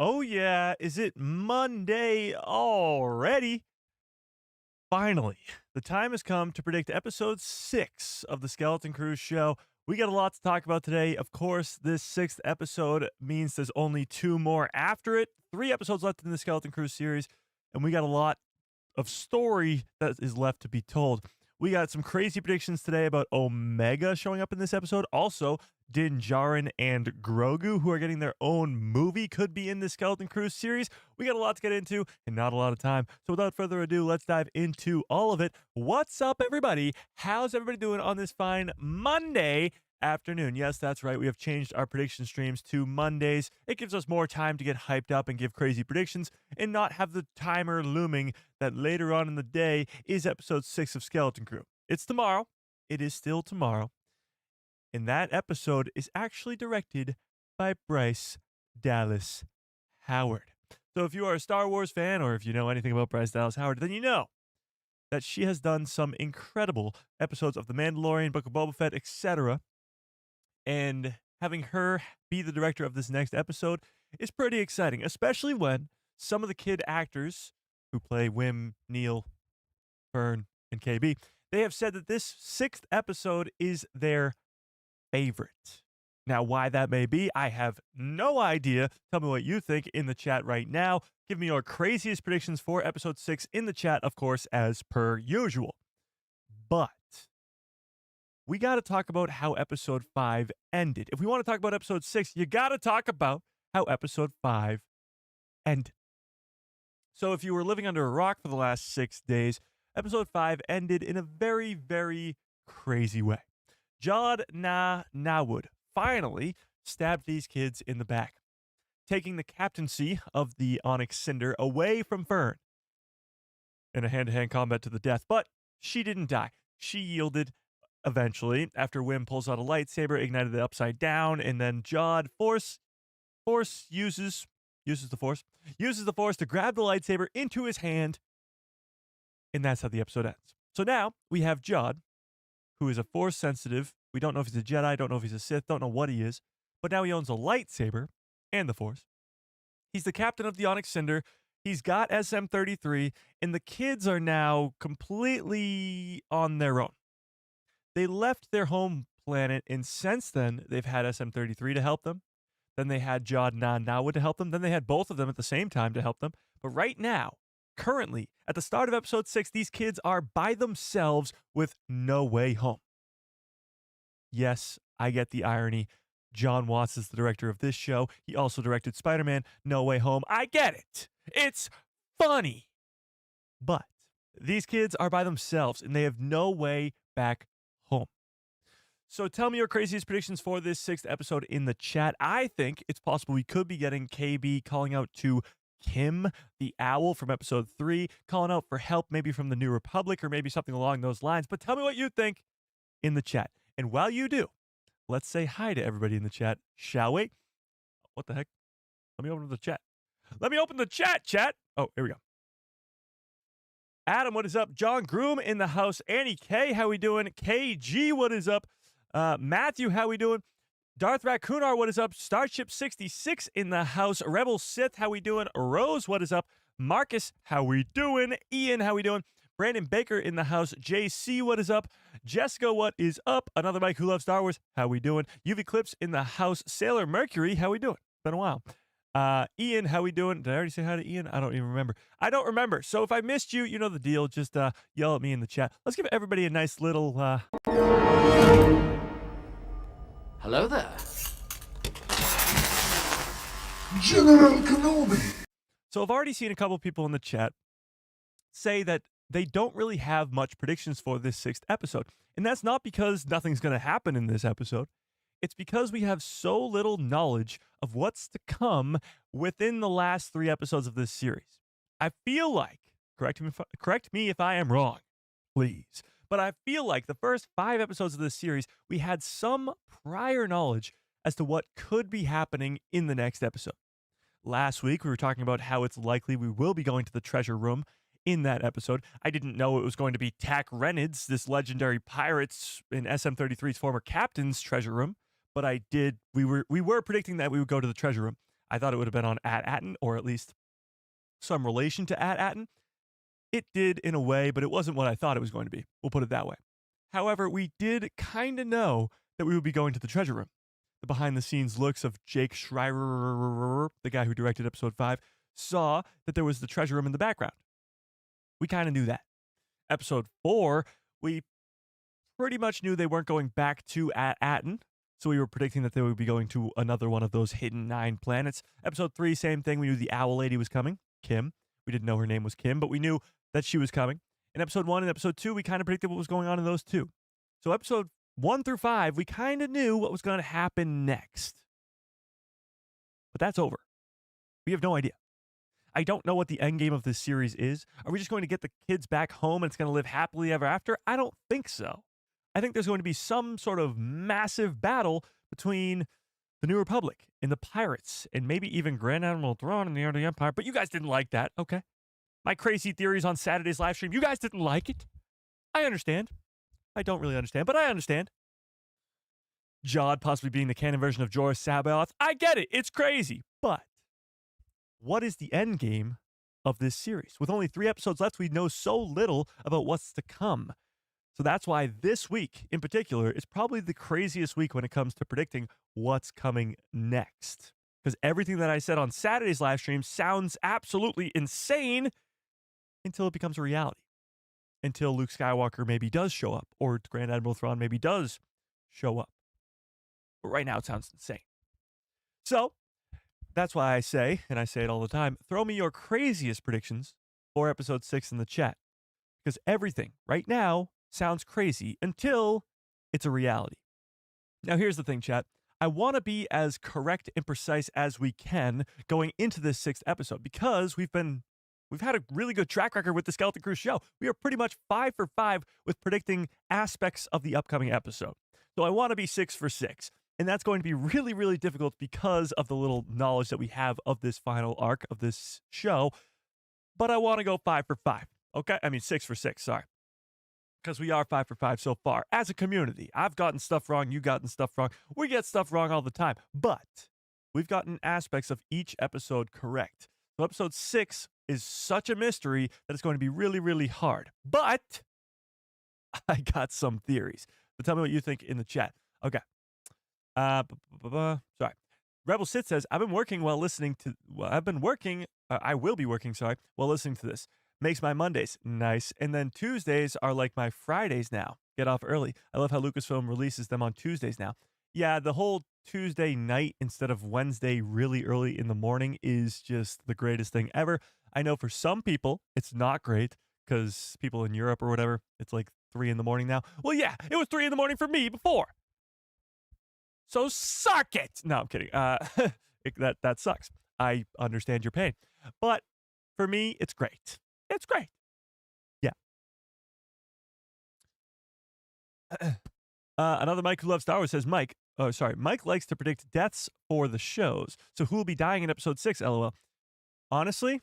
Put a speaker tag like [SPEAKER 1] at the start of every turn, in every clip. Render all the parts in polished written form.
[SPEAKER 1] Oh, yeah. Is it Monday already? Finally, the time has come to predict episode 6 of the Skeleton Crew show. We got a lot to talk about today. Of course, this sixth episode means there's only two more after it. 3 episodes left in the Skeleton Crew series, and we got a lot of story that is left to be told. We got some crazy predictions today about Omega showing up in this episode. Also, Din Djarin and Grogu, who are getting their own movie, could be in the Skeleton Crew series. We got a lot to get into and not a lot of time. So without further ado, let's dive into all of it. What's up, everybody? How's everybody doing on this fine Monday afternoon? Yes, that's right. We have changed our prediction streams to Mondays. It gives us more time to get hyped up and give crazy predictions and not have the timer looming that later on in the day is episode 6 of Skeleton Crew. It's tomorrow. It is still tomorrow. And that episode is actually directed by Bryce Dallas Howard. So if you are a Star Wars fan, or if you know anything about Bryce Dallas Howard, then you know that she has done some incredible episodes of The Mandalorian, Book of Boba Fett, etc. And having her be the director of this next episode is pretty exciting, especially when some of the kid actors who play Wim, Neil, Fern, and KB, they have said that this sixth episode is their favorite. Now, why that may be, I have no idea. Tell me what you think in the chat right now. Give me your craziest predictions for episode 6 in the chat, of course, as per usual. But we got to talk about how episode 5 ended. If we want to talk about episode 6, you got to talk about how episode 5 ended. So if you were living under a rock for the last 6 days, episode 5 ended in a very, very crazy way. Jod Na Nawud finally stabbed these kids in the back, taking the captaincy of the Onyx Cinder away from Fern in a hand-to-hand combat to the death. But she didn't die. She yielded eventually after Wim pulls out a lightsaber, ignited it upside down, and then Jod uses the force to grab the lightsaber into his hand, and that's how the episode ends. So now we have Jod, who is a force sensitive. We don't know if he's a Jedi, don't know if he's a Sith, don't know what he is, but now he owns a lightsaber and the force. He's the captain of the Onyx Cinder. He's got SM-33, and the kids are now completely on their own. They left their home planet, and since then, they've had SM-33 to help them. Then they had Jod Na Nawud to help them. Then they had both of them at the same time to help them. But right now, currently, at the start of episode 6, these kids are by themselves with no way home. Yes, I get the irony. John Watts is the director of this show. He also directed Spider-Man No Way Home. I get it. It's funny. But these kids are by themselves, and they have no way back home. So tell me your craziest predictions for this sixth episode in the chat. I think it's possible we could be getting KB calling out to Kim, the owl from episode 3, calling out for help, maybe from the New Republic or maybe something along those lines. But tell me what you think in the chat. And while you do, let's say hi to everybody in the chat, shall we? What the heck? Let me open the chat. Let me open the chat. Oh, here we go. Adam, what is up? John Groom in the house. Annie K, how we doing? KG, what is up? Matthew, how we doing? Darth Racoonar, what is up? Starship 66 in the house. Rebel Sith, how we doing? Rose, what is up? Marcus, how we doing? Ian, how we doing? Brandon Baker in the house. JC, what is up? Jessica, what is up? Another Mike who loves Star Wars, how we doing? UV Clips in the house. Sailor Mercury, how we doing? Been a while. Ian, how we doing? Did I already say hi to Ian? I don't even remember. I don't remember. So if I missed you, you know the deal. Just yell at me in the chat. Let's give everybody a nice little
[SPEAKER 2] Hello there.
[SPEAKER 3] General Kenobi.
[SPEAKER 1] So I've already seen a couple people in the chat say that they don't really have much predictions for this sixth episode. And that's not because nothing's going to happen in this episode. It's because we have so little knowledge of what's to come within the last 3 episodes of this series. I feel like, correct me if I am wrong, please, but I feel like the first 5 episodes of this series, we had some prior knowledge as to what could be happening in the next episode. Last week, we were talking about how it's likely we will be going to the treasure room in that episode. I didn't know it was going to be Tack Rennids, this legendary pirates in SM-33's former captain's treasure room, but I did. We were predicting that we would go to the treasure room. I thought it would have been on At-Atten, or at least some relation to At-Atten. It did in a way, but it wasn't what I thought it was going to be. We'll put it that way. However, we did kind of know that we would be going to the treasure room. The behind-the-scenes looks of Jake Schreier, the guy who directed episode 5, saw that there was the treasure room in the background. We kind of knew that. Episode 4, we pretty much knew they weren't going back to At-Atten, so we were predicting that they would be going to another one of those hidden 9 planets. Episode 3, same thing. We knew the owl lady was coming, Kim. We didn't know her name was Kim, but we knew that she was coming. In episode 1 and episode 2, we kind of predicted what was going on in those two. So episode 1 through 5, we kind of knew what was going to happen next. But that's over. We have no idea. I don't know what the endgame of this series is. Are we just going to get the kids back home and it's going to live happily ever after? I don't think so. I think there's going to be some sort of massive battle between the New Republic and the pirates, and maybe even Grand Admiral Thrawn and the Early Empire. But you guys didn't like that, okay? My crazy theories on Saturday's live stream, you guys didn't like it. I understand. I don't really understand, but I understand. Jod possibly being the canon version of Jorah Sabaoth. I get it. It's crazy. But what is the end game of this series? With only 3 episodes left, we know so little about what's to come. So that's why this week in particular is probably the craziest week when it comes to predicting what's coming next. Because everything that I said on Saturday's live stream sounds absolutely insane until it becomes a reality. Until Luke Skywalker maybe does show up, or Grand Admiral Thrawn maybe does show up. But right now it sounds insane. So that's why I say, and I say it all the time, throw me your craziest predictions for episode 6 in the chat. Because everything right now sounds crazy until it's a reality. Now here's the thing, chat. I want to be as correct and precise as we can going into this 6th episode, because we've had a really good track record with the Skeleton Crew show. We are pretty much 5 for 5 with predicting aspects of the upcoming episode. So I want to be 6 for 6. And that's going to be really, really difficult because of the little knowledge that we have of this final arc of this show. But I want to go 5 for 5. Okay? I mean, 6 for 6, sorry. Because we are 5 for 5 so far as a community. I've gotten stuff wrong. You've gotten stuff wrong. We get stuff wrong all the time. But we've gotten aspects of each episode correct. So episode 6 is such a mystery that it's going to be really, really hard. But I got some theories. So tell me what you think in the chat. Okay. Sorry. Rebel Sit says, I will be working, while listening to this. Makes my Mondays nice. And then Tuesdays are like my Fridays now. Get off early. I love how Lucasfilm releases them on Tuesdays now. Yeah, the whole Tuesday night instead of Wednesday really early in the morning is just the greatest thing ever. I know for some people it's not great, because people in Europe or whatever, it's like 3 in the morning now. Well, yeah, it was 3 in the morning for me before. So suck it. No, I'm kidding. That sucks. I understand your pain. But for me, it's great. It's great. Yeah. Another Mike who loves Star Wars says, Mike likes to predict deaths for the shows. So who will be dying in episode 6, LOL? Honestly,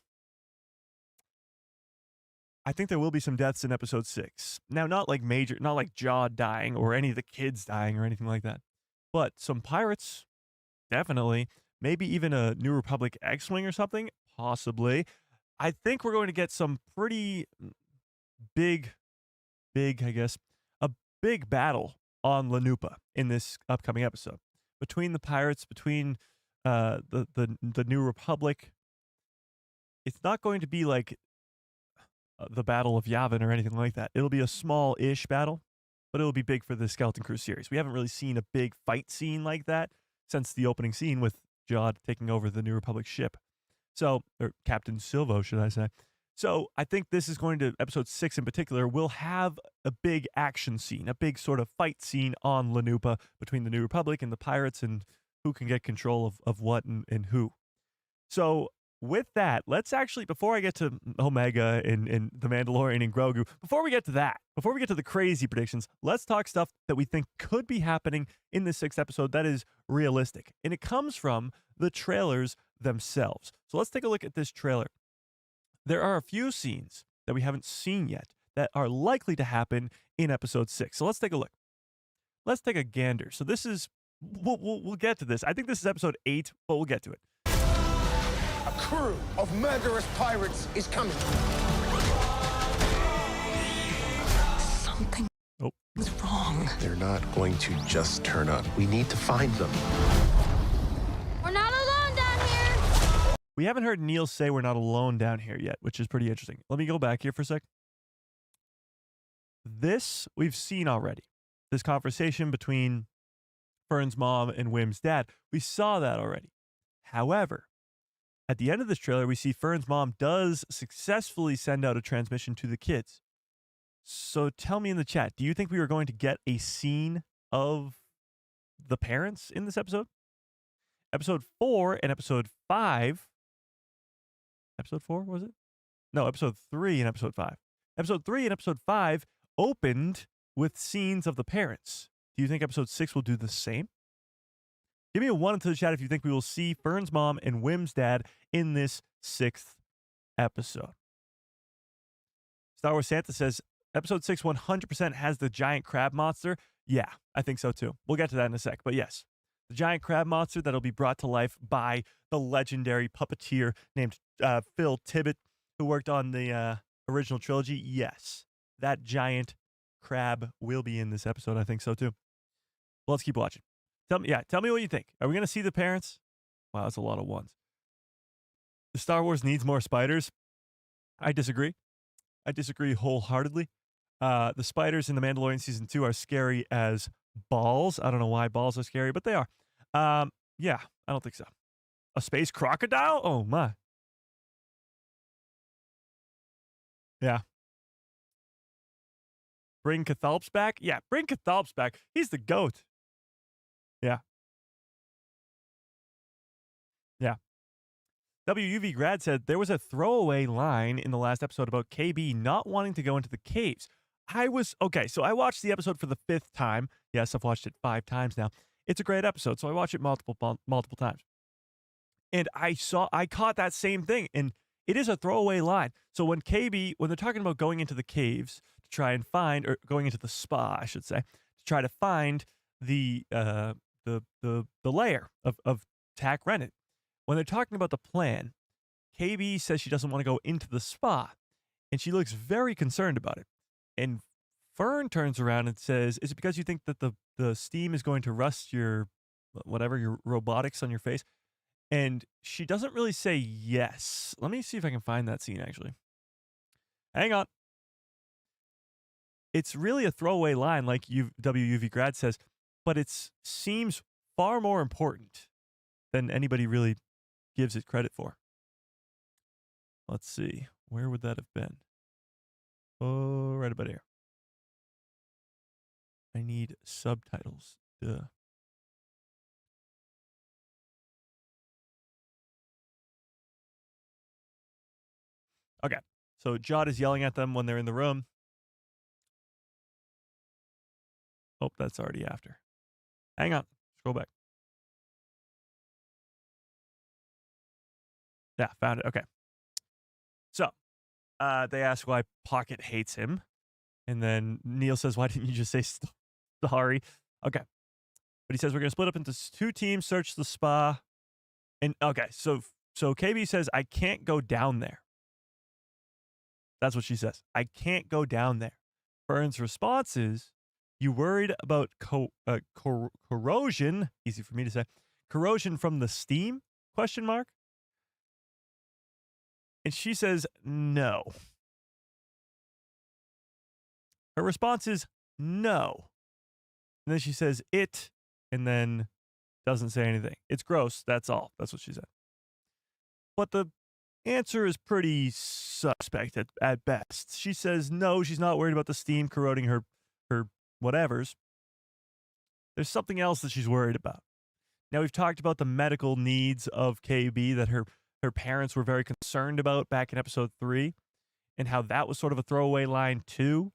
[SPEAKER 1] I think there will be some deaths in episode 6. Now, not like Jod dying or any of the kids dying or anything like that. But some pirates, definitely. Maybe even a New Republic X-Wing or something, possibly. I think we're going to get some pretty big, I guess, a big battle on Lanupa in this upcoming episode. Between the pirates, between the New Republic. It's not going to be like the Battle of Yavin or anything like that. It'll be a small-ish battle, but it'll be big for the Skeleton Crew series. We haven't really seen a big fight scene like that since the opening scene with Jod taking over the New Republic ship. So, or Captain Silvo, should I say. So I think this is going to, episode 6 in particular, will have a big action scene, a big sort of fight scene on Lanupa between the New Republic and the pirates, and who can get control of what and who. So with that, let's actually, before I get to Omega and the Mandalorian and Grogu, before we get to the crazy predictions, let's talk stuff that we think could be happening in this 6th episode that is realistic. And it comes from the trailers themselves. So let's take a look at this trailer. There are a few scenes that we haven't seen yet that are likely to happen in episode 6. So let's take a look. Let's take a gander. So this is, we'll get to this. I think this is episode 8, but we'll get to it.
[SPEAKER 4] crew of murderous pirates is coming.
[SPEAKER 5] Something
[SPEAKER 1] Oh.
[SPEAKER 5] is wrong.
[SPEAKER 6] They're not going to just turn up. We need to find them.
[SPEAKER 7] We're not alone down here.
[SPEAKER 1] We haven't heard Neil say we're not alone down here yet, which is pretty interesting. Let me go back here for a sec. This we've seen already. This conversation between Fern's mom and Wim's dad. We saw that already. However, at the end of this trailer, we see Fern's mom does successfully send out a transmission to the kids. So tell me in the chat, do you think we are going to get a scene of the parents in this episode? Episode 4 and episode 5. Episode 4, was it? No, episode 3 and episode 5. Episode 3 and episode 5 opened with scenes of the parents. Do you think episode 6 will do the same? Give me a 1 into the chat if you think we will see Fern's mom and Wim's dad in this 6th episode. Star Wars Santa says, episode 6 100% has the giant crab monster. Yeah, I think so too. We'll get to that in a sec, but yes. The giant crab monster that'll be brought to life by the legendary puppeteer named Phil Tippett, who worked on the original trilogy. Yes, that giant crab will be in this episode. I think so too. Well, let's keep watching. Tell me what you think. Are we going to see the parents? Wow, that's a lot of ones. The Star Wars needs more spiders. I disagree. I disagree wholeheartedly. The spiders in the Mandalorian season 2 are scary as balls. I don't know why balls are scary, but they are. Yeah, I don't think so. A space crocodile? Oh my. Yeah. Bring Cathalps back? Yeah, bring Cathalps back. He's the GOAT. Yeah. Yeah. WUV Grad said there was a throwaway line in the last episode about KB not wanting to go into the caves. So I watched the episode for the 5th time. Yes, I've watched it 5 times now. It's a great episode, so I watch it multiple times. And I caught that same thing, and it is a throwaway line. So when they're talking about going into the caves to try and find, or going into the spa, I should say, to try to find the lair of Tack Rennet. When they're talking about the plan, KB says she doesn't want to go into the spa, and she looks very concerned about it. And Fern turns around and says, is it because you think that the steam is going to rust your robotics on your face? And she doesn't really say yes. Let me see if I can find that scene, actually. Hang on. It's really a throwaway line, like WUV Grad says, but it seems far more important than anybody really gives it credit for. Let's see. Where would that have been? Oh, right about here. I need subtitles. Duh. Okay. So Jod is yelling at them when they're in the room. Oh, that's already after. Hang on. Scroll back. Yeah, found it. Okay. So, they ask why Pocket hates him. And then Neil says, why didn't you just say sorry? Okay. But he says, we're going to split up into 2 teams, search the spa. And, okay, so KB says, I can't go down there. That's what she says. I can't go down there. Fern's response is, you worried about corrosion? Easy for me to say. Corrosion from the steam? Question mark. And she says, no. Her response is no. And then she says it, and then doesn't say anything. It's gross. That's all. That's what she said. But the answer is pretty suspect at best. She says no, she's not worried about the steam corroding her whatevers. There's something else that she's worried about. Now, we've talked about the medical needs of KB that her parents were very concerned about back in episode 3, and how that was sort of a throwaway line too.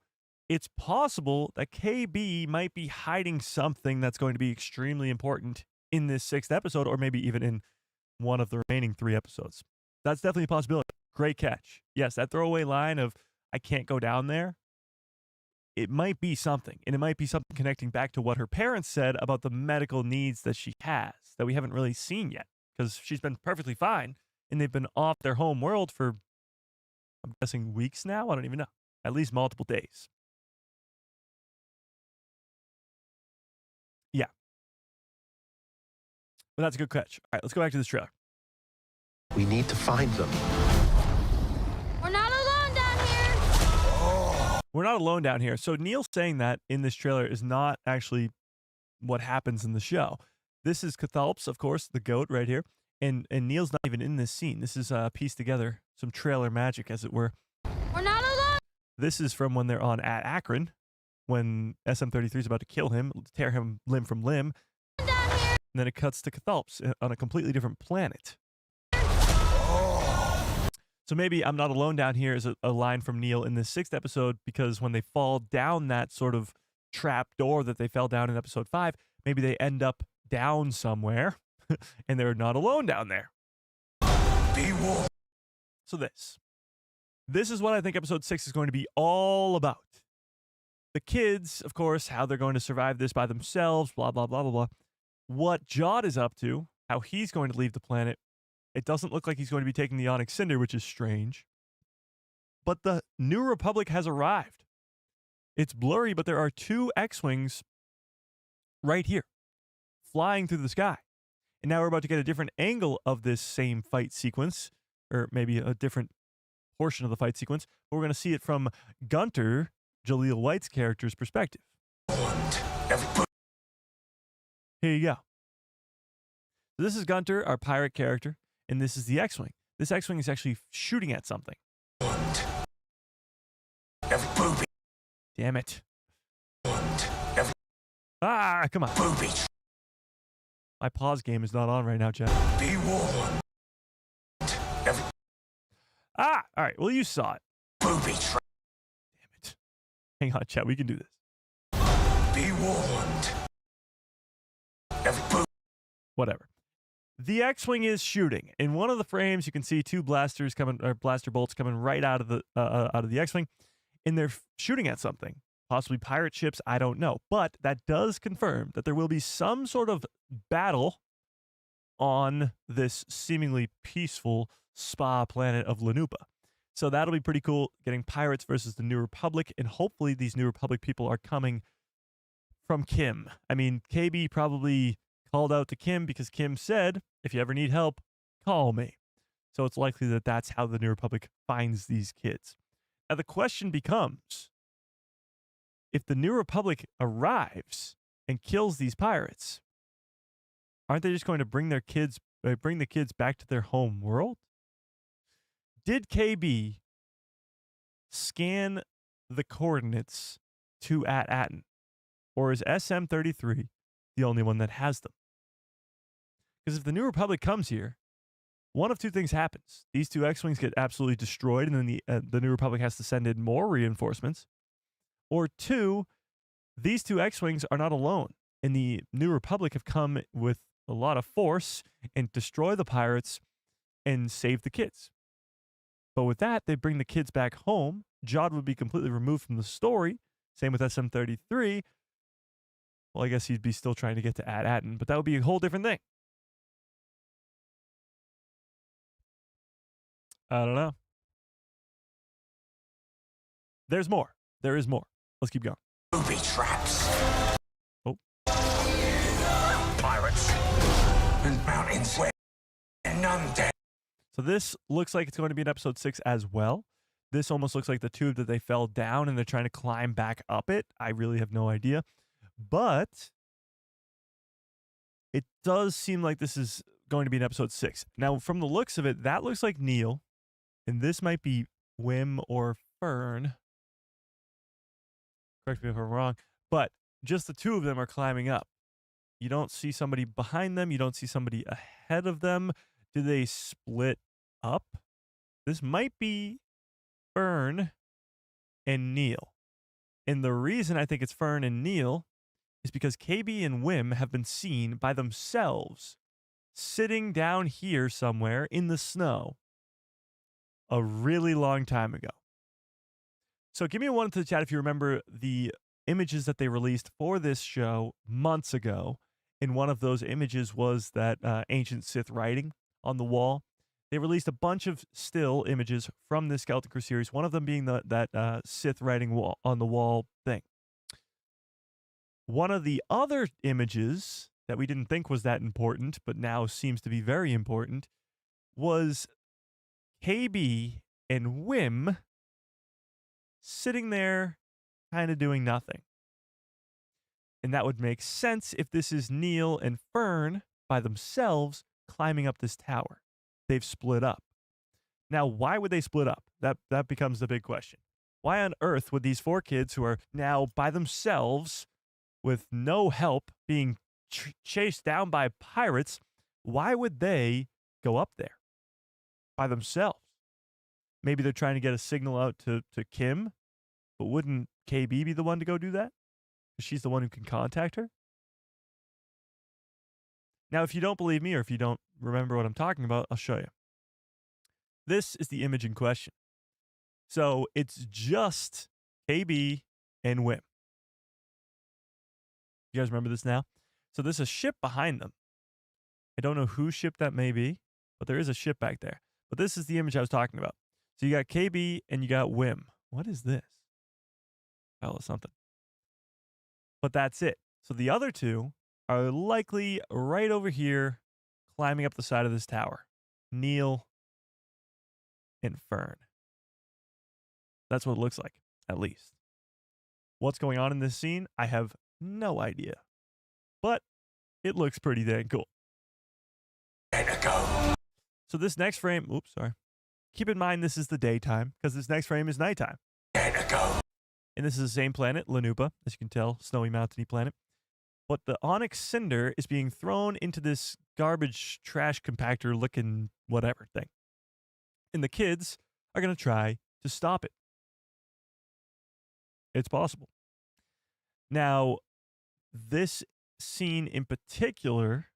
[SPEAKER 1] It's possible that KB might be hiding something that's going to be extremely important in this 6th episode, or maybe even in one of the remaining 3 episodes. That's definitely a possibility. Great catch. Yes, that throwaway line of, I can't go down there, it might be something. And it might be something connecting back to what her parents said about the medical needs that she has, that we haven't really seen yet, because she's been perfectly fine and they've been off their home world for, I'm guessing, weeks now. I don't even know. At least multiple days. Yeah. But that's a good catch. All right, let's go back to this trailer.
[SPEAKER 6] We need to find them.
[SPEAKER 7] We're not alone down here.
[SPEAKER 1] We're not alone down here. So Neil saying that in this trailer is not actually what happens in the show. This is Cathalps, of course, the goat right here. And Neil's not even in this scene. This is pieced together, some trailer magic, as it were.
[SPEAKER 7] We're not alone.
[SPEAKER 1] This is from when they're on at Akron, when SM-33 is about to kill him, tear him limb from limb.
[SPEAKER 7] Down here.
[SPEAKER 1] And then it cuts to Cathalps on a completely different planet. So maybe I'm not alone down here is a line from Neil in this 6th episode, because when they fall down that sort of trap door that they fell down in episode 5, maybe they end up down somewhere and they're not alone down there. So this is what I think episode 6 is going to be all about. The kids, of course, how they're going to survive this by themselves, blah, blah, blah, blah, blah. What Jod is up to, how he's going to leave the planet. It doesn't look like he's going to be taking the Onyx Cinder, which is strange. But the New Republic has arrived. It's blurry, but there are 2 X-Wings right here, flying through the sky. And now we're about to get a different angle of this same fight sequence, or maybe a different portion of the fight sequence. But we're going to see it from Gunter, Jaleel White's character's perspective. Here you go. So this is Gunter, our pirate character, and this is the X-Wing. This X-Wing is actually shooting at something. Damn it. Ah, come on. My pause game is not on right now, chat. Ah, all right. Well, you saw it. Damn it. Hang on, chat. We can do this. Whatever. The X-Wing is shooting. In one of the frames, you can see 2 blasters coming, or blaster bolts coming right out of the X-Wing, and they're shooting at something. Possibly pirate ships, I don't know. But that does confirm that there will be some sort of battle on this seemingly peaceful spa planet of Lanupa. So that'll be pretty cool, getting pirates versus the New Republic, and hopefully these New Republic people are coming from Kim. I mean, KB probably called out to Kim because Kim said, if you ever need help, call me. So it's likely that that's how the New Republic finds these kids. Now the question becomes, if the New Republic arrives and kills these pirates, aren't they just going to bring the kids back to their home world? Did KB scan the coordinates to Atten, or is SM-33 the only one that has them? Because if the New Republic comes here, one of 2 things happens. These 2 X-Wings get absolutely destroyed, and then the New Republic has to send in more reinforcements. Or 2, these 2 X-Wings are not alone, and the New Republic have come with a lot of force and destroy the pirates and save the kids. But with that, they bring the kids back home. Jod would be completely removed from the story. Same with SM-33. Well, I guess he'd be still trying to get to Atten, but that would be a whole different thing. I don't know. There's more. There is more. Let's keep going.
[SPEAKER 4] Booby traps.
[SPEAKER 1] Oh.
[SPEAKER 4] Pirates. And mountains where none dare.
[SPEAKER 1] So this looks like it's going to be in episode 6 as well. This almost looks like the tube that they fell down and they're trying to climb back up it. I really have no idea. But it does seem like this is going to be in episode 6. Now, from the looks of it, that looks like Neil. And this might be Wim or Fern. Correct me if I'm wrong. But just the 2 of them are climbing up. You don't see somebody behind them. You don't see somebody ahead of them. Do they split up? This might be Fern and Neil. And the reason I think it's Fern and Neil is because KB and Wim have been seen by themselves sitting down here somewhere in the snow a really long time ago. So give me a 1 to the chat if you remember the images that they released for this show months ago. And one of those images was that ancient Sith writing on the wall. they released a bunch of still images from this Skeleton Crew series, one of them being that Sith writing wall on the wall thing. One of the other images that we didn't think was that important, but now seems to be very important, was KB and Wim sitting there kind of doing nothing. And that would make sense if this is Neil and Fern by themselves climbing up this tower. They've split up. Now, why would they split up? That becomes the big question. Why on earth would these 4 kids who are now by themselves with no help being chased down by pirates, why would they go up there by themselves? Maybe they're trying to get a signal out to Kim, but wouldn't KB be the one to go do that? Because she's the one who can contact her? Now, if you don't believe me or if you don't remember what I'm talking about, I'll show you. This is the image in question. So it's just KB and Wim. You guys remember this now? So there's a ship behind them. I don't know whose ship that may be, but there is a ship back there. But this is the image I was talking about. So you got KB and you got Wim. What is this? Hell of something. But that's it. So the other 2 are likely right over here climbing up the side of this tower. Neil and Fern. That's what it looks like, at least. What's going on in this scene? I have no idea. But it looks pretty dang cool. So this next frame, oops, sorry. Keep in mind this is the daytime, because this next frame is nighttime. And this is the same planet, Lanupa, as you can tell, snowy mountainy planet. But the onyx cinder is being thrown into this garbage trash compactor looking whatever thing. And the kids are going to try to stop it. It's possible. Now, this scene in particular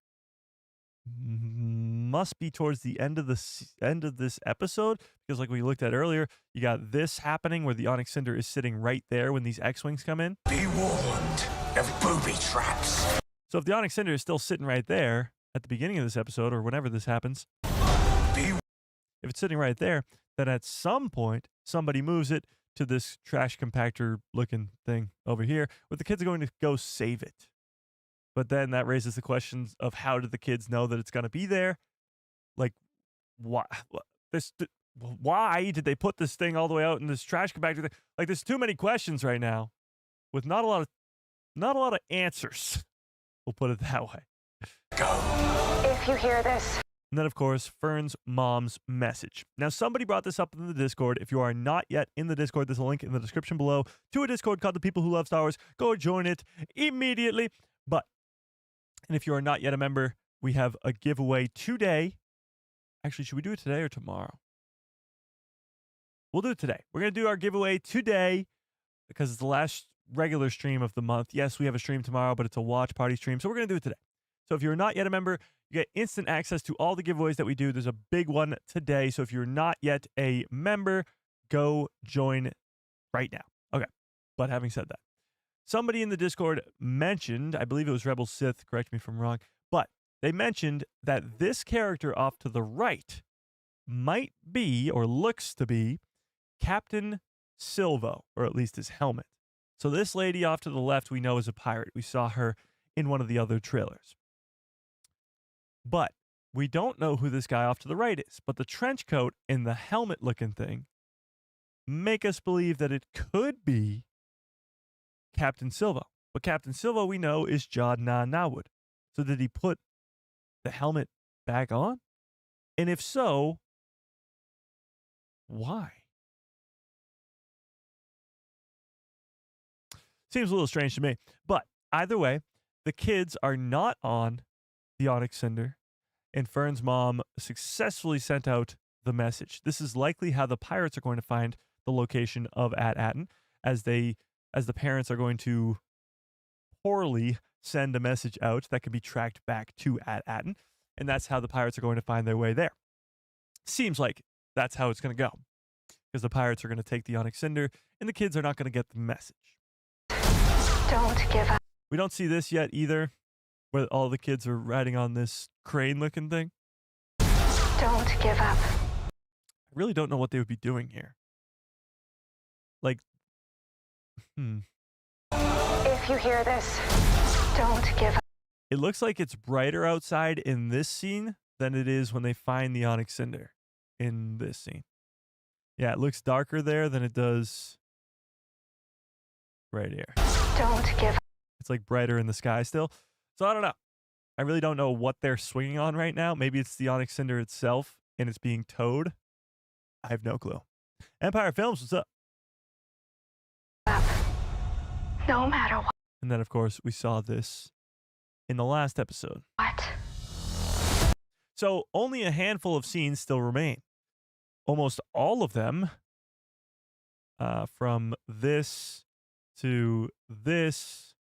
[SPEAKER 1] must be towards the end of this episode, because like we looked at earlier, you got this happening where the onyx cinder is sitting right there when these X-wings come in.
[SPEAKER 4] Be warned of booby traps.
[SPEAKER 1] So if the onyx cinder is still sitting right there at the beginning of this episode or whenever this happens, if it's sitting right there, then at some point somebody moves it to this trash compactor looking thing over here where the kids are going to go save it. But then that raises the questions of how did the kids know that it's going to be there? Like, why did they put this thing all the way out in this trash compactor thing? Like, there's too many questions right now with not a lot of answers. We'll put it that way.
[SPEAKER 5] If you hear this.
[SPEAKER 1] And then, of course, Fern's mom's message. Now, somebody brought this up in the Discord. If you are not yet in the Discord, there's a link in the description below to a Discord called The People Who Love Star Wars. Go join it immediately. And if you are not yet a member, we have a giveaway today. Actually, should we do it today or tomorrow? We'll do it today. We're going to do our giveaway today because it's the last regular stream of the month. Yes, we have a stream tomorrow, but it's a watch party stream. So we're going to do it today. So if you're not yet a member, you get instant access to all the giveaways that we do. There's a big one today. So if you're not yet a member, go join right now. Okay. But having said that, somebody in the Discord mentioned, I believe it was Rebel Sith, correct me if I'm wrong, but they mentioned that this character off to the right might be, or looks to be, Captain Silvo, or at least his helmet. So this lady off to the left we know is a pirate. We saw her in one of the other trailers. But we don't know who this guy off to the right is. But the trench coat and the helmet looking thing make us believe that it could be Captain Silvo. But Captain Silvo we know is Jod Na Nawud. So did he put the helmet back on? And if so, why? Seems a little strange to me. But either way, the kids are not on the Onyx Cinder, and Fern's mom successfully sent out the message. This is likely how the pirates are going to find the location of At-Atten, as the parents are going to poorly send a message out that can be tracked back to At-Atten, and that's how the pirates are going to find their way there. Seems like that's how it's going to go, because the pirates are going to take the Onyx Cinder, and the kids are not going to get the message.
[SPEAKER 5] Don't give up.
[SPEAKER 1] We don't see this yet either, where all the kids are riding on this crane-looking thing.
[SPEAKER 5] Don't give up.
[SPEAKER 1] I really don't know what they would be doing here. Like,
[SPEAKER 5] If you hear this, don't give up.
[SPEAKER 1] It looks like it's brighter outside in this scene than it is when they find the Onyx Cinder in this scene. Yeah, it looks darker there than it does right here.
[SPEAKER 5] Don't give up.
[SPEAKER 1] It's like brighter in the sky still. So I don't know. I really don't know what they're swinging on right now. Maybe it's the Onyx Cinder itself and it's being towed. I have no clue. Empire Films, what's up?
[SPEAKER 5] No matter
[SPEAKER 1] And then, of course, we saw this in the last episode.
[SPEAKER 5] what.
[SPEAKER 1] So only a handful of scenes still remain. Almost all of them, from this to this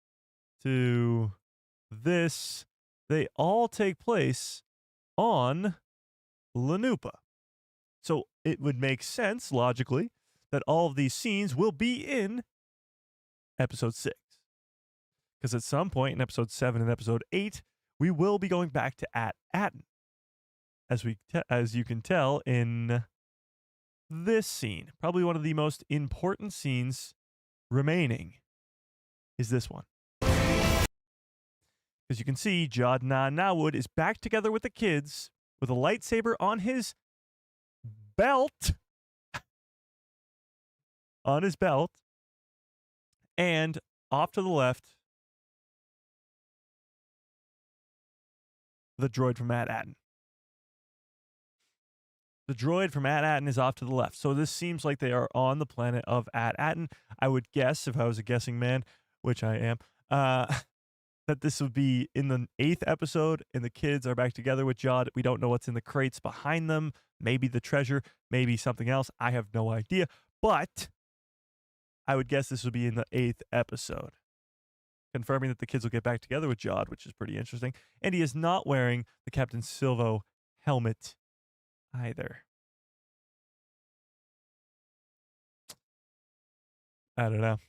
[SPEAKER 1] to this, they all take place on Lanupa. So it would make sense, logically, that all of these scenes will be in episode 6. Because at some point in episode 7 and episode 8, we will be going back to Atten. As you can tell in this scene, probably one of the most important scenes remaining is this one. As you can see, Jod Na Nawood is back together with the kids with a lightsaber on his belt. On his belt. And off to the left, the droid from Atten. The droid from Atten is off to the left. So this seems like they are on the planet of Atten. I would guess, if I was a guessing man, which I am, that this would be in the 8th episode, and the kids are back together with Jod. We don't know what's in the crates behind them. Maybe the treasure, maybe something else. I have no idea. But I would guess this would be in the 8th episode, confirming that the kids will get back together with Jod, which is pretty interesting. And he is not wearing the Captain Silvo helmet either. I don't know.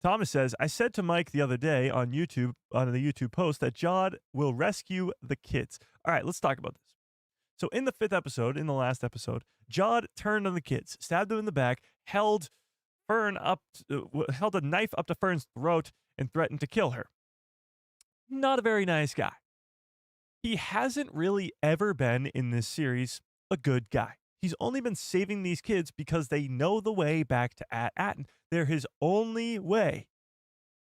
[SPEAKER 1] Thomas says, I said to Mike the other day on the YouTube post that Jod will rescue the kids. All right, let's talk about this. So in the 5th episode, in the last episode, Jod turned on the kids, stabbed them in the back, held a knife up to Fern's throat, and threatened to kill her. Not a very nice guy. He hasn't really ever been in this series a good guy. He's only been saving these kids because they know the way back to Atten. They're his only way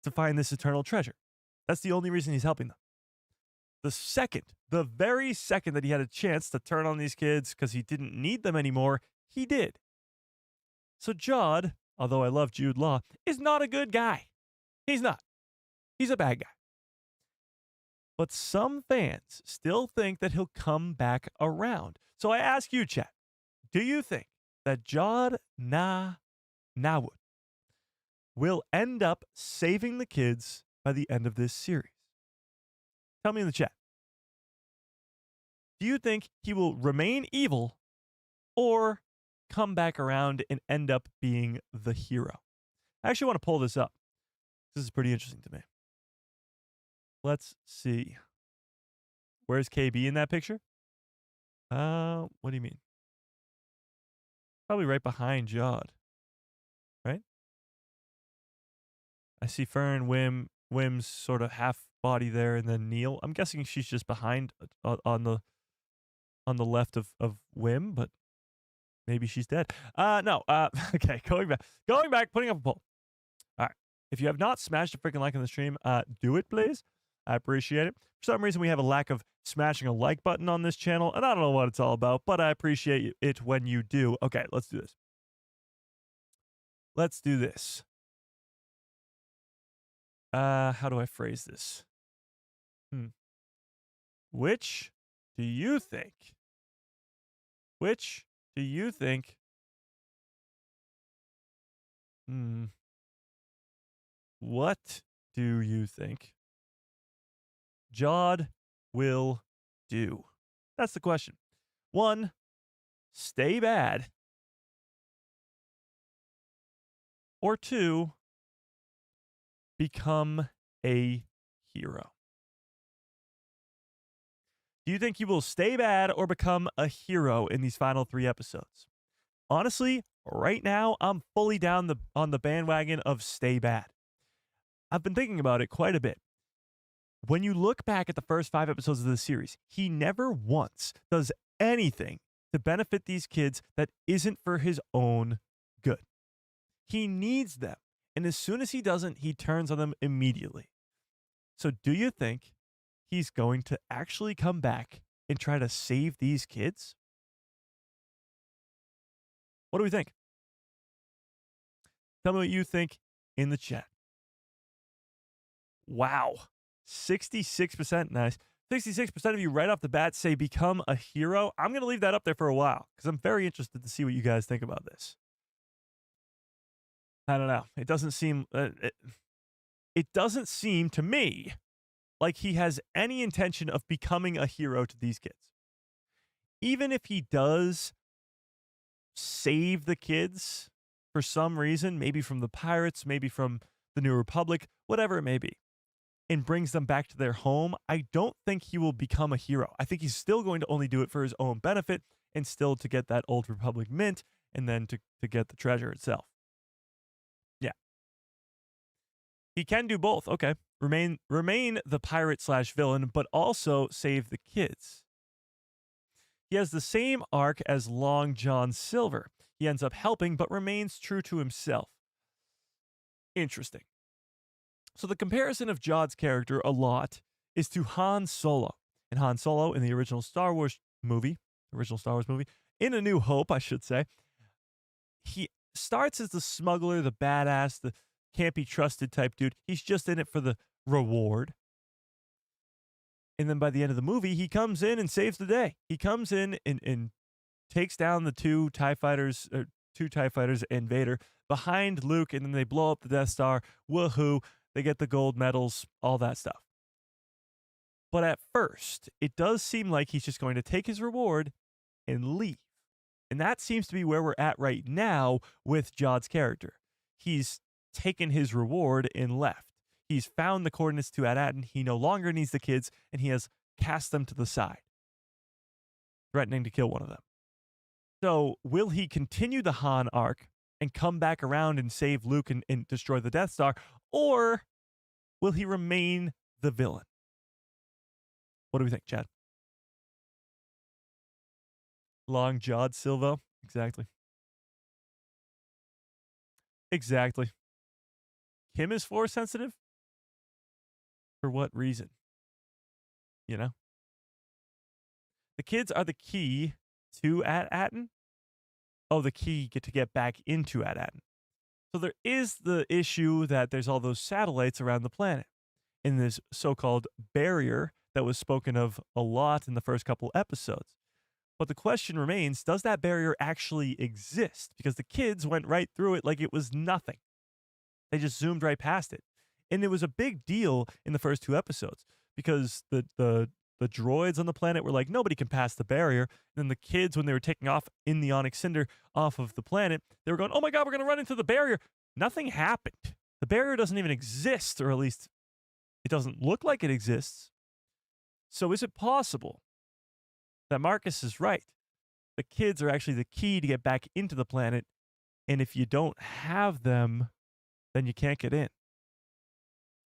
[SPEAKER 1] to find this eternal treasure. That's the only reason he's helping them. The very second that he had a chance to turn on these kids because he didn't need them anymore, he did. So Jod, although I love Jude Law, is not a good guy. He's not. He's a bad guy. But some fans still think that he'll come back around. So I ask you, chat, do you think that Jod Na Nawood will end up saving the kids by the end of this series? Tell me in the chat. Do you think he will remain evil or come back around and end up being the hero? I actually want to pull this up. This is pretty interesting to me. Let's see. Where's KB in that picture? What do you mean? Probably right behind Jod. Right? I see Fern, Wim's sort of half body there, and then Neil. I'm guessing she's just behind on the left of Wim, but maybe she's dead. No. Okay, going back, putting up a poll. All right. If you have not smashed a freaking like on the stream, do it, please. I appreciate it. For some reason, we have a lack of smashing a like button on this channel, and I don't know what it's all about, but I appreciate it when you do. Okay, let's do this. How do I phrase this? Which do you think? What do you think Jod will do? That's the question. 1, stay bad. Or 2, become a hero. Do you think he will stay bad or become a hero in these final 3 episodes? Honestly, right now, I'm fully down on the bandwagon of stay bad. I've been thinking about it quite a bit. When you look back at the first 5 episodes of the series, he never once does anything to benefit these kids that isn't for his own good. He needs them. And as soon as he doesn't, he turns on them immediately. So do you think he's going to actually come back and try to save these kids? What do we think? Tell me what you think in the chat. Wow. 66%. Nice. 66% of you right off the bat say become a hero. I'm going to leave that up there for a while because I'm very interested to see what you guys think about this. I don't know. It doesn't seem it doesn't seem to me like he has any intention of becoming a hero to these kids. Even if he does save the kids for some reason, maybe from the pirates, maybe from the New Republic, whatever it may be, and brings them back to their home, I don't think he will become a hero. I think he's still going to only do it for his own benefit and still to get that Old Republic mint and then to get the treasure itself. Yeah. He can do both. Okay. Remain the pirate / villain, but also save the kids. He has the same arc as Long John Silver. He ends up helping, but remains true to himself. Interesting. So the comparison of Jod's character a lot is to Han Solo. And Han Solo in the original Star Wars movie, in A New Hope, I should say, he starts as the smuggler, the badass, the can't be trusted type dude. He's just in it for the reward. And then by the end of the movie, he comes in and saves the day. He comes in and takes down the two TIE fighters and Vader behind Luke, and then they blow up the Death Star. Woohoo. They get the gold medals, all that stuff. But at first, it does seem like he's just going to take his reward and leave. And that seems to be where we're at right now with Jod's character. He's taken his reward and left. He's found the coordinates to At-Aten. He no longer needs the kids, and he has cast them to the side, threatening to kill one of them. So will he continue the Han arc and come back around and save Luke and destroy the Death Star, or will he remain the villain? What do we think, Chad? Long Jod Silva? Exactly. Exactly. Kim is Force sensitive? For what reason? You know? The kids are the key to At-Aten. Oh, the key to get back into At-Aten. So there is the issue that there's all those satellites around the planet in this so-called barrier that was spoken of a lot in the first couple episodes. But the question remains, does that barrier actually exist? Because the kids went right through it like it was nothing. They just zoomed right past it. And it was a big deal in the first 2 episodes because the droids on the planet were like, nobody can pass the barrier. And then the kids, when they were taking off in the Onyx Cinder off of the planet, they were going, oh my God, we're going to run into the barrier. Nothing happened. The barrier doesn't even exist, or at least it doesn't look like it exists. So is it possible that Marcus is right? The kids are actually the key to get back into the planet. And if you don't have them, then you can't get in.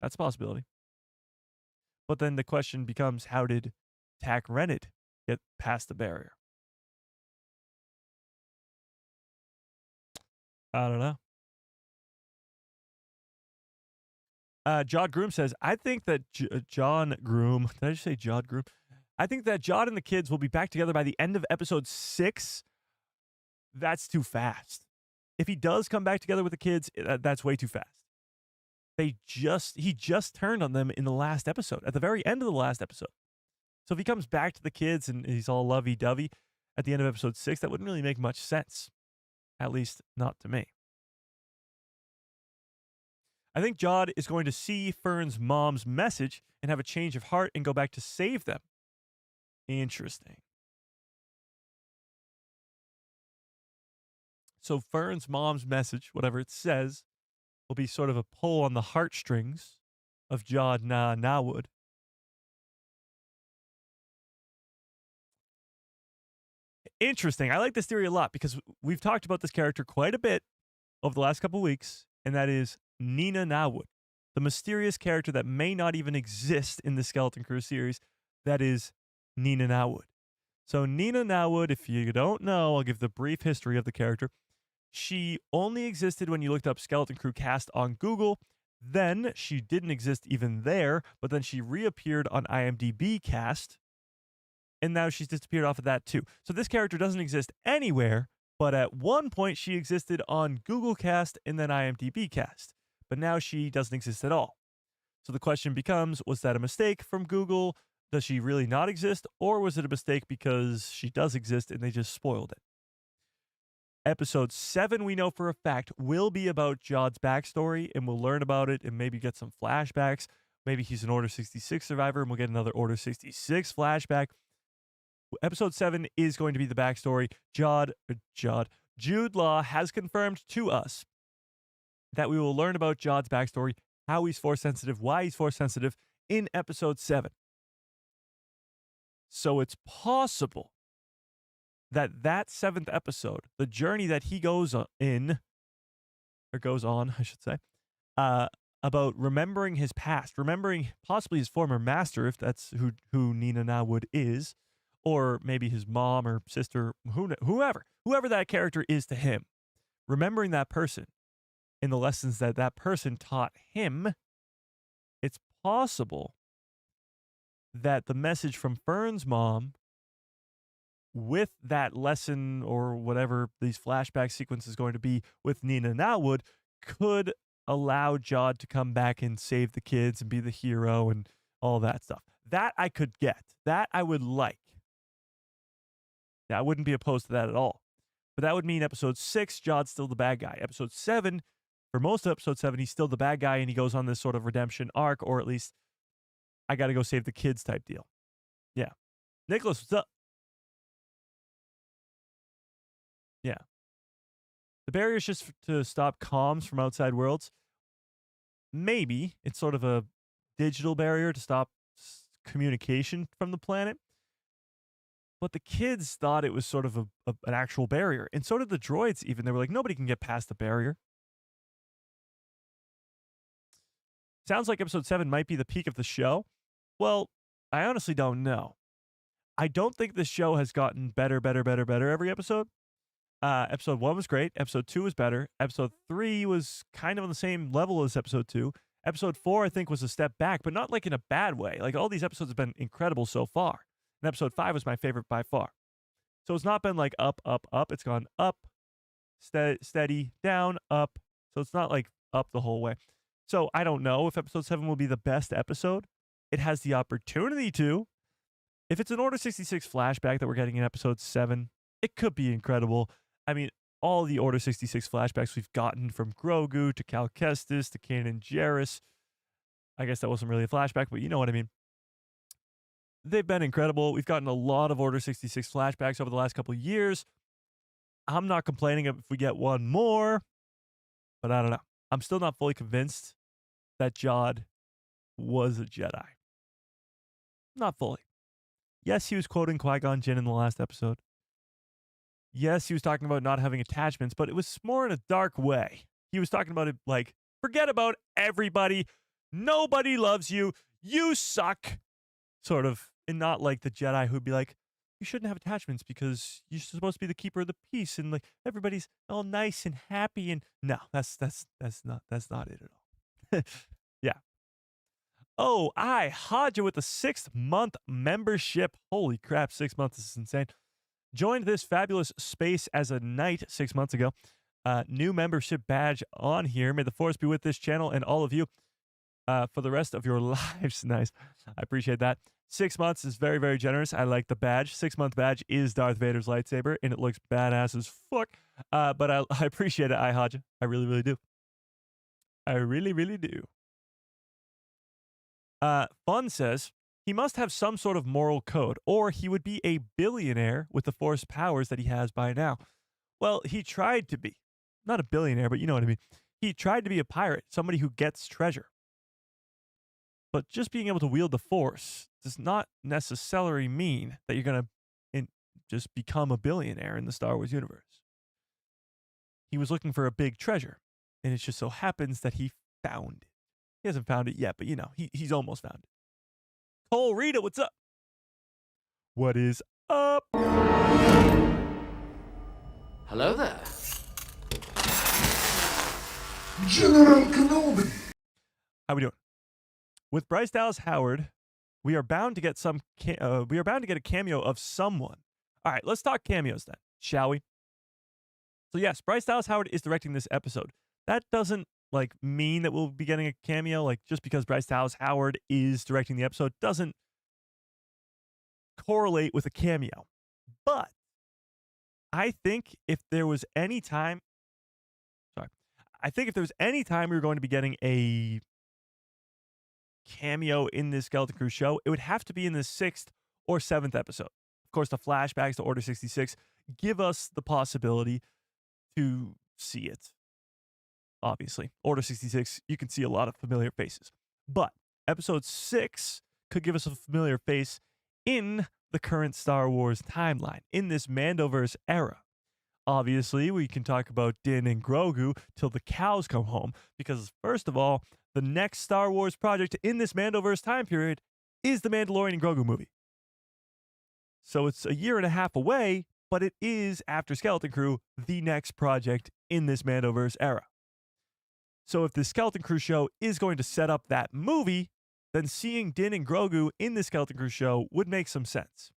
[SPEAKER 1] That's a possibility. But then the question becomes, how did Tak Renid get past the barrier? I don't know. Jod Groom says, I think that John Groom, did I just say Jod Groom? I think that Jod and the kids will be back together by the end of episode 6. That's too fast. If he does come back together with the kids, that's way too fast. He just turned on them in the last episode, at the very end of the last episode. So if he comes back to the kids and he's all lovey-dovey at the end of episode 6, that wouldn't really make much sense. At least not to me. I think Jod is going to see Fern's mom's message and have a change of heart and go back to save them. Interesting. So Fern's mom's message, whatever it says, will be sort of a pull on the heartstrings of Jod Nawood. interesting. I like this theory a lot because we've talked about this character quite a bit over the last couple weeks, and that is Nina Nawood, the mysterious character that may not even exist in the Skeleton Crew series. That is Nina Nawood. So Nina Nawood, if you don't know, I'll give the brief history of the character. She only existed when you looked up Skeleton Crew cast on Google. Then she didn't exist even there, but then she reappeared on IMDb cast, and now she's disappeared off of that too. So this character doesn't exist anywhere, but at one point she existed on Google cast and then IMDb cast, but now she doesn't exist at all. So the question becomes, was that a mistake from Google? Does she really not exist? Or was it a mistake because she does exist and they just spoiled it? Episode 7, we know for a fact, will be about Jod's backstory, and we'll learn about it and maybe get some flashbacks. Maybe he's an Order 66 survivor, and we'll get another Order 66 flashback. Episode 7 is going to be the backstory. Jude Law has confirmed to us that we will learn about Jod's backstory, how he's Force sensitive, why he's Force sensitive in Episode 7. So it's possible that 7th episode, the journey that he goes on, I should say, about remembering his past, remembering possibly his former master, if that's who Nina Nawood is, or maybe his mom or sister, whoever that character is to him, remembering that person and the lessons that person taught him, it's possible that the message from Fern's mom with that lesson or whatever these flashback sequences is going to be with Nina Nawood could allow Jod to come back and save the kids and be the hero and all that stuff. That I could get. That I would like. Yeah, I wouldn't be opposed to that at all. But that would mean episode 6, Jod's still the bad guy. Episode 7, for most of episode 7, he's still the bad guy and he goes on this sort of redemption arc, or at least I got to go save the kids type deal. Yeah. Nicholas, what's up? Yeah. The barrier is just to stop comms from outside worlds. Maybe it's sort of a digital barrier to stop communication from the planet. But the kids thought it was sort of an actual barrier. And so did the droids even. They were like, nobody can get past the barrier. Sounds like episode 7 might be the peak of the show. Well, I honestly don't know. I don't think this show has gotten better every episode. Episode 1 was great. Episode 2 was better. Episode 3 was kind of on the same level as episode 2. Episode 4, I think, was a step back, but not like in a bad way. Like, all these episodes have been incredible so far. And episode 5 was my favorite by far. So it's not been like up. It's gone up, steady, down, up. So it's not like up the whole way. So I don't know if episode 7 will be the best episode. It has the opportunity to. If it's an Order 66 flashback that we're getting in episode 7, it could be incredible. I mean, all the Order 66 flashbacks we've gotten from Grogu to Cal Kestis to Kanan Jarrus. I guess that wasn't really a flashback, but you know what I mean. They've been incredible. We've gotten a lot of Order 66 flashbacks over the last couple of years. I'm not complaining if we get one more, but I don't know. I'm still not fully convinced that Jod was a Jedi. Not fully. Yes, he was quoting Qui-Gon Jinn in the last episode. Yes, he was talking about not having attachments, but it was more in a dark way. He was talking about it like, forget about everybody. Nobody loves you. You suck. Sort of, and not like the Jedi who'd be like, you shouldn't have attachments because you're supposed to be the keeper of the peace and like everybody's all nice and happy. And no, that's not it at all. Yeah. Oh, Haja with the 6-month membership. Holy crap, 6 months is insane. Joined this fabulous space as a knight 6 months ago. New membership badge on here. May the force be with this channel and all of you for the rest of your lives. Nice. I appreciate that. 6 months is very, very generous. I like the badge. 6-month badge is Darth Vader's lightsaber, and it looks badass as fuck. But I appreciate it, Haja. I really, really do. I really, really do. Fun says, he must have some sort of moral code, or he would be a billionaire with the force powers that he has by now. Well, he tried to be. Not a billionaire, but you know what I mean. He tried to be a pirate, somebody who gets treasure. But just being able to wield the force does not necessarily mean that you're going to just become a billionaire in the Star Wars universe. He was looking for a big treasure, and it just so happens that he found it. He hasn't found it yet, but he's almost found it. Cole Rita, what's up? What is up?
[SPEAKER 2] Hello there.
[SPEAKER 3] General Kenobi.
[SPEAKER 1] How we doing? With Bryce Dallas Howard, we are bound to get a cameo of someone. All right, let's talk cameos then, shall we? So yes, Bryce Dallas Howard is directing this episode. That doesn't mean that we'll be getting a cameo. Just because Bryce Dallas Howard is directing the episode doesn't correlate with a cameo. But I think if there was any time we were going to be getting a cameo in this Skeleton Crew show, it would have to be in the 6th or 7th episode. Of course, the flashbacks to Order 66 give us the possibility to see it. Obviously, Order 66, you can see a lot of familiar faces. But episode 6 could give us a familiar face in the current Star Wars timeline, in this Mandoverse era. Obviously, we can talk about Din and Grogu till the cows come home, because first of all, the next Star Wars project in this Mandoverse time period is the Mandalorian and Grogu movie. So it's a year and a half away, but it is, after Skeleton Crew, the next project in this Mandoverse era. So if the Skeleton Crew show is going to set up that movie, then seeing Din and Grogu in the Skeleton Crew show would make some sense.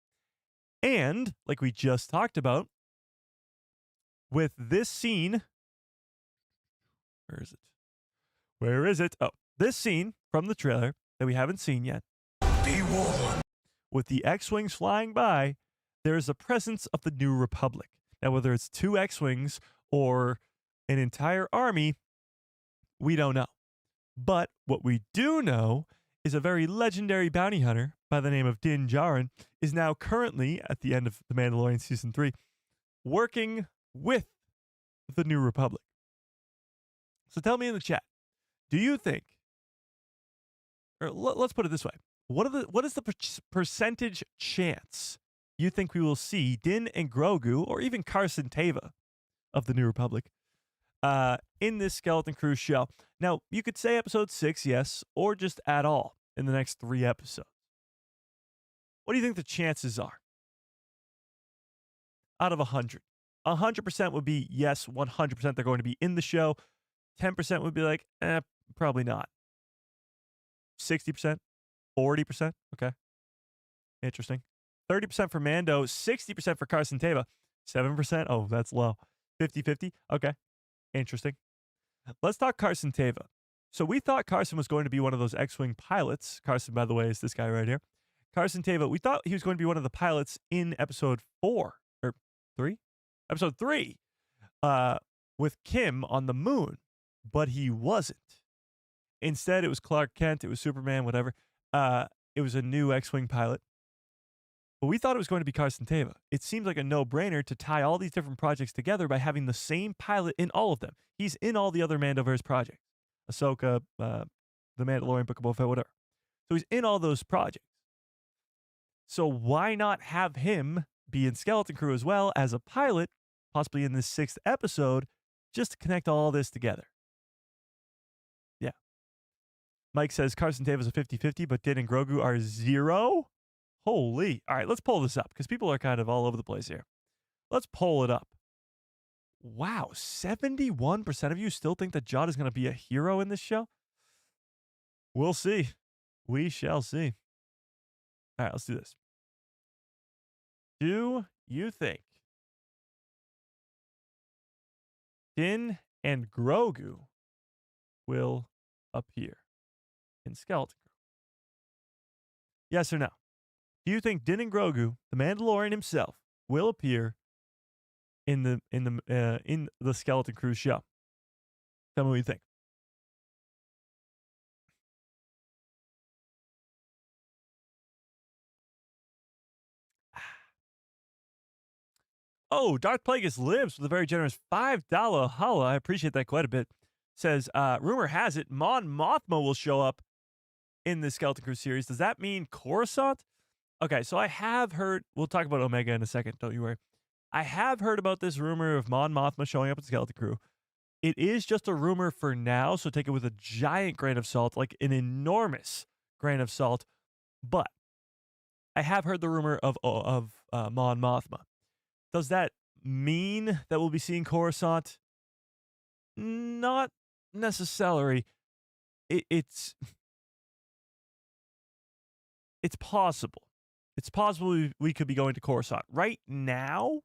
[SPEAKER 1] And, like we just talked about, with this scene, where is it? Oh, this scene from the trailer that we haven't seen yet.
[SPEAKER 4] Be warned.
[SPEAKER 1] With the X-Wings flying by, there is a presence of the New Republic. Now, whether it's 2 X-Wings or an entire army, we don't know. But what we do know is a very legendary bounty hunter by the name of Din Djarin is now currently, at the end of The Mandalorian Season 3, working with the New Republic. So tell me in the chat, do you think, or let's put it this way, what is the percentage chance you think we will see Din and Grogu, or even Carson Teva of the New Republic, in this Skeleton Crew show? Now, you could say episode 6, yes, or just at all in the next 3 episodes. What do you think the chances are? Out of 100. 100% would be yes, 100% they're going to be in the show. 10% would be like, probably not. 60%? 40%? Okay. Interesting. 30% for Mando, 60% for Carson Teva. 7%? Oh, that's low. 50-50? Okay. Interesting. Let's talk Carson Teva. So we thought Carson was going to be one of those X-Wing pilots. Carson, by the way, is this guy right here. Carson Teva, we thought he was going to be one of the pilots in episode 4 or 3? Episode 3 with Kim on the moon, but he wasn't. Instead, it was Clark Kent, it was Superman, whatever. It was a new X-Wing pilot. But we thought it was going to be Carson Teva. It seems like a no-brainer to tie all these different projects together by having the same pilot in all of them. He's in all the other Mandoverse projects. Ahsoka, The Mandalorian, Book of Boba Fett, whatever. So he's in all those projects. So why not have him be in Skeleton Crew as well as a pilot, possibly in this 6th episode, just to connect all this together? Yeah. Mike says Carson Teva is a 50-50, but Din and Grogu are 0? Holy. All right, let's pull this up because people are kind of all over the place here. Let's pull it up. Wow, 71% of you still think that Jod is going to be a hero in this show? We'll see. We shall see. All right, let's do this. Do you think Din and Grogu will appear in Skeleton Crew? Yes or no? Do you think Din and Grogu, the Mandalorian himself, will appear in the Skeleton Crew show? Tell me what you think. Oh, Darth Plagueis lives with a very generous $5 holla. I appreciate that quite a bit. Says, rumor has it Mon Mothma will show up in the Skeleton Crew series. Does that mean Coruscant? Okay, so I have heard. We'll talk about Omega in a second. Don't you worry. I have heard about this rumor of Mon Mothma showing up at Skeleton Crew. It is just a rumor for now, so take it with a giant grain of salt, like an enormous grain of salt. But I have heard the rumor of Mon Mothma. Does that mean that we'll be seeing Coruscant? Not necessarily. It's possible. It's possible we could be going to Coruscant. Right now,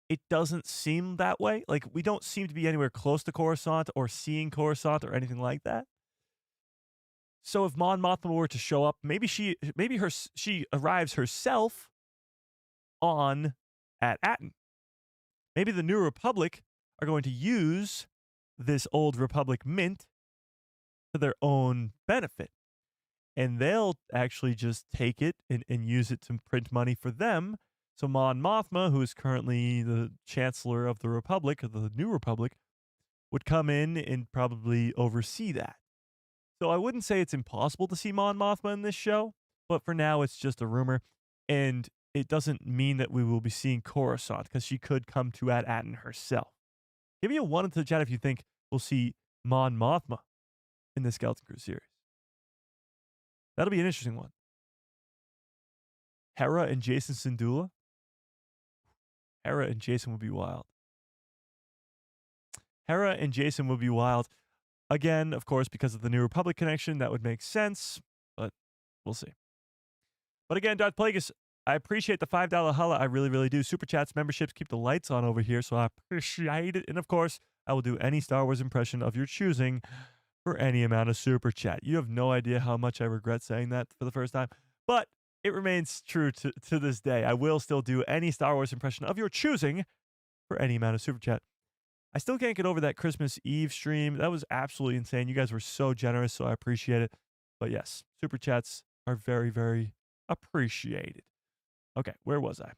[SPEAKER 1] it doesn't seem that way. Like, we don't seem to be anywhere close to Coruscant or seeing Coruscant or anything like that. So if Mon Mothma were to show up, maybe she arrives herself on at Atten. Maybe the New Republic are going to use this old Republic mint to their own benefit. And they'll actually just take it and use it to print money for them. So Mon Mothma, who is currently the Chancellor of the Republic, of the New Republic, would come in and probably oversee that. So I wouldn't say it's impossible to see Mon Mothma in this show, but for now it's just a rumor. And it doesn't mean that we will be seeing Coruscant, because she could come to Atten herself. Give me a 1 into the chat if you think we'll see Mon Mothma in the Skeleton Crew series. That'll be an interesting one. Hera and Jason Syndulla. Hera and Jason would be wild. Hera and Jason would be wild. Again, of course, because of the New Republic connection, that would make sense, but we'll see. But again, Darth Plagueis, I appreciate the $5 holla. I really, really do. Super chats, memberships, keep the lights on over here, so I appreciate it. And of course, I will do any Star Wars impression of your choosing for any amount of super chat. You have no idea how much I regret saying that for the first time, but it remains true to this day. I will still do any Star Wars impression of your choosing for any amount of super chat. I still can't get over that Christmas Eve stream. That was absolutely insane. You guys were so generous, so I appreciate it. But yes, super chats are very, very appreciated. Okay, where was I?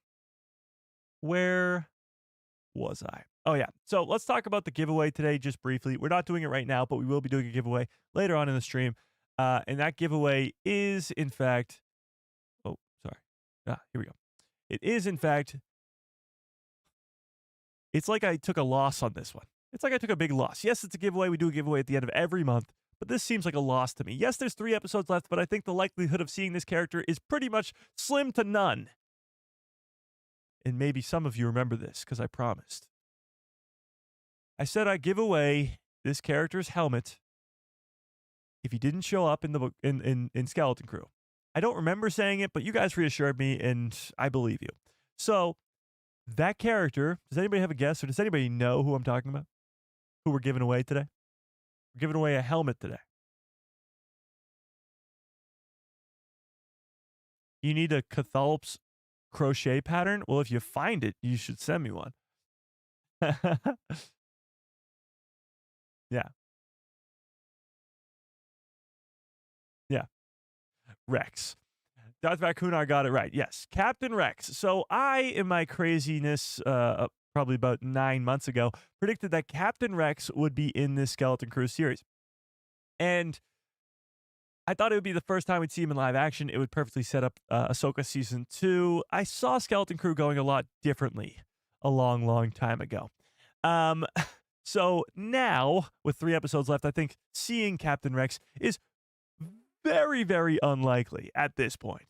[SPEAKER 1] Oh, yeah. So let's talk about the giveaway today just briefly. We're not doing it right now, but we will be doing a giveaway later on in the stream. And that giveaway is, in fact... Oh, sorry. Here we go. It is, in fact... It's like I took a loss on this one. It's like I took a big loss. Yes, it's a giveaway. We do a giveaway at the end of every month, but this seems like a loss to me. Yes, there's 3 episodes left, but I think the likelihood of seeing this character is pretty much slim to none. And maybe some of you remember this, because I promised. I said I'd give away this character's helmet if he didn't show up in the book in Skeleton Crew. I don't remember saying it, but you guys reassured me, and I believe you. So that character, does anybody have a guess, or does anybody know who I'm talking about? Who we're giving away today? We're giving away a helmet today. You need a Cathalp's crochet pattern? Well, if you find it, you should send me one. Yeah. Yeah. Rex. Darth Vacunar got it right. Yes, Captain Rex. So I, in my craziness, probably about 9 months ago, predicted that Captain Rex would be in this Skeleton Crew series. And I thought it would be the first time we'd see him in live action. It would perfectly set up Ahsoka Season 2. I saw Skeleton Crew going a lot differently a long, long time ago. So now, with 3 episodes left, I think seeing Captain Rex is very, very unlikely at this point.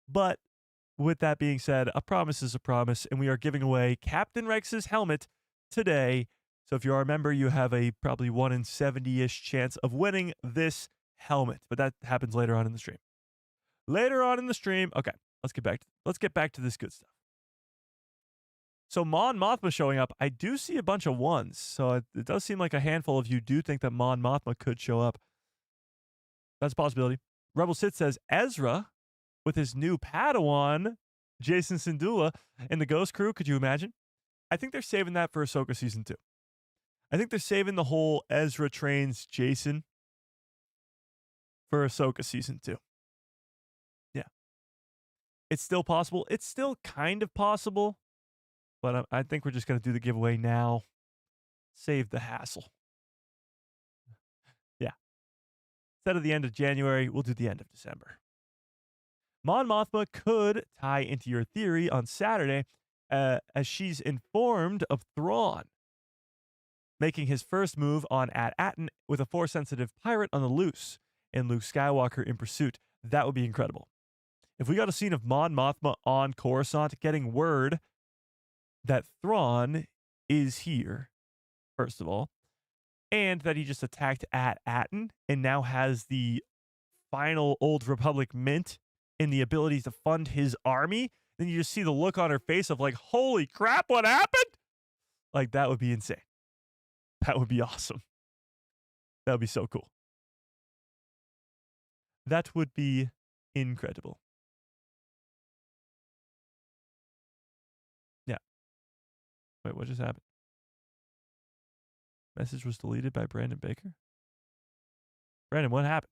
[SPEAKER 1] But with that being said, a promise is a promise, and we are giving away Captain Rex's helmet today. So if you're a member, you have a probably 1 in 70-ish chance of winning this helmet. But that happens later on in the stream. Okay, let's get back to this good stuff. So Mon Mothma showing up, I do see a bunch of 1s. So it does seem like a handful of you do think that Mon Mothma could show up. That's a possibility. Rebel Sith says Ezra with his new Padawan, Jason Syndulla, and the Ghost Crew. Could you imagine? I think they're saving that for Ahsoka Season 2. I think they're saving the whole Ezra trains Jason for Ahsoka Season 2. Yeah. It's still possible. It's still kind of possible. But I think we're just going to do the giveaway now. Save the hassle. Yeah. Instead of the end of January, we'll do the end of December. Mon Mothma could tie into your theory on Saturday as she's informed of Thrawn making his first move on At-Aten with a Force-sensitive pirate on the loose and Luke Skywalker in pursuit. That would be incredible. If we got a scene of Mon Mothma on Coruscant getting word that Thrawn is here, first of all, and that he just attacked At-Aten and now has the final Old Republic mint in the ability to fund his army, then you just see the look on her face of like, holy crap, what happened? Like, that would be insane. That would be awesome. That would be so cool. That would be incredible. Yeah. Wait, what just happened? Message was deleted by Brandon Baker? Brandon, what happened?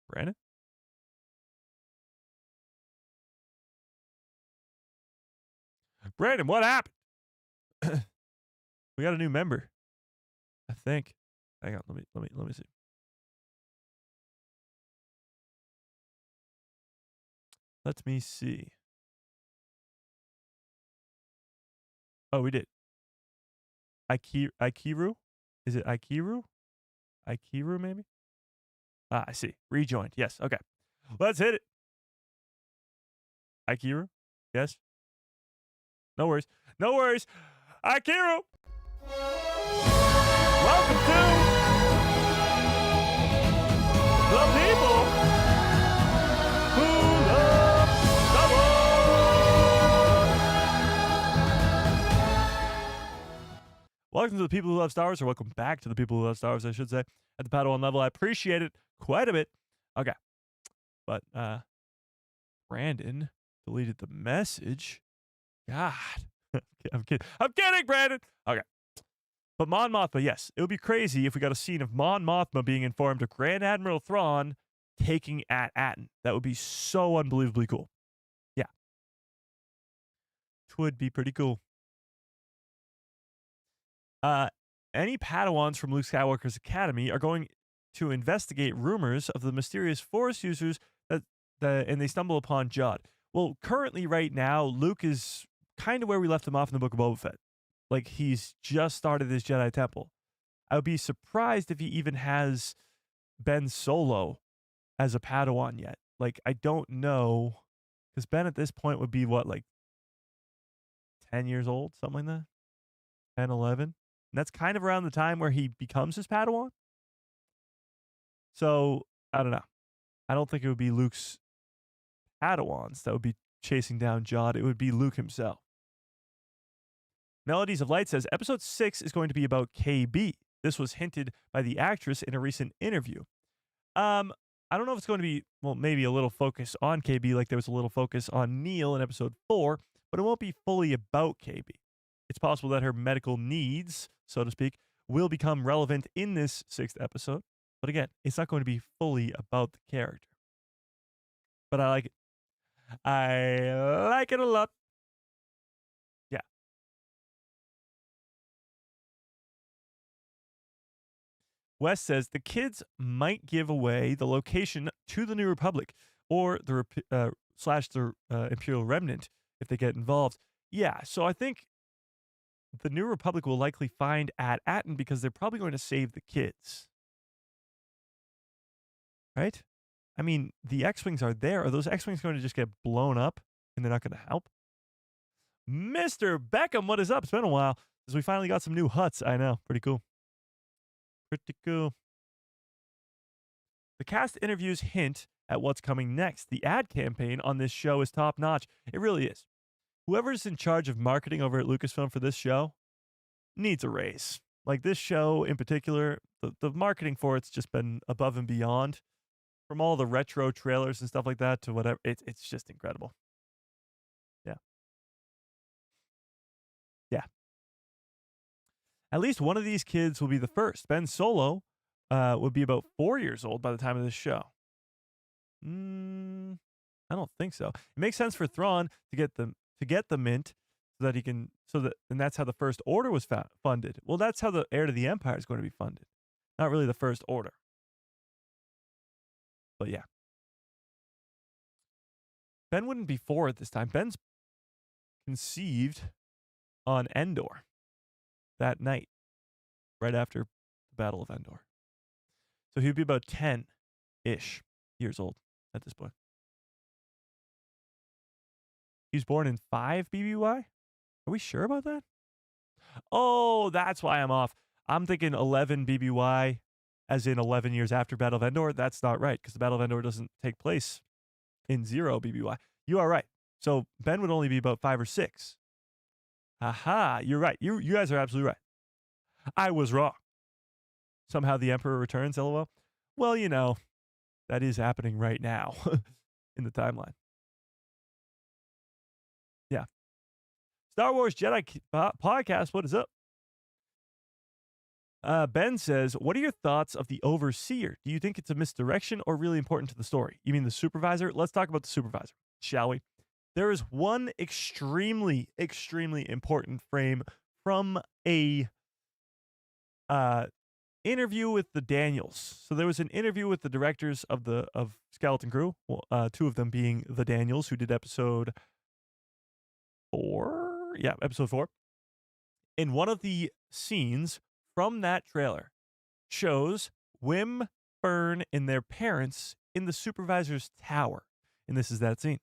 [SPEAKER 1] Brandon? Brandon, what happened? We got a new member, I think. Hang on, let me see. Let me see. Oh, we did. Aikiru? Is it Aikiru? Aikiru, maybe? Ah, I see. Rejoined. Yes. Okay. Let's hit it. Aikiru? Yes. No worries. No worries. Aikiru! Welcome to the people who love Star Wars. Welcome to the people who love Star Wars, or welcome back to the people who love Star Wars, I should say, at the Padawan level. I appreciate it quite a bit. Okay. But Brandon deleted the message. God. I'm kidding. I'm kidding, Brandon. Okay. But Mon Mothma, yes. It would be crazy if we got a scene of Mon Mothma being informed of Grand Admiral Thrawn taking At-Aten. That would be so unbelievably cool. Yeah. It would be pretty cool. Any Padawans from Luke Skywalker's Academy are going to investigate rumors of the mysterious Force users and they stumble upon Jod. Well, currently, right now, Luke is kind of where we left him off in the Book of Boba Fett. Like, he's just started his Jedi Temple. I would be surprised if he even has Ben Solo as a Padawan yet. Like, I don't know. Because Ben at this point would be, what, like 10 years old? Something like that? 10, 11? And that's kind of around the time where he becomes his Padawan. So, I don't know. I don't think it would be Luke's Padawans that would be chasing down Jod. It would be Luke himself. Melodies of Light says, Episode 6 is going to be about KB. This was hinted by the actress in a recent interview. I don't know if it's going to be, well, maybe a little focus on KB, like there was a little focus on Neil in Episode 4, but it won't be fully about KB. It's possible that her medical needs, so to speak, will become relevant in this 6th episode. But again, it's not going to be fully about the character. But I like it. I like it a lot. Yeah. Wes says the kids might give away the location to the New Republic or the Imperial Remnant if they get involved. Yeah, so I think the New Republic will likely find At-Aten because they're probably going to save the kids. Right? I mean, the X-Wings are there. Are those X-Wings going to just get blown up and they're not going to help? Mr. Beckham, what is up? It's been a while since we finally got some new huts. I know. Pretty cool. Pretty cool. The cast interviews hint at what's coming next. The ad campaign on this show is top-notch. It really is. Whoever's in charge of marketing over at Lucasfilm for this show needs a raise. Like this show in particular, the marketing for it's just been above and beyond. From all the retro trailers and stuff like that to whatever. It's just incredible. Yeah. Yeah. At least one of these kids will be the first. Ben Solo would be about 4 years old by the time of this show. I don't think so. It makes sense for Thrawn to get the mint so that he can and that's how the First Order was funded. Well, that's how the heir to the Empire is going to be funded, not really the First Order. But yeah, Ben wouldn't be 4 at this time. Ben's conceived on Endor that night, right after the Battle of Endor. So he would be about 10-ish years old at this point. He was born in 5 BBY? Are we sure about that? Oh, that's why I'm off. I'm thinking 11 BBY, as in 11 years after Battle of Endor. That's not right, because the Battle of Endor doesn't take place in 0 BBY. You are right. So Ben would only be about 5 or 6. Aha, you're right. You guys are absolutely right. I was wrong. Somehow the Emperor returns, LOL. Well, you know, that is happening right now in the timeline. Yeah. Star Wars Jedi podcast, what is up? Ben says, what are your thoughts of the Overseer? Do you think it's a misdirection or really important to the story? You mean the Supervisor? Let's talk about the Supervisor, shall we? There is one extremely, extremely important frame from a interview with the Daniels. So there was an interview with the directors of Skeleton Crew, 2 of them being the Daniels, who did episode 4. Yeah, episode 4. In one of the scenes from that trailer shows Wim, Fern, and their parents in the Supervisor's tower. And this is that scene.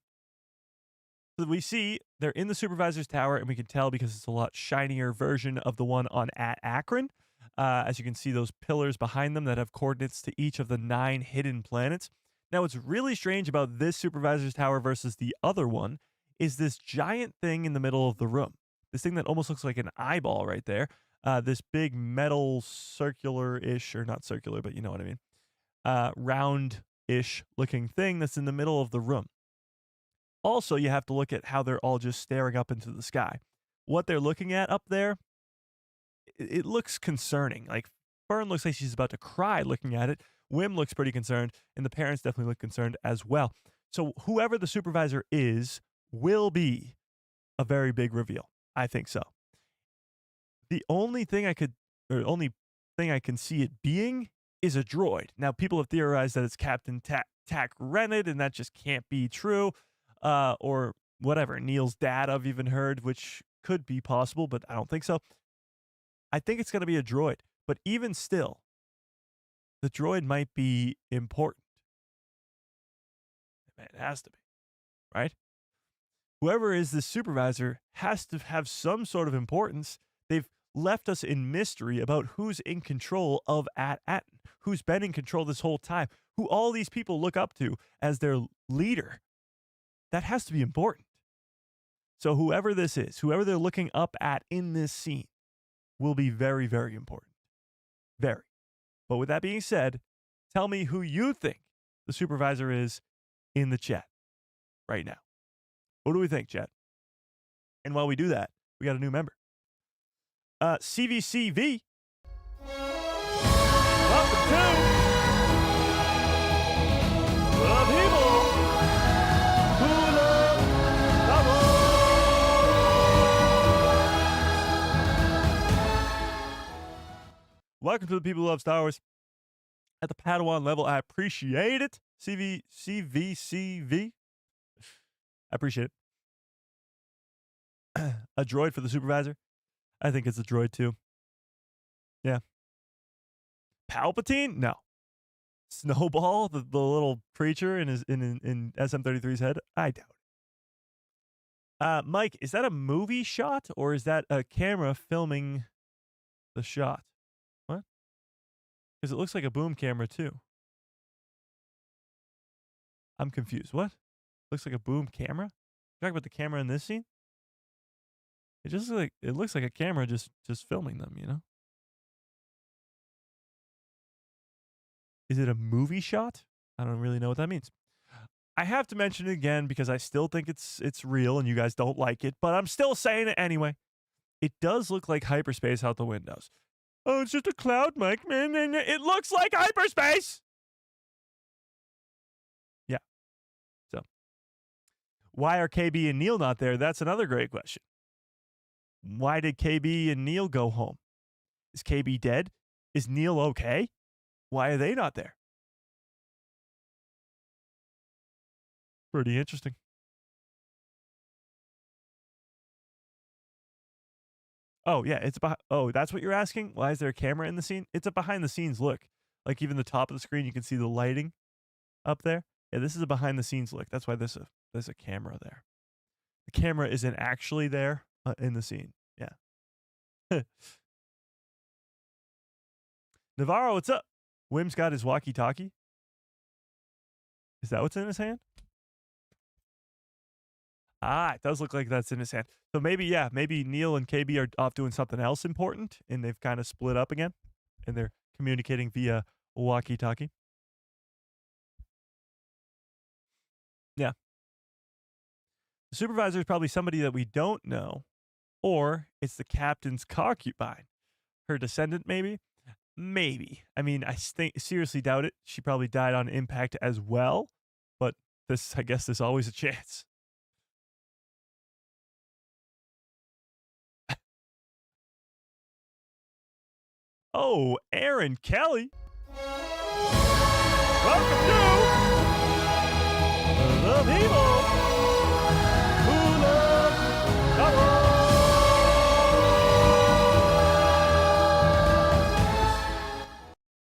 [SPEAKER 1] So we see they're in the Supervisor's tower, and we can tell because it's a lot shinier version of the one on at Akron. As you can see, those pillars behind them that have coordinates to each of the 9 hidden planets. Now, what's really strange about this Supervisor's tower versus the other one is this giant thing in the middle of the room. This thing that almost looks like an eyeball right there. This big metal circular-ish, or not circular, but you know what I mean, round-ish looking thing that's in the middle of the room. Also, you have to look at how they're all just staring up into the sky. What they're looking at up there, it looks concerning. Like, Fern looks like she's about to cry looking at it. Wim looks pretty concerned, and the parents definitely look concerned as well. So whoever the Supervisor is will be a very big reveal. I think so. The only thing I can see it being is a droid. Now, people have theorized that it's Captain Tack Rennet, and that just can't be true. Or whatever. Neil's dad, I've even heard, which could be possible, but I don't think so. I think it's going to be a droid. But even still, the droid might be important. It has to be, right? Whoever is the Supervisor has to have some sort of importance. They've left us in mystery about who's in control of At-Atten, who's been in control this whole time, who all these people look up to as their leader. That has to be important. So whoever this is, whoever they're looking up at in this scene, will be very, very important. Very. But with that being said, tell me who you think the Supervisor is in the chat right now. What do we think, chat? And while we do that, we got a new member. CVCV. Welcome to the people who love Star Wars. Welcome to the people who love Star Wars. At the Padawan level, I appreciate it. CVCV. I appreciate it. A droid for the Supervisor. I think it's a droid too. Yeah. Palpatine? No. Snowball, the little preacher in his in SM-33's head? I doubt it. Mike, is that a movie shot or is that a camera filming the shot? What? Because it looks like a boom camera too. I'm confused. What? Looks like a boom camera? You talking about the camera in this scene? It looks like a camera just filming them, you know? Is it a movie shot? I don't really know what that means. I have to mention it again because I still think it's real and you guys don't like it, but I'm still saying it anyway. It does look like hyperspace out the windows. Oh, it's just a cloud, Mike, man. It looks like hyperspace. Yeah. So, why are KB and Neil not there? That's another great question. Why did KB and Neil go home? Is KB dead? Is Neil okay? Why are they not there? Pretty interesting. Oh, yeah, it's oh, that's what you're asking? Why is there a camera in the scene? It's a behind the scenes look. Like even the top of the screen, you can see the lighting up there. Yeah, this is a behind the scenes look. That's why there's a camera there. The camera isn't actually there in the scene. Yeah. Navarro, what's up? Wim's got his walkie-talkie. Is that what's in his hand? Ah, it does look like that's in his hand. So maybe, yeah, maybe Neil and KB are off doing something else important, and they've kind of split up again, and they're communicating via walkie-talkie. Yeah. The supervisor is probably somebody that we don't know, or it's the captain's concubine. Her descendant, maybe? Maybe. I mean, I seriously doubt it. She probably died on impact as well, but I guess there's always a chance. Oh, Aaron Kelly. Welcome to the people who love Star Wars.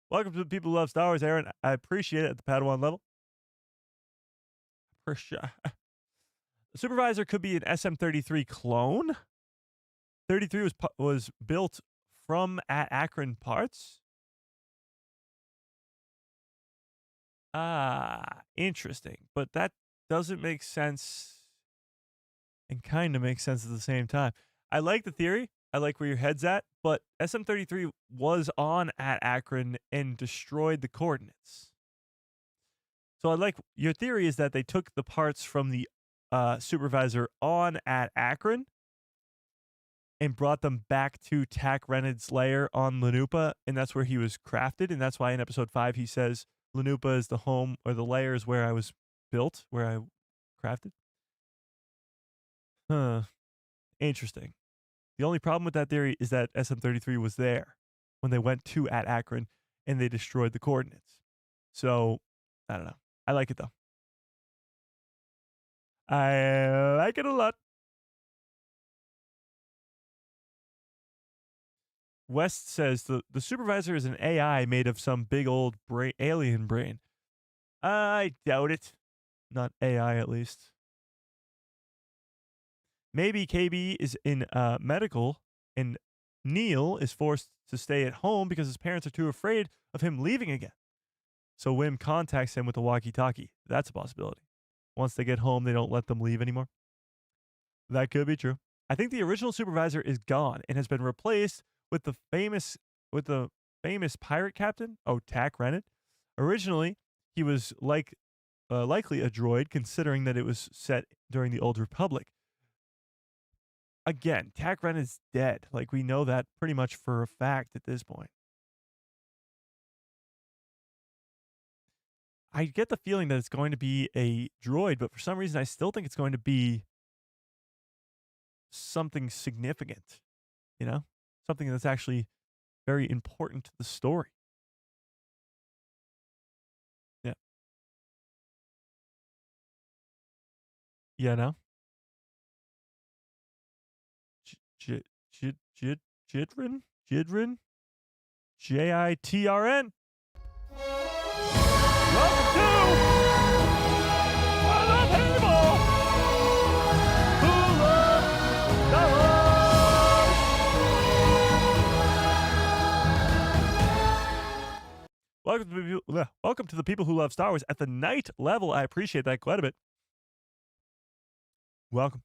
[SPEAKER 1] Welcome to the people who love Star Wars, Aaron. I appreciate it at the Padawan level. For sure. The supervisor could be an SM-33 clone. 33 was built from at Akron parts. Ah, interesting. But that doesn't make sense and kind of makes sense at the same time. I like the theory. I like where your head's at. But SM-33 was on at Akron and destroyed the coordinates. So I like your theory is that they took the parts from the supervisor on at Akron and brought them back to Tak Rened's lair on Lanupa, and that's where he was crafted, and that's why in episode 5 he says Lanupa is the home, or the lair is where I was built, where I crafted. Huh. Interesting. The only problem with that theory is that SM-33 was there when they went to at Akron, and they destroyed the coordinates. So, I don't know. I like it, though. I like it a lot. West says the supervisor is an AI made of some big old alien brain. I doubt it. Not AI, at least. Maybe KB is in medical and Neil is forced to stay at home because his parents are too afraid of him leaving again. So Wim contacts him with a walkie-talkie. That's a possibility. Once they get home, they don't let them leave anymore. That could be true. I think the original supervisor is gone and has been replaced with the famous pirate captain, Tak Rened. Originally, he was likely a droid, considering that it was set during the Old Republic. Again, Tak Rened is dead. Like, we know that pretty much for a fact at this point. I get the feeling that it's going to be a droid, but for some reason, I still think it's going to be something significant, you know? Something that's actually very important to the story. Yeah. Yeah, no? Jidrin? Jitrn? Welcome to the people who love Star Wars. Welcome to the people who love Star Wars at the night level. I appreciate that quite a bit. Welcome.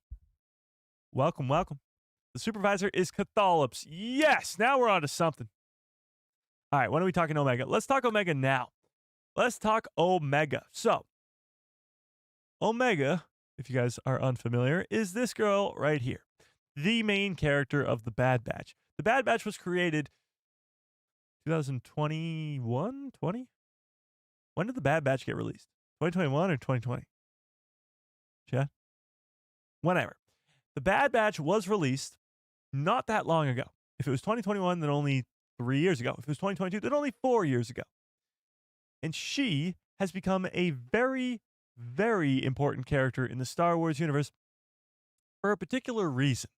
[SPEAKER 1] The supervisor is Catholips. Yes, now we're on to something. All right, when are we talking Omega? Let's talk Omega now. Let's talk Omega. So, Omega, if you guys are unfamiliar, is this girl right here, the main character of the Bad Batch. The Bad Batch was created 2021, 20? When did the Bad Batch get released? 2021 or 2020? Chat? Whenever. The Bad Batch was released not that long ago. If it was 2021, then only 3 years ago. If it was 2022, then only 4 years ago. And she has become a very, very important character in the Star Wars universe for a particular reason.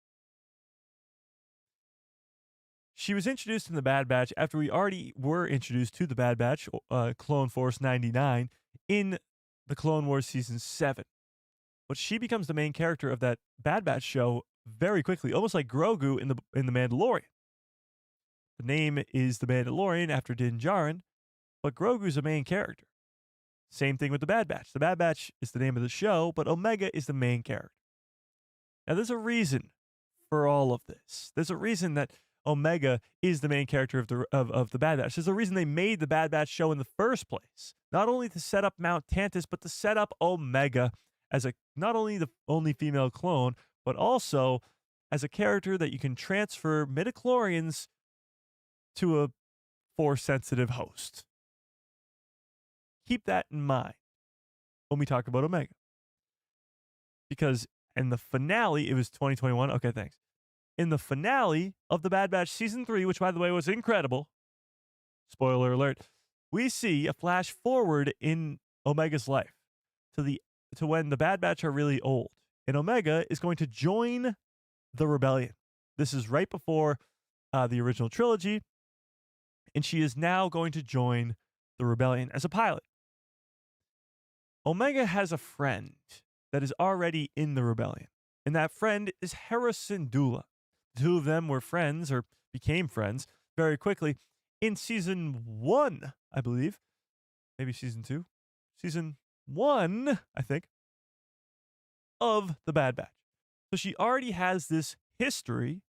[SPEAKER 1] She was introduced in the Bad Batch after we already were introduced to the Bad Batch, Clone Force 99, in the Clone Wars Season 7. But she becomes the main character of that Bad Batch show very quickly, almost like Grogu in the Mandalorian. The name is the Mandalorian after Din Djarin, but Grogu's a main character. Same thing with the Bad Batch. The Bad Batch is the name of the show, but Omega is the main character. Now, there's a reason for all of this. There's a reason that Omega is the main character of the Bad Batch. There's a reason they made the Bad Batch show in the first place. Not only to set up Mount Tantus, but to set up Omega as not only the only female clone, but also as a character that you can transfer midichlorians to a Force-sensitive host. Keep that in mind when we talk about Omega. Because in the finale, it was 2021. Okay, thanks. In the finale of the Bad Batch Season 3, which, by the way, was incredible, spoiler alert, we see a flash forward in Omega's life to when the Bad Batch are really old. And Omega is going to join the rebellion. This is right before the original trilogy. And she is now going to join the rebellion as a pilot. Omega has a friend that is already in the rebellion. And that friend is Hera Syndulla. The two of them were friends, or became friends, very quickly in Season 1, I believe. Maybe Season 2. Season 1, I think, of the Bad Batch. So she already has this history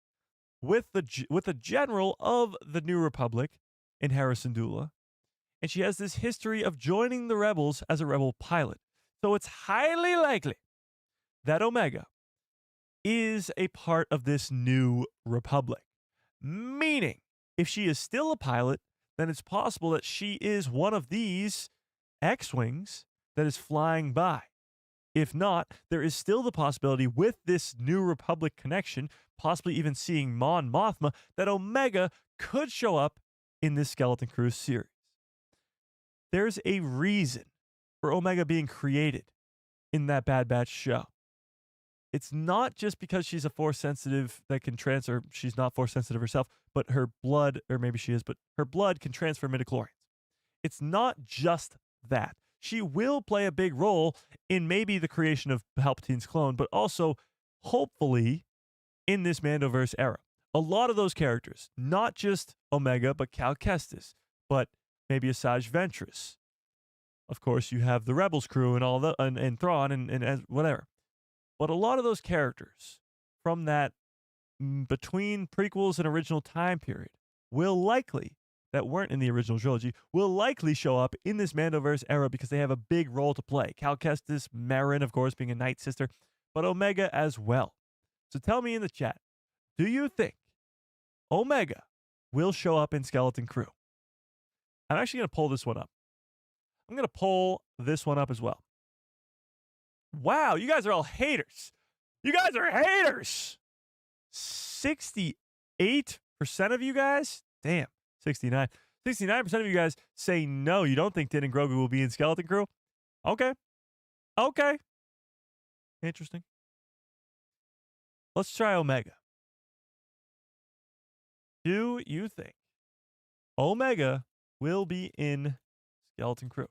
[SPEAKER 1] with the general of the New Republic in Hera Syndulla. And she has this history of joining the rebels as a rebel pilot. So it's highly likely that Omega is a part of this New Republic. Meaning, if she is still a pilot, then it's possible that she is one of these X-Wings that is flying by. If not, there is still the possibility with this New Republic connection, possibly even seeing Mon Mothma, that Omega could show up in this Skeleton Crew series. There's a reason for Omega being created in that Bad Batch show. It's not just because she's a Force sensitive that can transfer, she's not Force sensitive herself, but her blood, or maybe she is, but her blood can transfer midichlorians. It's not just that. She will play a big role in maybe the creation of Palpatine's clone, but also, hopefully, in this Mandoverse era. A lot of those characters, not just Omega, but Cal Kestis, but maybe Asajj Ventress. Of course, you have the Rebels crew and all the and Thrawn and whatever. But a lot of those characters from that between prequels and original time period will likely, that weren't in the original trilogy, will likely show up in this Mandoverse era because they have a big role to play. Cal Kestis, Marin, of course, being a Night Sister, but Omega as well. So tell me in the chat, do you think Omega will show up in Skeleton Crew? I'm actually going to pull this one up. I'm going to pull this one up as well. Wow, you guys are all haters. You guys are haters. 68% of you guys? Damn, 69. 69% of you guys say no, you don't think Din and Grogu will be in Skeleton Crew? Okay. Okay. Interesting. Let's try Omega. Do you think Omega will be in Skeleton Crew?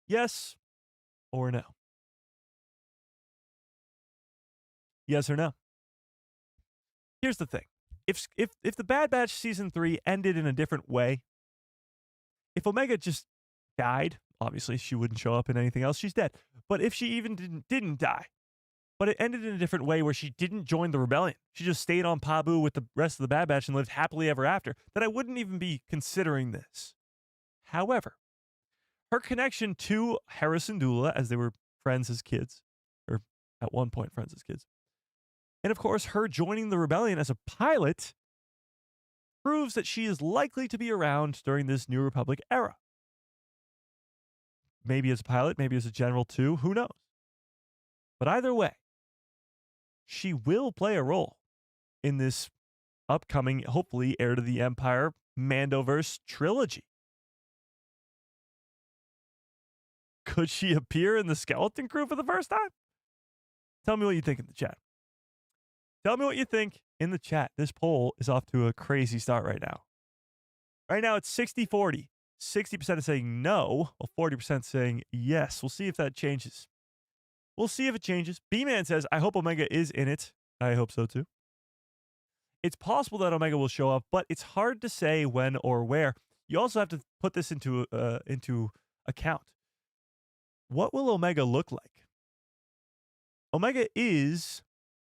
[SPEAKER 1] Yes or no? Yes or no? Here's the thing. If the Bad Batch Season 3 ended in a different way, if Omega just died, obviously she wouldn't show up in anything else. She's dead. But if she even didn't die, but it ended in a different way where she didn't join the rebellion, she just stayed on Pabu with the rest of the Bad Batch and lived happily ever after, then I wouldn't even be considering this. However, her connection to Hera Syndulla, as they were friends as kids, or at one point friends as kids, and of course her joining the rebellion as a pilot, proves that she is likely to be around during this New Republic era. Maybe as a pilot, maybe as a general too, who knows? But either way, she will play a role in this upcoming, hopefully, Heir to the Empire Mandoverse trilogy. Could she appear in the Skeleton Crew for the first time? Tell me what you think in the chat. Tell me what you think in the chat. This poll is off to a crazy start right now. Right now, it's 60-40. 60% is saying no, while 40% saying yes. We'll see if that changes. We'll see if it changes. B-Man says, I hope Omega is in it. I hope so too. It's possible that Omega will show up, but it's hard to say when or where. You also have to put this into account. What will Omega look like? Omega is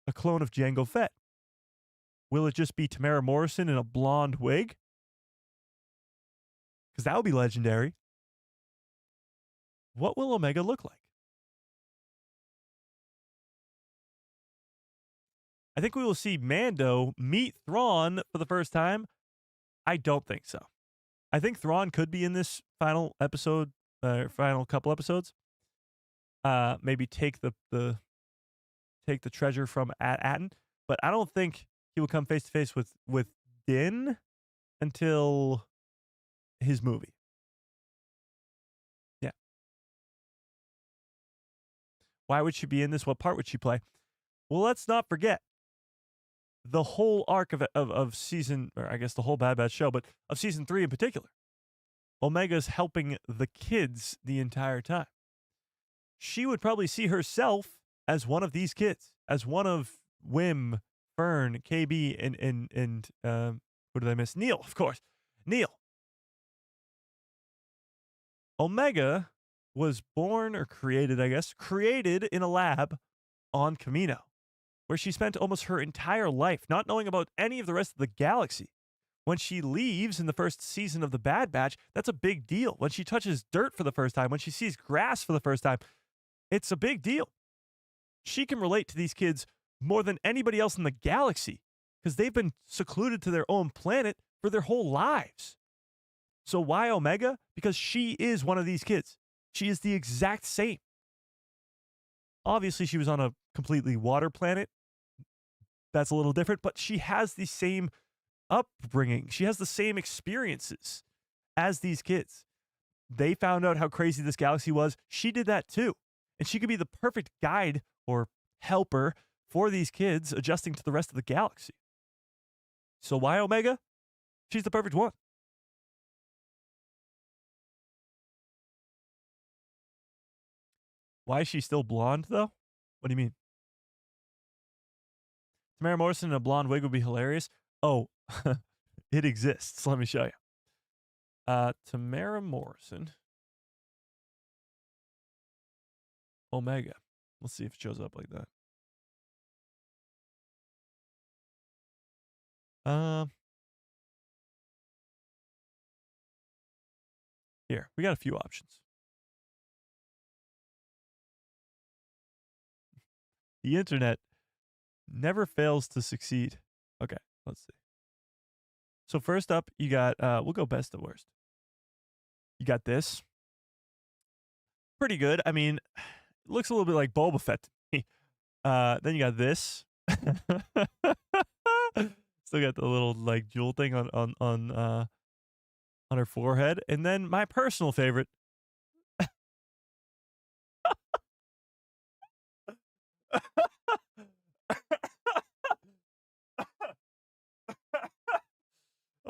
[SPEAKER 1] a clone of Jango Fett. Will it just be Tamara Morrison in a blonde wig? Because that would be legendary. What will Omega look like? I think we will see Mando meet Thrawn for the first time. I don't think so. I think Thrawn could be in this final episode, final couple episodes. Maybe take the treasure from Atten, but I don't think he will come face to face with Din until his movie. Yeah. Why would she be in this? What part would she play? Well, let's not forget the whole arc of season, or I guess the whole Bad Batch show, but of season 3 in particular. Omega's helping the kids the entire time. She would probably see herself as one of these kids, as one of Wim, Fern, KB, and who did I miss? Neil, of course. Neil. Omega was born or created, I guess, created in a lab on Cameo, where she spent almost her entire life not knowing about any of the rest of the galaxy. When she leaves in the first season of the Bad Batch, that's a big deal. When she touches dirt for the first time, when she sees grass for the first time, it's a big deal. She can relate to these kids more than anybody else in the galaxy because they've been secluded to their own planet for their whole lives. So why Omega? Because she is one of these kids. She is the exact same. Obviously, she was on a completely water planet. That's a little different, but she has the same upbringing. She has the same experiences as these kids. They found out how crazy this galaxy was. She did that too. And she could be the perfect guide or helper for these kids adjusting to the rest of the galaxy. So why Omega? She's the perfect one. Why is she still blonde, though? What do you mean? Tamara Morrison in a blonde wig would be hilarious. Oh, it exists. Let me show you. Tamara Morrison. Omega. Let's see if it shows up like that. Here, we got a few options. The internet never fails to succeed. Okay, let's see. So first up, you got, we'll go best to worst. You got this. Pretty good. I mean, it looks a little bit like Boba Fett to me. Then you got this. Still got the little like jewel thing on her forehead. And then my personal favorite.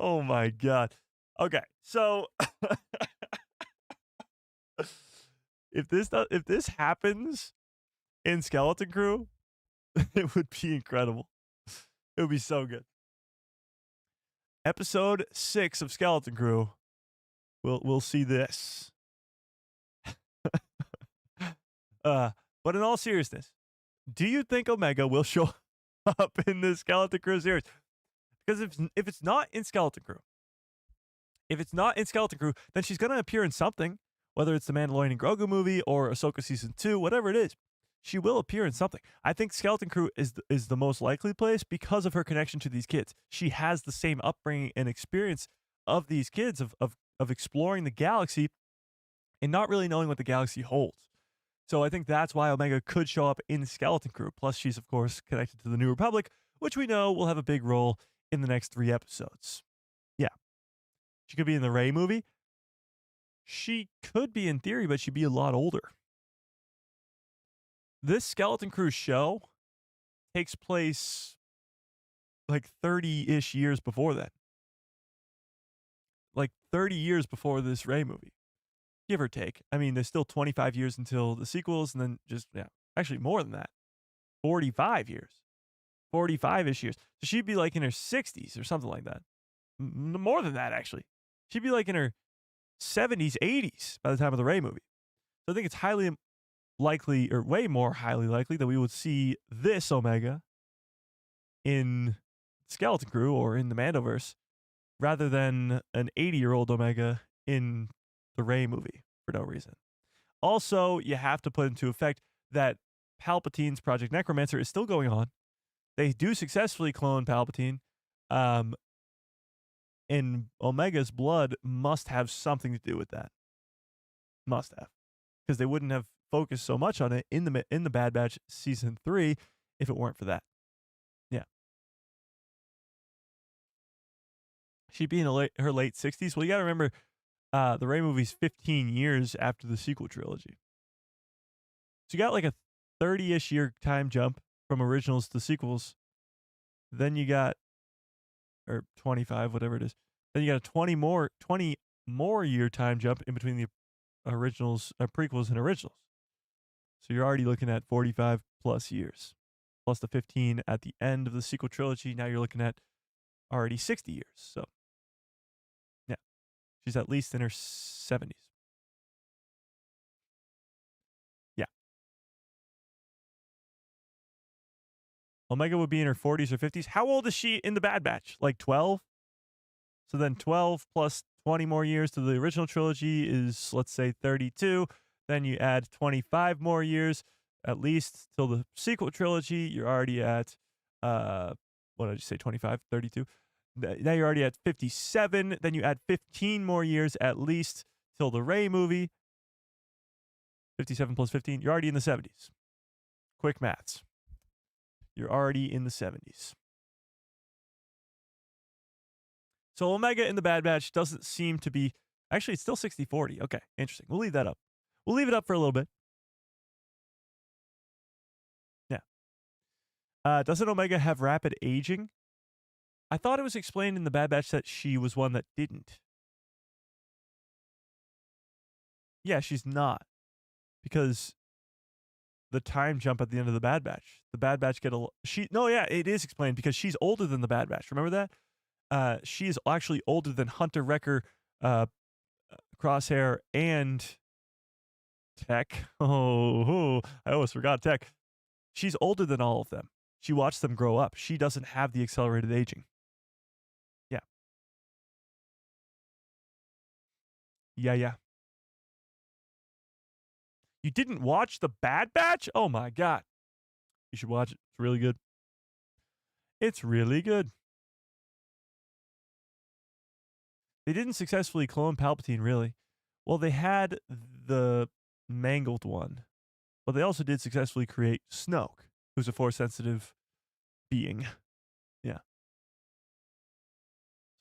[SPEAKER 1] Oh my God. Okay, so if this happens in Skeleton Crew, it would be incredible. It would be so good. Episode 6 of Skeleton Crew. We'll see this. But in all seriousness, do you think Omega will show up in the Skeleton Crew series? Because if it's not in Skeleton Crew, then she's going to appear in something, whether it's the Mandalorian and Grogu movie or Ahsoka Season 2, whatever it is. She will appear in something. I think Skeleton Crew is the most likely place because of her connection to these kids. She has the same upbringing and experience of these kids, of exploring the galaxy and not really knowing what the galaxy holds. So I think that's why Omega could show up in Skeleton Crew. Plus, she's, of course, connected to the New Republic, which we know will have a big role in the next 3 episodes. Yeah. She could be in the Rey movie. She could be in theory, but she'd be a lot older. This Skeleton Crew show takes place like 30-ish years before that. Like 30 years before this Rey movie. Give or take. I mean, there's still 25 years until the sequels, and then just, actually more than that. 45 years. 45-ish years. So she'd be like in her 60s or something like that. More than that, actually. She'd be like in her 70s, 80s by the time of the Rey movie. So I think it's highly likely, or way more highly likely, that we would see this Omega in Skeleton Crew or in the Mandoverse rather than an 80-year-old Omega in the Rey movie for no reason. Also, you have to put into effect that Palpatine's Project Necromancer is still going on. They do successfully clone Palpatine. And Omega's blood must have something to do with that. Must have. Because they wouldn't have focused so much on it in the Bad Batch Season 3 if it weren't for that. Yeah. She'd be in her late 60s. Well, you got to remember, the Rey movie's 15 years after the sequel trilogy. So you got like a 30-ish year time jump from originals to sequels. Then you got, or 25, whatever it is. Then you got a 20 more year time jump in between the originals, prequels and originals. So you're already looking at 45 plus years. Plus the 15 at the end of the sequel trilogy. Now you're looking at already 60 years. So, yeah. She's at least in her 70s. Yeah. Omega would be in her 40s or 50s. How old is she in the Bad Batch? Like 12? So then 12 plus 20 more years to the original trilogy is, let's say, 32. Then you add 25 more years, at least till the sequel trilogy. You're already at, what did you say, 25, 32? Now you're already at 57. Then you add 15 more years at least till the Rey movie. 57 plus 15. You're already in the 70s. Quick maths. You're already in the 70s. So Omega in the Bad Batch doesn't seem to be... Actually, it's still 60-40. Okay, interesting. We'll leave that up. We'll leave it up for a little bit. Yeah. Doesn't Omega have rapid aging? I thought it was explained in the Bad Batch that she was one that didn't. Yeah, she's not. Because the time jump at the end of the Bad Batch. The Bad Batch get a... it is explained because she's older than the Bad Batch. Remember that? She is actually older than Hunter, Wrecker, Crosshair, and Tech. Oh, I almost forgot Tech. She's older than all of them. She watched them grow up. She doesn't have the accelerated aging. Yeah. Yeah. You didn't watch the Bad Batch? Oh my God. You should watch it. It's really good. It's really good. They didn't successfully clone Palpatine, really. Well, they had the mangled one, but they also did successfully create Snoke, who's a Force-sensitive being. Yeah.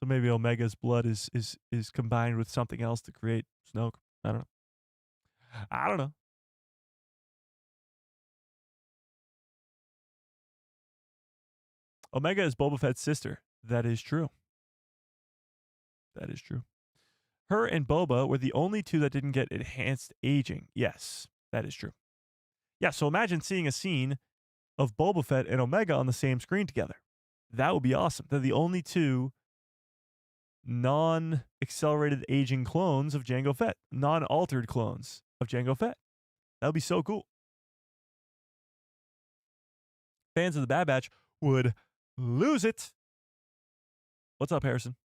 [SPEAKER 1] So maybe Omega's blood is combined with something else to create Snoke. I don't know. Omega is Boba Fett's sister. That is true. That is true. Her and Boba were the only two that didn't get enhanced aging. Yes, that is true. Yeah, so imagine seeing a scene of Boba Fett and Omega on the same screen together. That would be awesome. They're the only two non-accelerated aging clones of Jango Fett. Non-altered clones of Jango Fett. That would be so cool. Fans of the Bad Batch would lose it. What's up, Harrison?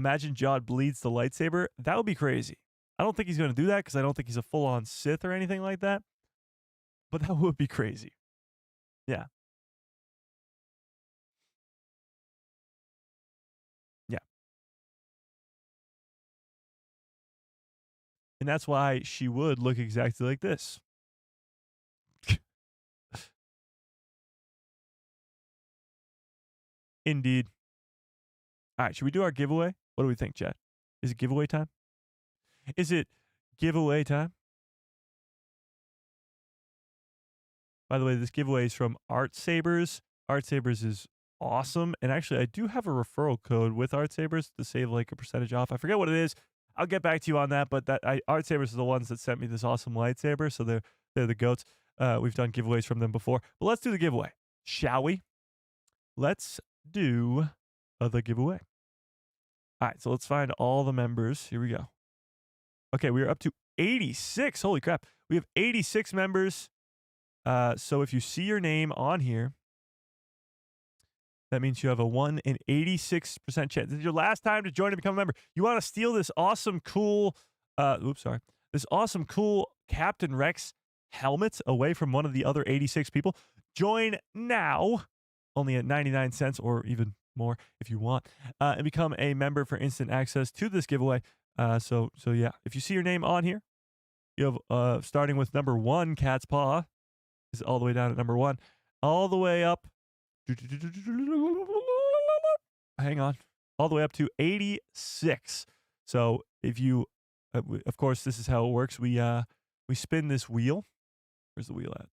[SPEAKER 1] Imagine Jod bleeds the lightsaber. That would be crazy. I don't think he's going to do that because I don't think he's a full-on Sith or anything like that. But that would be crazy. Yeah. Yeah. In And that's why she would look exactly like this. Indeed. All right, should we do our giveaway? What do we think, Chad? Is it giveaway time? Is it giveaway time? By the way, this giveaway is from Art Sabers. Art Sabers is awesome. And actually, I do have a referral code with Art Sabers to save like a percentage off. I forget what it is. I'll get back to you on that. But Art Sabers are the ones that sent me this awesome lightsaber. So they're the goats. We've done giveaways from them before. But let's do the giveaway, shall we? Let's do the giveaway. All right, so let's find all the members. Here we go. Okay, we are up to 86. Holy crap. We have 86 members. So if you see your name on here, that means you have a 1 in 86% chance. This is your last time to join and become a member. You want to steal this awesome, cool, this awesome, cool Captain Rex helmet away from one of the other 86 people. Join now, only at 99 cents or even more if you want, and become a member for instant access to this giveaway. So yeah, if you see your name on here, you have starting with number 1, Cat's Paw, is all the way down at number 1, all the way up. Hang on, all the way up to 86. So if you, of course, this is how it works. We spin this wheel. Where's the wheel at?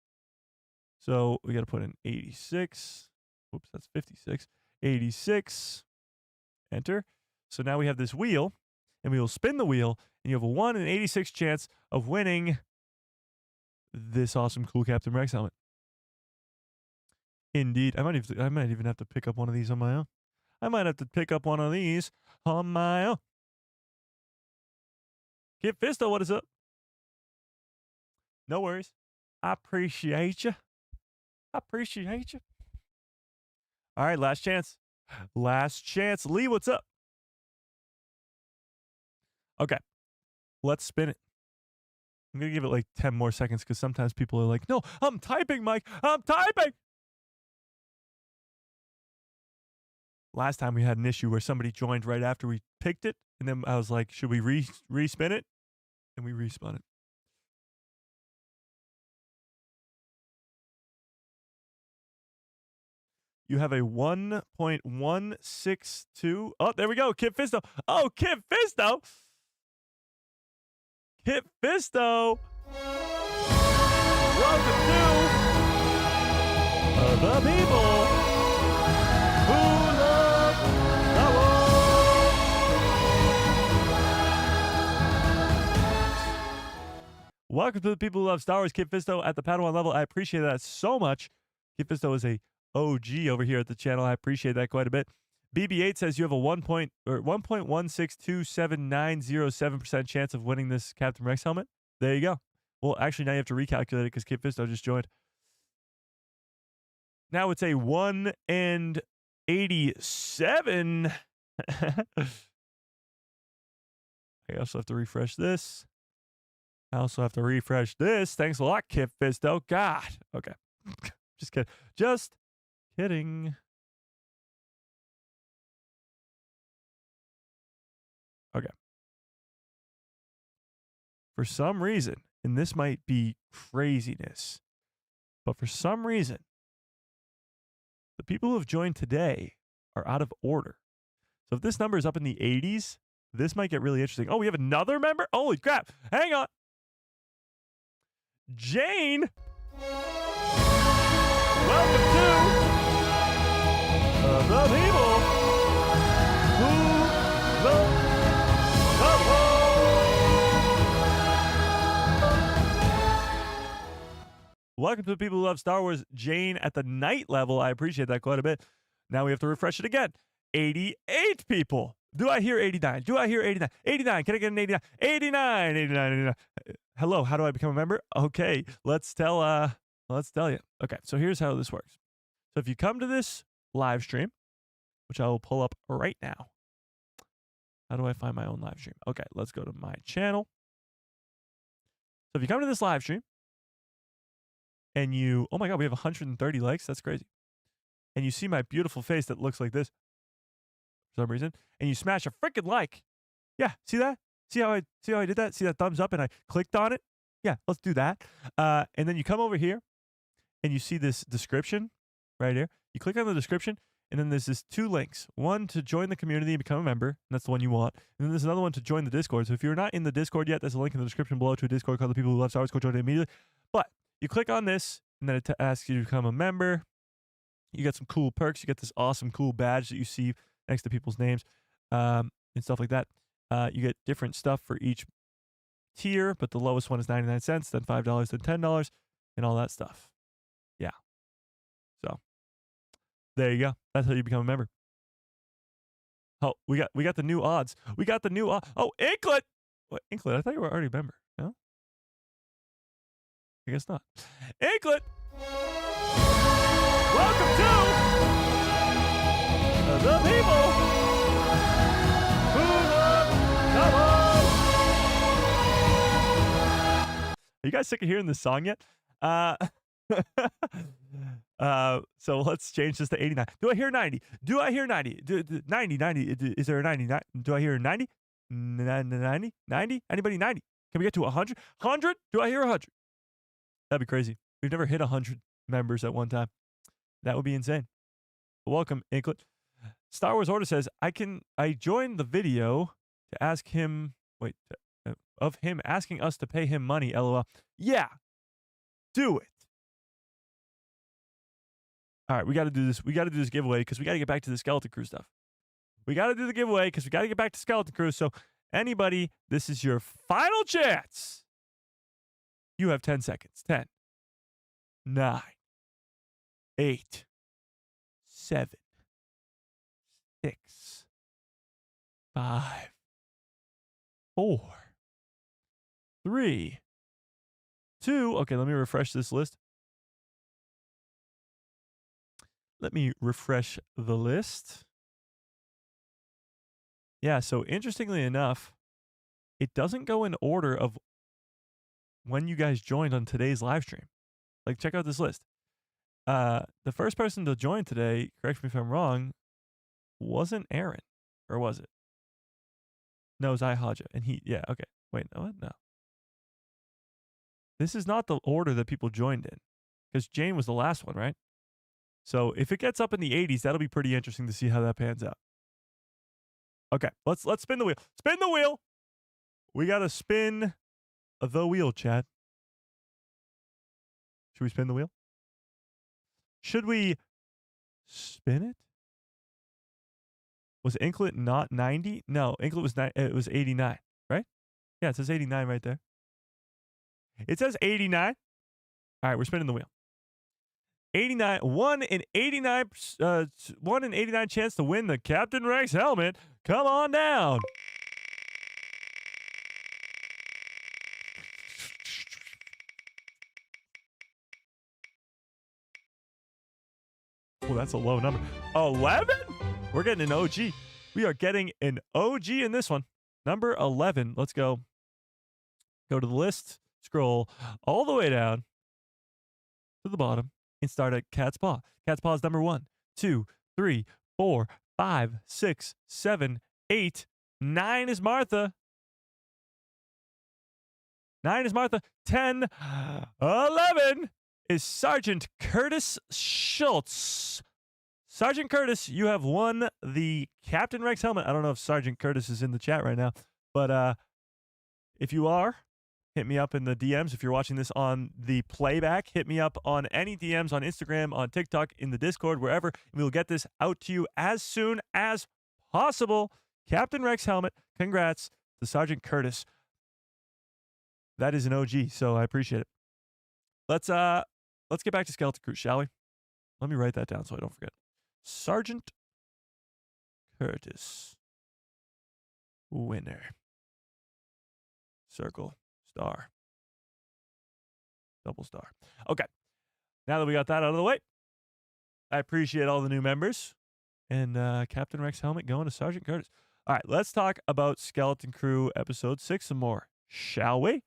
[SPEAKER 1] So we got to put in 86. Whoops, that's 56. 86. Enter. So now we have this wheel, and we will spin the wheel, and you have a 1 in 86 chance of winning this awesome, cool Captain Rex helmet. Indeed. I might even have to pick up one of these on my own. I might have to pick up one of these on my own. Kid Fisto, what is up? No worries. I appreciate you. I appreciate you. All right, last chance. Last chance. Lee, what's up? Okay. Let's spin it. I'm going to give it like 10 more seconds because sometimes people are like, no, I'm typing, Mike. I'm typing. Last time we had an issue where somebody joined right after we picked it. And then I was like, should we respin it? And we respun it. You have a 1.162. Oh, there we go. Kid Fisto. Oh, Kid Fisto. Kid Fisto. Welcome to the people who love Star Wars. Welcome to the people who love Star Wars. Kid Fisto at the Padawan level. I appreciate that so much. Kid Fisto is a OG over here at the channel. I appreciate that quite a bit. BB8 says you have a 1.1627907% chance of winning this Captain Rex helmet. There you go. Well, actually, now you have to recalculate it because Kid Fisto just joined. Now it's a 1 in 87. I also have to refresh this. I also have to refresh this. Thanks a lot, Kid Fisto. God. Okay. Just kidding. Just kidding. Okay. For some reason, and this might be craziness, but for some reason, the people who have joined today are out of order. So if this number is up in the 80s, this might get really interesting. Oh, we have another member? Holy crap. Hang on. Jane. Welcome to the people who love Star Wars. Welcome to the people who love Star Wars. Jane at the night level. I appreciate that quite a bit. Now we have to refresh it again. 88 people. Do I hear 89? Do I hear 89? 89. Can I get an 89? 89. 89. 89. Hello. How do I become a member? Okay. Let's tell you. Okay. So here's how this works. So if you come to this live stream, which I will pull up right now. How do I find my own live stream? Okay. Let's go to my channel. So if you come to this live stream and you, oh my God, we have 130 likes. That's crazy. And you see my beautiful face that looks like this for some reason, and you smash a freaking like. Yeah, see that? See how I did that? See that thumbs up and I clicked on it? Yeah, let's do that. And then you come over here and you see this description right here. You click on the description, and then there's this 2 links. One to join the community and become a member, and that's the one you want. And then there's another one to join the Discord. So if you're not in the Discord yet, there's a link in the description below to a Discord called The People Who Love Star Wars. Go join it immediately. But you click on this, and then it asks you to become a member. You get some cool perks. You get this awesome, cool badge that you see next to people's names and stuff like that. You get different stuff for each tier, but the lowest one is 99 cents, then $5, then $10, and all that stuff. Yeah. So there you go. That's how you become a member. Oh, we got the new odds. We got the new oh, Inklet. What, Inklet? I thought you were already a member. No? I guess not. Inklet. Welcome to the people who love Star Wars. Are you guys sick of hearing this song yet? So let's change this to 89. Do I hear 90? Do I hear 90? 90. Is there a 90? Do I hear 90? 90? 90? Anybody 90? Can we get to 100? 100? Do I hear 100? That'd be crazy. We've never hit 100 members at one time. That would be insane. But welcome, Inklet. Star Wars Order says, I joined the video to ask him, of him asking us to pay him money, LOL. Yeah. Do it. All right, we got to do this. We got to do this giveaway because we got to get back to the Skeleton Crew stuff. We got to do the giveaway because we got to get back to Skeleton Crew. So anybody, this is your final chance. You have 10 seconds. 10, 9, 8, 7, 6, 5, 4, 3, 2. Okay, let me refresh this list. Let me refresh the list. Yeah, so interestingly enough, it doesn't go in order of when you guys joined on today's live stream. Like, check out this list. The first person to join today, correct me if I'm wrong, wasn't Aaron. Or was it? No, it was Haja. And yeah, okay. Wait, no, what? No. This is not the order that people joined in. Because Jane was the last one, right? So if it gets up in the 80s, that'll be pretty interesting to see how that pans out. Okay, let's spin the wheel. Spin the wheel. We got to spin the wheel, Chad. Should we spin the wheel? Should we spin it? Was Inklet not 90? No, Inklet was it was 89, right? Yeah, it says 89 right there. It says 89. All right, we're spinning the wheel. 89, 1 in 89 chance to win the Captain Rex helmet. Come on down. Oh, that's a low number. 11? We're getting an OG. We are getting an OG in this one. Number 11. Let's go. Go to the list. Scroll all the way down to the bottom and start at Cat's Paw. Cat's Paw is number 1, 2, 3, 4, 5, 6, 7, 8. 9 is Martha. 9 is Martha. 10, 11 is Sergeant Curtis Schultz. Sergeant Curtis, you have won the Captain Rex helmet. I don't know if Sergeant Curtis is in the chat right now, but if you are, hit me up in the DMs. If you're watching this on the playback, hit me up on any DMs on Instagram, on TikTok, in the Discord, wherever. And we'll get this out to you as soon as possible. Captain Rex helmet. Congrats to Sergeant Curtis. That is an OG, so I appreciate it. Let's get back to Skeleton Crew, shall we? Let me write that down so I don't forget. Sergeant Curtis. Winner. Circle. Star. Double star. Okay. Now that we got that out of the way, I appreciate all the new members. And Captain Rex helmet going to Sergeant Curtis. All right, let's talk about Skeleton Crew episode 6 some more, shall we?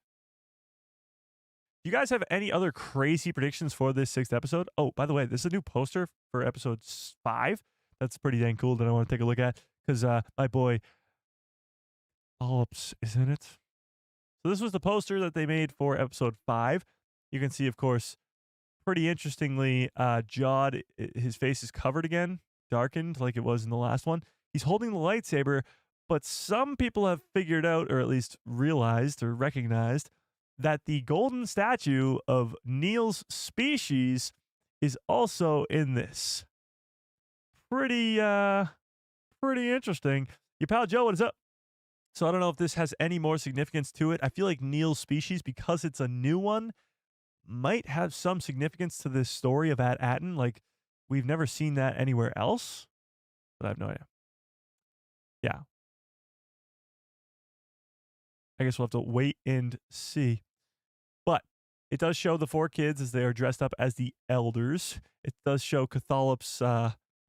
[SPEAKER 1] You guys have any other crazy predictions for this 6th episode? Oh, by the way, this is a new poster for episode 5. That's pretty dang cool that I want to take a look at because my boy Polyps, isn't it? So this was the poster that they made for episode 5. You can see, of course, pretty interestingly, Jod, his face is covered again, darkened like it was in the last one. He's holding the lightsaber, but some people have figured out, or at least realized or recognized, that the golden statue of Neil's species is also in this. Pretty interesting. Your pal Joe, what is up? So I don't know if this has any more significance to it. I feel like Neil's species, because it's a new one, might have some significance to this story of At-Aten. Like, we've never seen that anywhere else, but I have no idea. Yeah. I guess we'll have to wait and see. But it does show the 4 kids as they are dressed up as the elders. It does show Cathalop's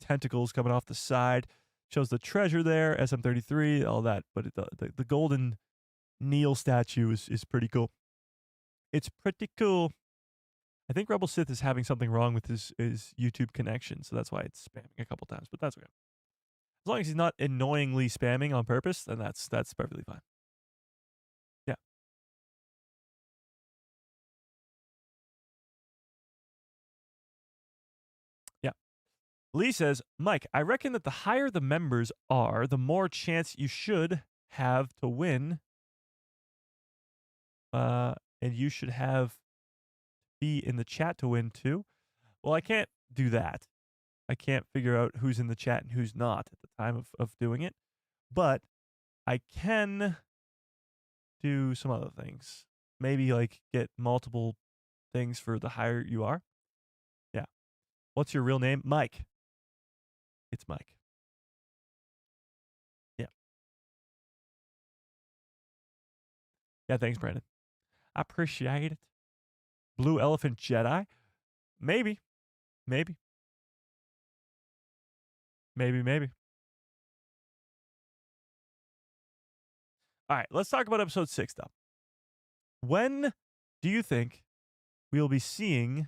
[SPEAKER 1] tentacles coming off the side. Shows the treasure there, SM-33, all that. But the golden Neil statue is pretty cool. It's pretty cool. I think Rebel Sith is having something wrong with his YouTube connection, so that's why it's spamming a couple times, but that's okay. As long as he's not annoyingly spamming on purpose, then that's perfectly fine. Yeah. Yeah. Lee says, Mike, I reckon that the higher the members are, the more chance you should have to win. And you should have be in the chat to win too. Well, I can't do that. I can't figure out who's in the chat and who's not at the time of doing it. But I can do some other things. Maybe like get multiple things for the higher you are. Yeah. What's your real name? Mike. It's Mike. Yeah. Yeah, thanks, Brandon. I appreciate it. Blue Elephant Jedi? Maybe. Maybe. Maybe. All right, let's talk about episode 6, though. When do you think we'll be seeing,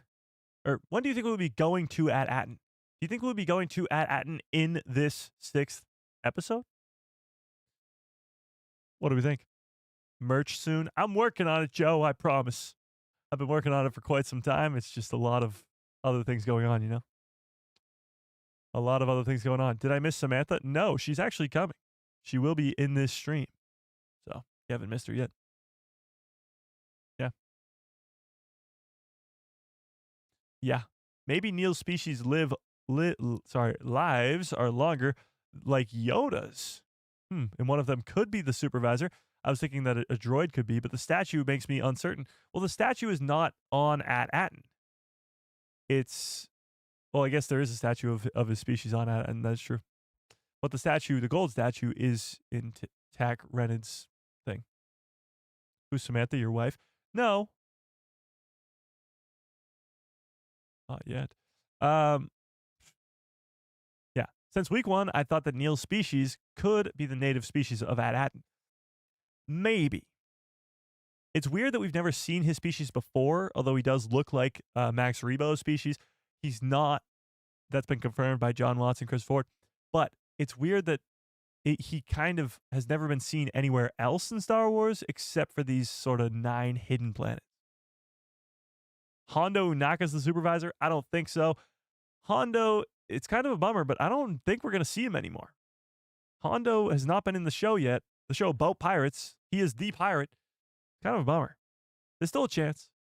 [SPEAKER 1] or when do you think we'll be going to At-Aten? Do you think we'll be going to At-Aten in this 6th episode? What do we think? Merch soon? I'm working on it, Joe, I promise. I've been working on it for quite some time. It's just a lot of other things going on, you know? A lot of other things going on. Did I miss Samantha? No, she's actually coming. She will be in this stream. So, you haven't missed her yet. Yeah. Yeah. Maybe Neil's species lives are longer like Yoda's. And one of them could be the supervisor. I was thinking that a droid could be, but the statue makes me uncertain. Well, the statue is not on At-Aten. Well, I guess there is a statue of his species on At-Aten, that's true. But the gold statue, is in Tack Renan's thing. Who's Samantha, your wife? No. Not yet. Yeah. Since week 1, I thought that Neil's species could be the native species of At-Aten. Maybe. It's weird that we've never seen his species before, although he does look like Max Rebo's species. He's not. That's been confirmed by John Watts and Chris Ford. But it's weird that he kind of has never been seen anywhere else in Star Wars except for these sort of 9 hidden planets. Hondo Unaka's the supervisor? I don't think so. Hondo, it's kind of a bummer, but I don't think we're going to see him anymore. Hondo has not been in the show yet. The show about pirates. He is the pirate. Kind of a bummer. There's still a chance,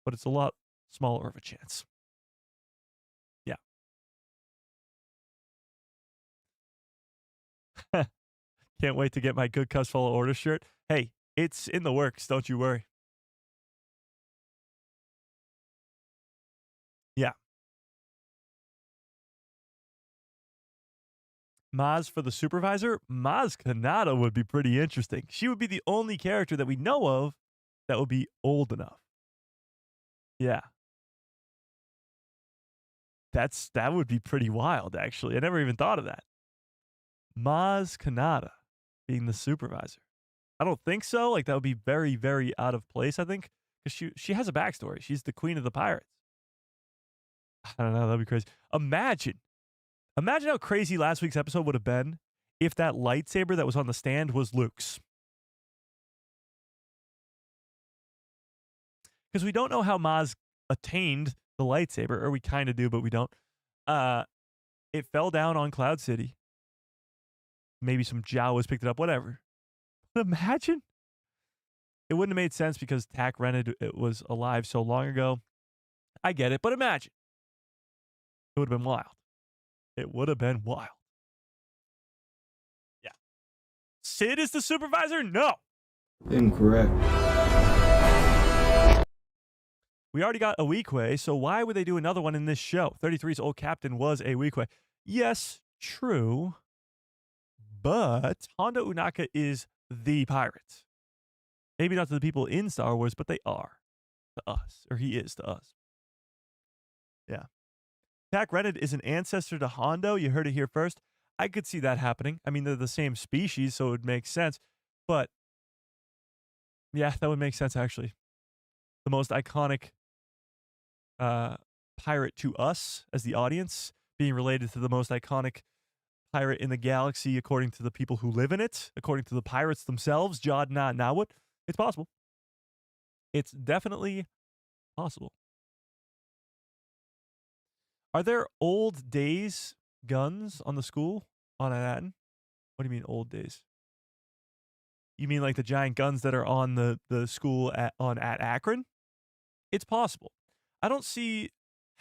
[SPEAKER 1] but it's a lot smaller of a chance. Yeah. Can't wait to get my Good Cuss Follow Order shirt. Hey, it's in the works. Don't you worry. Yeah. Maz for the supervisor? Maz Kanata would be pretty interesting. She would be the only character that we know of that would be old enough. Yeah. That would be pretty wild, actually. I never even thought of that. Maz Kanata being the supervisor. I don't think so. Like, that would be very, very out of place, I think. Because she has a backstory. She's the queen of the pirates. I don't know. That'd be crazy. Imagine how crazy last week's episode would have been if that lightsaber that was on the stand was Luke's. because we don't know how Maz attained the lightsaber, or we kind of do, but we don't. It fell down on Cloud City. Maybe some Jawas picked it up, whatever. But imagine. It wouldn't have made sense because Tak Rened was alive so long ago. I get it, but imagine. It would have been wild. It would have been wild. Yeah. Sid is the supervisor? No.
[SPEAKER 8] Incorrect.
[SPEAKER 1] We already got a Weequay, so why would they do another one in this show? 33's old captain was a Weequay. Yes, true. But Hondo Unaka is the pirate. Maybe not to the people in Star Wars, but they are to us, or he is to us. Yeah. Tak Rened is an ancestor to Hondo. You heard it here first. I could see that happening. I mean, they're the same species, so it would make sense. But yeah, that would make sense, actually. The most iconic pirate to us as the audience being related to the most iconic pirate in the galaxy according to the people who live in it, according to the pirates themselves, Jod Na Nawut. It's possible. It's definitely possible. Are there old days guns on the school on Aladdin? What do you mean old days? You mean like the giant guns that are on the school at Akron? It's possible. I don't see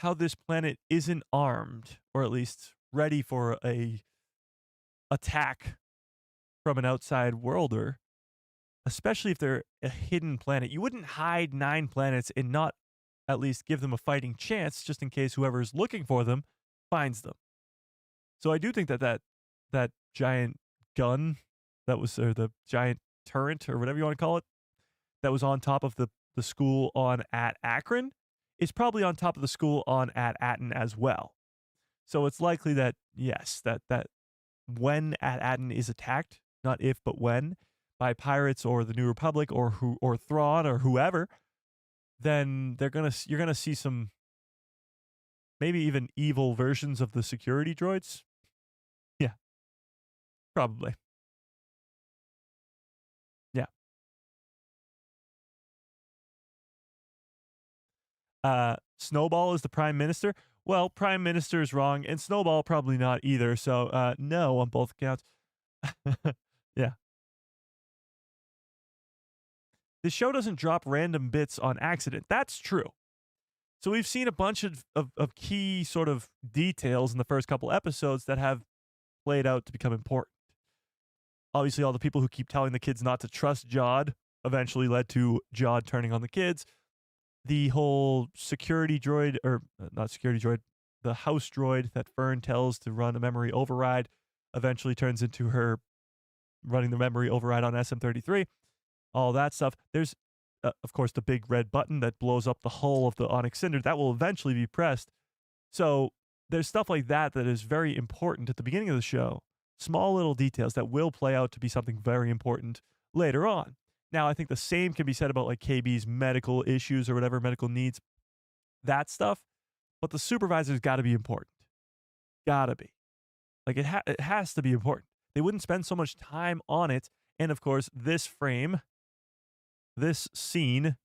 [SPEAKER 1] how this planet isn't armed, or at least ready for a attack from an outside worlder, especially if they're a hidden planet. You wouldn't hide 9 planets and not at least give them a fighting chance just in case whoever's looking for them finds them. So I do think that giant gun that was, or the giant turret or whatever you want to call it, that was on top of the school at Akron is probably on top of the school at Atten as well. So it's likely that, yes, that when Atten is attacked, not if but when, by pirates or the New Republic or Thrawn or whoever, then you're gonna see some maybe even evil versions of the security droids. Yeah. Probably. Yeah. Snowball is the prime minister. Well, prime minister is wrong, and Snowball probably not either. So no on both accounts. Yeah. The show doesn't drop random bits on accident. That's true. So we've seen a bunch of key sort of details in the first couple episodes that have played out to become important. Obviously, all the people who keep telling the kids not to trust Jod eventually led to Jod turning on the kids. The whole security droid, or not security droid, the house droid that Fern tells to run a memory override eventually turns into her running the memory override on SM-33. All that stuff. There's, of course, the big red button that blows up the hull of the Onyx Cinder. That will eventually be pressed. So there's stuff like that that is very important at the beginning of the show. Small little details that will play out to be something very important later on. Now, I think the same can be said about like KB's medical issues or whatever, medical needs, that stuff. But the supervisor's got to be important. Gotta be. Like it has to be important. They wouldn't spend so much time on it. And of course, this frame, this scene,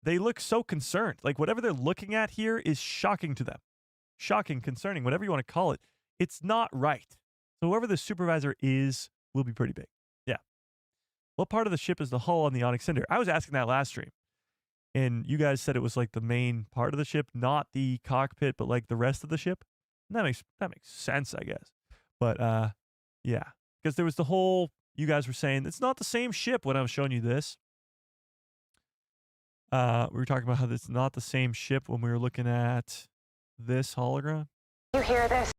[SPEAKER 1] they look so concerned. Like whatever they're looking at here is shocking to them. Shocking, concerning, whatever you want to call it. It's not right. So whoever the supervisor is will be pretty big. Yeah. What part of the ship is the hull on the Onyx Cinder? I was asking that last stream. And you guys said it was like the main part of the ship, not the cockpit, but like the rest of the ship. And that makes sense, I guess. But yeah. Because there was the whole, you guys were saying it's not the same ship when I was showing you this. We were talking about how it's not the same ship when we were looking at this hologram.
[SPEAKER 5] You hear this?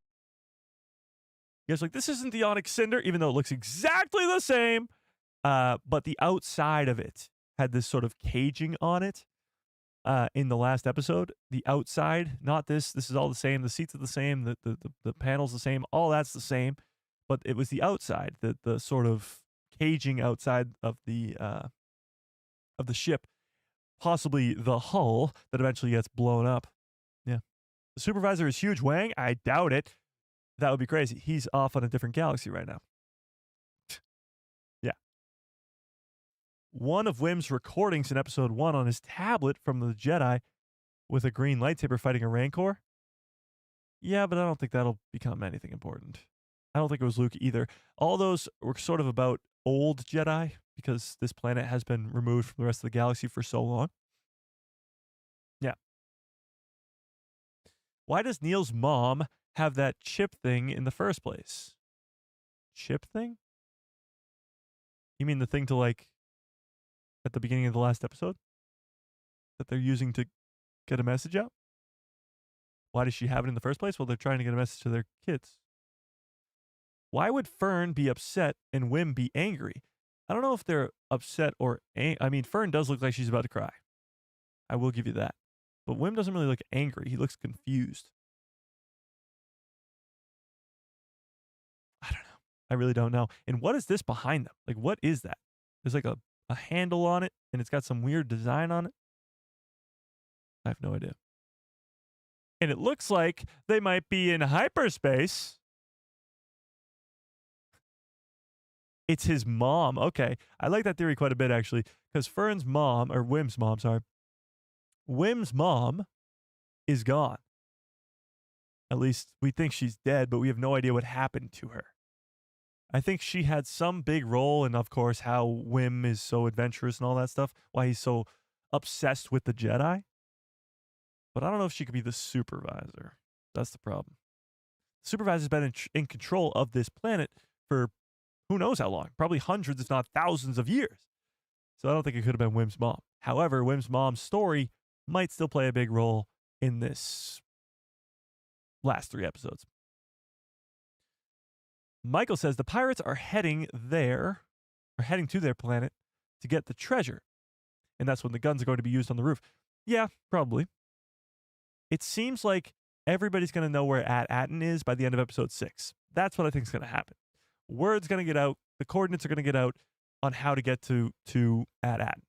[SPEAKER 1] You guys were like, this isn't the Onyx Cinder, even though it looks exactly the same. But the outside of it had this sort of caging on it in the last episode. The outside, not this. This is all the same. The seats are the same. The panel's the same. All that's the same. But it was the outside, the sort of caging outside of the ship, possibly the hull that eventually gets blown up. Yeah. The supervisor is huge. Wang, I doubt it. That would be crazy. He's off on a different galaxy right now. Yeah. one of Wim's recordings in episode 1 on his tablet from the Jedi with a green lightsaber fighting a Rancor. Yeah, but I don't think that'll become anything important. I don't think it was Luke either. All those were sort of about old Jedi because this planet has been removed from the rest of the galaxy for so long. Yeah. Why does Neil's mom have that chip thing in the first place? Chip thing? You mean the thing to like at the beginning of the last episode that they're using to get a message out? Why does she have it in the first place? Well, they're trying to get a message to their kids. Why would Fern be upset and Wim be angry? I don't know if they're upset or I mean, Fern does look like she's about to cry. I will give you that. But Wim doesn't really look angry. He looks confused. I don't know. I really don't know. And what is this behind them? Like, what is that? There's like a handle on it, and it's got some weird design on it. I have no idea. And it looks like they might be in hyperspace. It's his mom. Okay. I like that theory quite a bit, actually, because Fern's mom, or Wim's mom, sorry. Wim's mom is gone. At least we think she's dead, but we have no idea what happened to her. I think she had some big role in, of course, how Wim is so adventurous and all that stuff, why he's so obsessed with the Jedi. But I don't know if she could be the supervisor. That's the problem. The supervisor's been in control of this planet for who knows how long, probably hundreds, if not thousands of years. So I don't think it could have been Wim's mom. However, Wim's mom's story might still play a big role in this last 3 episodes. Michael says the pirates are heading to their planet to get the treasure. And that's when the guns are going to be used on the roof. Yeah, probably. It seems like everybody's going to know where At-Atten is by the end of episode 6. That's what I think is going to happen. Word's going to get out. The coordinates are going to get out on how to get to At-Atten.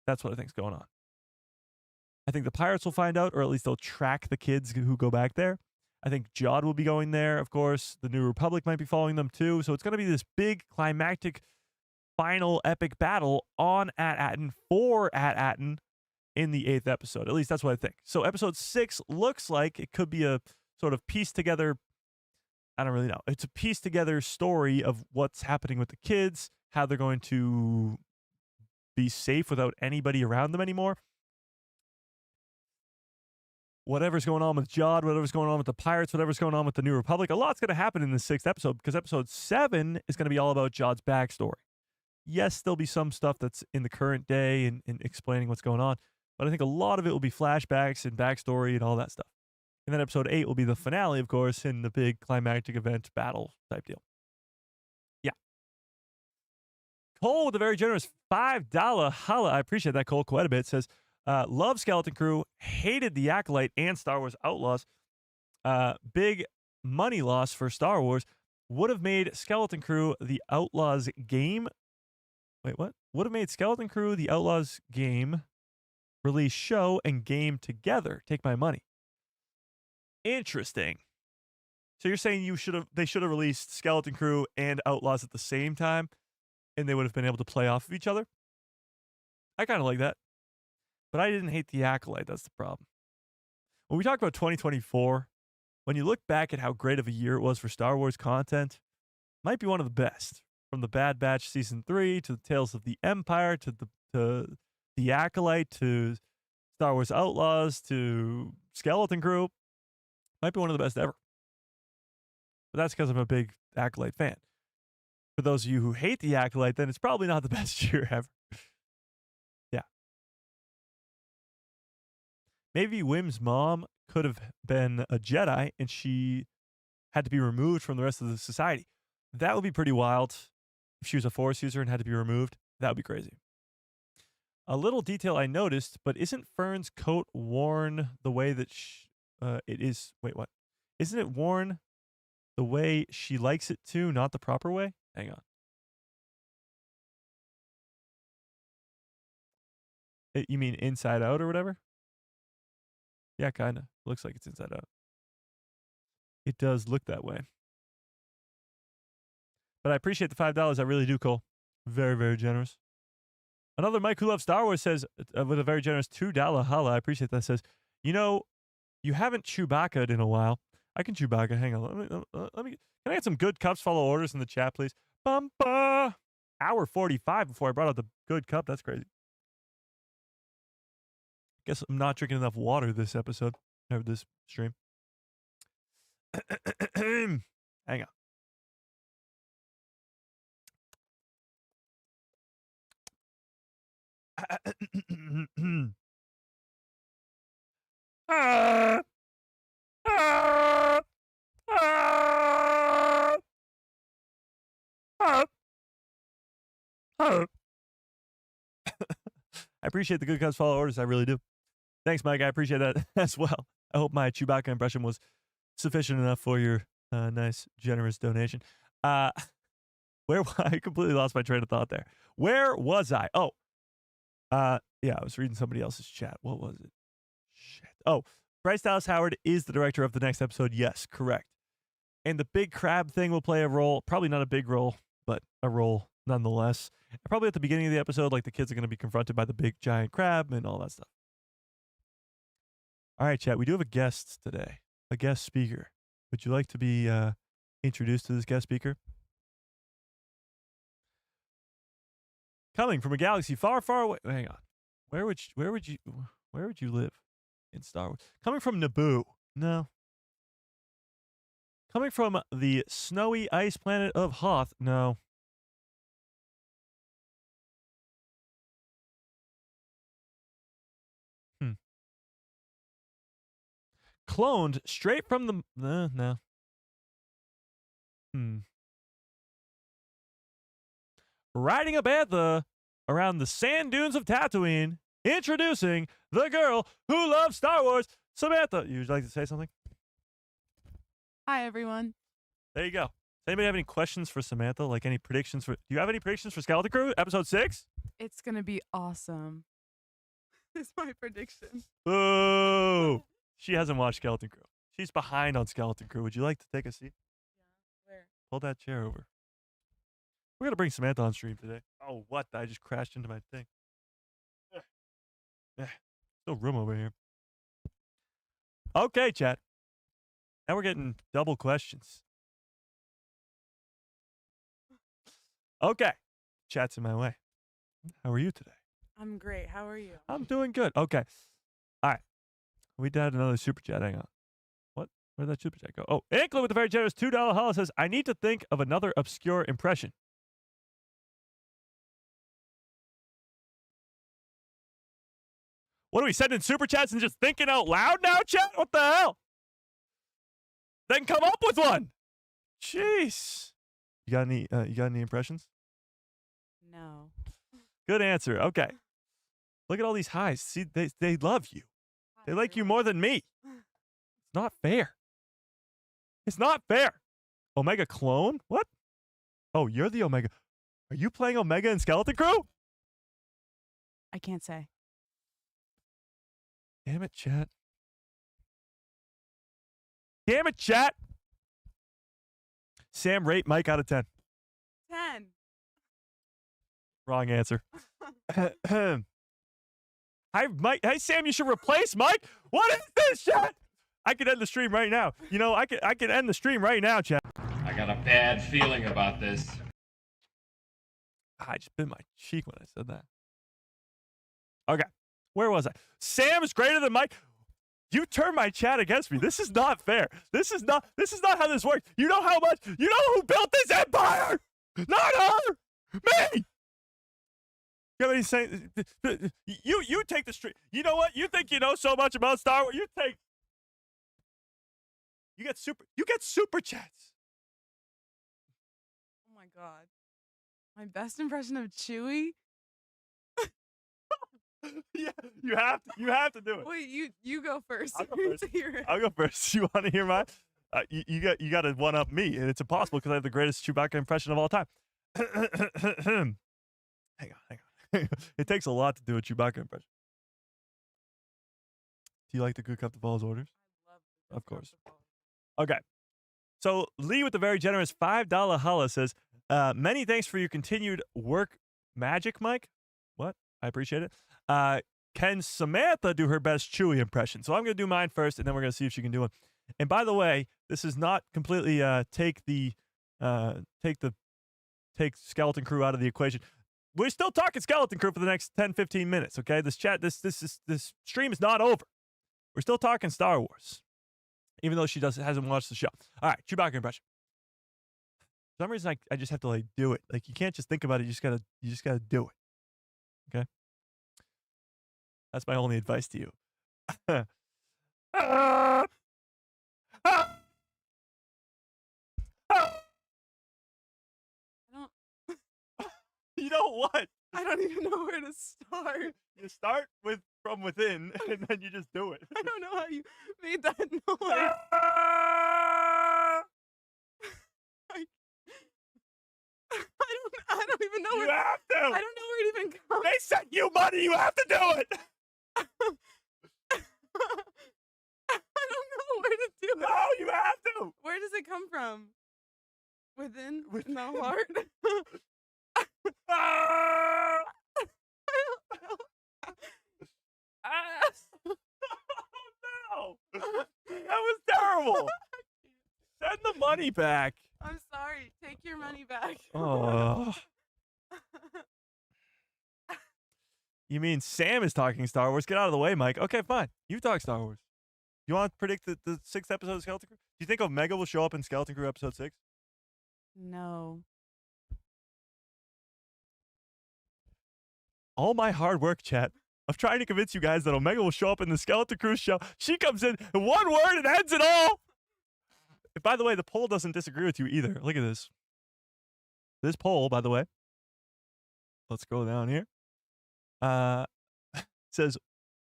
[SPEAKER 1] That's what I think is going on. I think the pirates will find out, or at least they'll track the kids who go back there. I think Jod will be going there, of course. The New Republic might be following them too. So it's going to be this big climactic final epic battle on At-Atten for At-Atten in the 8th episode. At least that's what I think. So episode 6 looks like it could be a sort of piece together. I don't really know. It's a piece together story of what's happening with the kids, how they're going to be safe without anybody around them anymore. Whatever's going on with Jod, whatever's going on with the pirates, whatever's going on with the New Republic, a lot's going to happen in the 6th episode because episode 7 is going to be all about Jod's backstory. Yes, there'll be some stuff that's in the current day and explaining what's going on, but I think a lot of it will be flashbacks and backstory and all that stuff. And then episode 8 will be the finale, of course, in the big climactic event battle type deal. Yeah. Cole with a very generous $5 holla. I appreciate that, Cole, quite a bit. Says, love Skeleton Crew, hated The Acolyte and Star Wars Outlaws. Big money loss for Star Wars. Would have made Skeleton Crew the Outlaws game. Wait, what? Would have made Skeleton Crew the Outlaws game, release show, and game together. Take my money. Interesting. So you're saying they should have released Skeleton Crew and Outlaws at the same time, and they would have been able to play off of each other? I kind of like that. But I didn't hate The Acolyte. That's the problem. When we talk about 2024, when you look back at how great of a year it was for Star Wars content, might be one of the best. From the Bad Batch Season 3 to the Tales of the Empire to the Acolyte to Star Wars Outlaws to Skeleton Crew. Might be one of the best ever. But that's because I'm a big Acolyte fan. For those of you who hate The Acolyte, then it's probably not the best year ever. Yeah. Maybe Wim's mom could have been a Jedi and she had to be removed from the rest of the society. That would be pretty wild. If she was a Force user and had to be removed, that would be crazy. A little detail I noticed, but isn't Fern's coat worn the way that it is? Wait, what? Isn't it worn the way she likes it to, not the proper way? Hang on. You mean inside out or whatever? Yeah, kind of. Looks like it's inside out. It does look that way. But I appreciate the $5. I really do, Cole. Very, very generous. Another Mike who loves Star Wars says, with a very generous $2 holla, I appreciate that, says, you know, you haven't Chewbacca'd in a while. I can Chewbacca. Hang on. Let me. Can I get some good cups follow orders in the chat, please? Bumpa. Hour 45 before I brought out the good cup. That's crazy. Guess I'm not drinking enough water this episode, or this stream. Hang on. I appreciate the good cups follow orders. I really do. Thanks, Mike. I appreciate that as well. I hope my Chewbacca impression was sufficient enough for your nice, generous donation. Where I completely lost my train of thought there. Where was I? Oh, yeah, I was reading somebody else's chat. What was it? Shit. Oh, Bryce Dallas Howard is the director of the next episode. Yes, correct. And the big crab thing will play a role. Probably not a big role, but a role nonetheless. Probably at the beginning of the episode, like the kids are going to be confronted by the big giant crab and all that stuff. All right, chat. We do have a guest today, a guest speaker. Would you like to be introduced to this guest speaker? Coming from a galaxy far, far away. Hang on. Where would you live in Star Wars? Coming from Naboo. No. Coming from the snowy ice planet of Hoth. No. Cloned straight from the... no. Riding a bantha around the sand dunes of Tatooine, introducing the girl who loves Star Wars, Samantha. You would like to say something?
[SPEAKER 8] Hi, everyone.
[SPEAKER 1] There you go. Does anybody have any questions for Samantha? Like any predictions for... Do you have any predictions for Skeleton Crew, episode 6?
[SPEAKER 8] It's going to be awesome. It's my prediction.
[SPEAKER 1] Boo! She hasn't watched Skeleton Crew. She's behind on Skeleton Crew. Would you like to take a seat?
[SPEAKER 8] Yeah, where?
[SPEAKER 1] Pull that chair over. We're going to bring Samantha on stream today. Oh, what? I just crashed into my thing. No room over here. Okay, chat. Now we're getting double questions. Okay. Chat's in my way. How are you today?
[SPEAKER 8] I'm great. How are you?
[SPEAKER 1] I'm doing good. Okay. All right. We had another super chat. Hang on. What? Where'd that super chat go? Oh, Anklet with a very generous $2 holla says, I need to think of another obscure impression. What are we sending super chats and just thinking out loud now, chat? What the hell? Then come up with one. Jeez. You got any impressions?
[SPEAKER 8] No.
[SPEAKER 1] Good answer. Okay. Look at all these highs. See, they love you. They like you more than me. It's not fair. It's not fair. Omega clone? What? Oh, you're the Omega. Are you playing Omega in Skeleton Crew?
[SPEAKER 8] I can't say.
[SPEAKER 1] Damn it, chat. Damn it, chat. Sam, rate Mike out of 10.
[SPEAKER 8] 10.
[SPEAKER 1] Wrong answer. Hi, Mike. Hey, Sam, you should replace Mike. What is this, chat? I could end the stream right now. You know, I could end the stream right now, chat.
[SPEAKER 2] I got a bad feeling about this.
[SPEAKER 1] I just bit my cheek when I said that. Okay. Where was I? Sam is greater than Mike. You turned my chat against me. This is not fair. This is not how this works. You know how much? You know who built this empire? Not her. Me. You have any say? You take the street. You know what? You think you know so much about Star Wars? You get super chats.
[SPEAKER 8] Oh my god. My best impression of Chewie?
[SPEAKER 1] Yeah, you have to do it.
[SPEAKER 8] Wait, you go first.
[SPEAKER 1] I'll go first.
[SPEAKER 8] Hear
[SPEAKER 1] I'll go first. You want to hear mine? You got to one up me, and it's impossible because I have the greatest Chewbacca impression of all time. Hang on. It takes a lot to do a Chewbacca impression. Do you like the good cup to follow orders?
[SPEAKER 8] I love
[SPEAKER 1] Of course. Okay. So Lee with the very generous $5 holla says, many thanks for your continued work magic, Mike. What? I appreciate it. Can Samantha do her best Chewie impression? So I'm going to do mine first, and then we're going to see if she can do one. And by the way, this is not completely take Skeleton Crew out of the equation. We're still talking Skeleton Crew for the next 10, 15 minutes, okay? This stream is not over. We're still talking Star Wars, even though she hasn't watched the show. All right, Chewbacca impression. For some reason, I just have to like do it. Like you can't just think about it. You just gotta do it. Okay. That's my only advice to you. You know what?
[SPEAKER 8] I don't even know where to start.
[SPEAKER 1] You start from within, and then you just do it.
[SPEAKER 8] I don't know how you made that noise. I don't even know
[SPEAKER 1] You
[SPEAKER 8] where.
[SPEAKER 1] have to.
[SPEAKER 8] I don't know where it even comes.
[SPEAKER 1] They sent you money. You have to do it.
[SPEAKER 8] I don't know where to do it.
[SPEAKER 1] No, you have to.
[SPEAKER 8] Where does it come from? Within the heart.
[SPEAKER 1] Ah! Oh, no. That was terrible. Send the money back.
[SPEAKER 8] I'm sorry. Take your money back.
[SPEAKER 1] Oh. You mean Sam is talking Star Wars? Get out of the way, Mike. Okay, fine. You talk Star Wars. You want to predict the 6th episode of Skeleton Crew? Do you think Omega will show up in Skeleton Crew episode 6?
[SPEAKER 8] No.
[SPEAKER 1] All my hard work, chat, of trying to convince you guys that Omega will show up in the Skeleton Crew show. She comes in one word and ends it all. By the way, the poll doesn't disagree with you either. Look at this. This poll, by the way. Let's go down here. Says,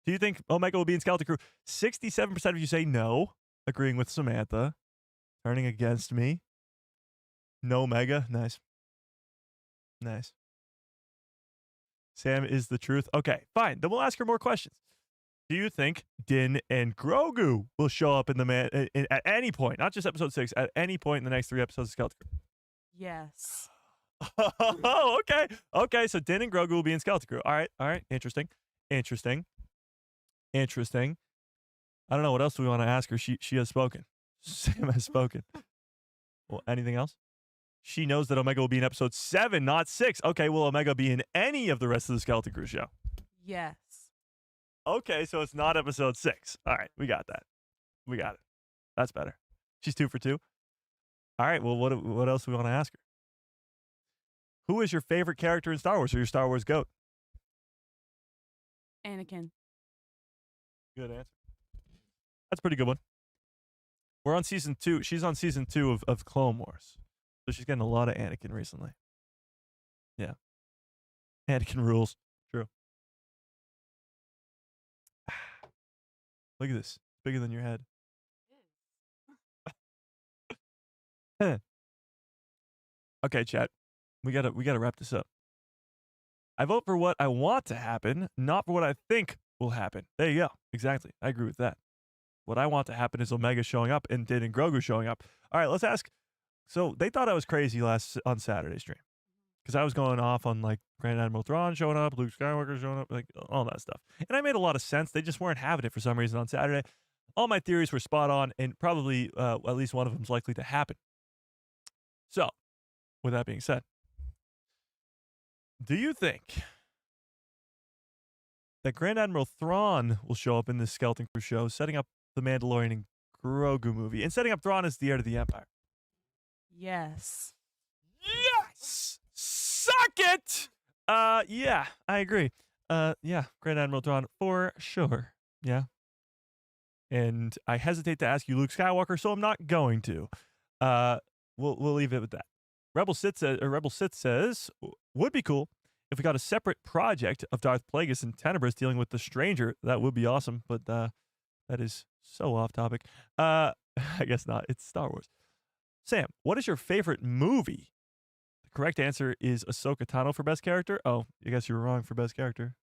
[SPEAKER 1] do you think Omega will be in Skeleton Crew? 67% of you say no, agreeing with Samantha. Turning against me. No Omega. Nice. Nice. Sam is the truth. Okay, fine. Then we'll ask her more questions. Do you think Din and Grogu will show up in the at any point, not just episode 6, at any point in the next 3 episodes of Skeleton Crew?
[SPEAKER 8] Yes.
[SPEAKER 1] Oh, okay. Okay, so Din and Grogu will be in Skeleton Crew. All right. Interesting. I don't know what else we want to ask her. She has spoken. Sam has spoken. Well, anything else? She knows that Omega will be in episode 7, not 6. Okay, will Omega be in any of the rest of the Skeleton Crew show?
[SPEAKER 8] Yes.
[SPEAKER 1] Okay, so it's not episode 6. All right, we got that. We got it. That's better. She's 2 for 2. All right, well, what else do we want to ask her? Who is your favorite character in Star Wars or your Star Wars GOAT?
[SPEAKER 8] Anakin.
[SPEAKER 1] Good answer. That's a pretty good one. We're on season 2. She's on season 2 of Clone Wars. So she's getting a lot of Anakin recently. Yeah. Anakin rules. True. Look at this. It's bigger than your head. Okay, chat. We gotta wrap this up. I vote for what I want to happen, not for what I think will happen. There you go. Exactly. I agree with that. What I want to happen is Omega showing up and Din and Grogu showing up. All right, let's ask. So they thought I was crazy on Saturday stream because I was going off on like Grand Admiral Thrawn showing up, Luke Skywalker showing up, like all that stuff. And I made a lot of sense. They just weren't having it for some reason on Saturday. All my theories were spot on, and probably at least one of them is likely to happen. So, with that being said, do you think that Grand Admiral Thrawn will show up in this Skeleton Crew show, setting up the Mandalorian and Grogu movie, and setting up Thrawn as the heir to the Empire?
[SPEAKER 8] Yes.
[SPEAKER 1] Yes! Suck it! Yeah, I agree. Yeah, Grand Admiral Thrawn, for sure. Yeah. And I hesitate to ask you Luke Skywalker, so I'm not going to. We'll leave it with that. Rebel Sith says, would be cool if we got a separate project of Darth Plagueis and Tenebrous dealing with the Stranger. That would be awesome, but that is so off topic. I guess not. It's Star Wars. Sam, what is your favorite movie? The correct answer is Ahsoka Tano for best character. Oh, I guess you were wrong for best character.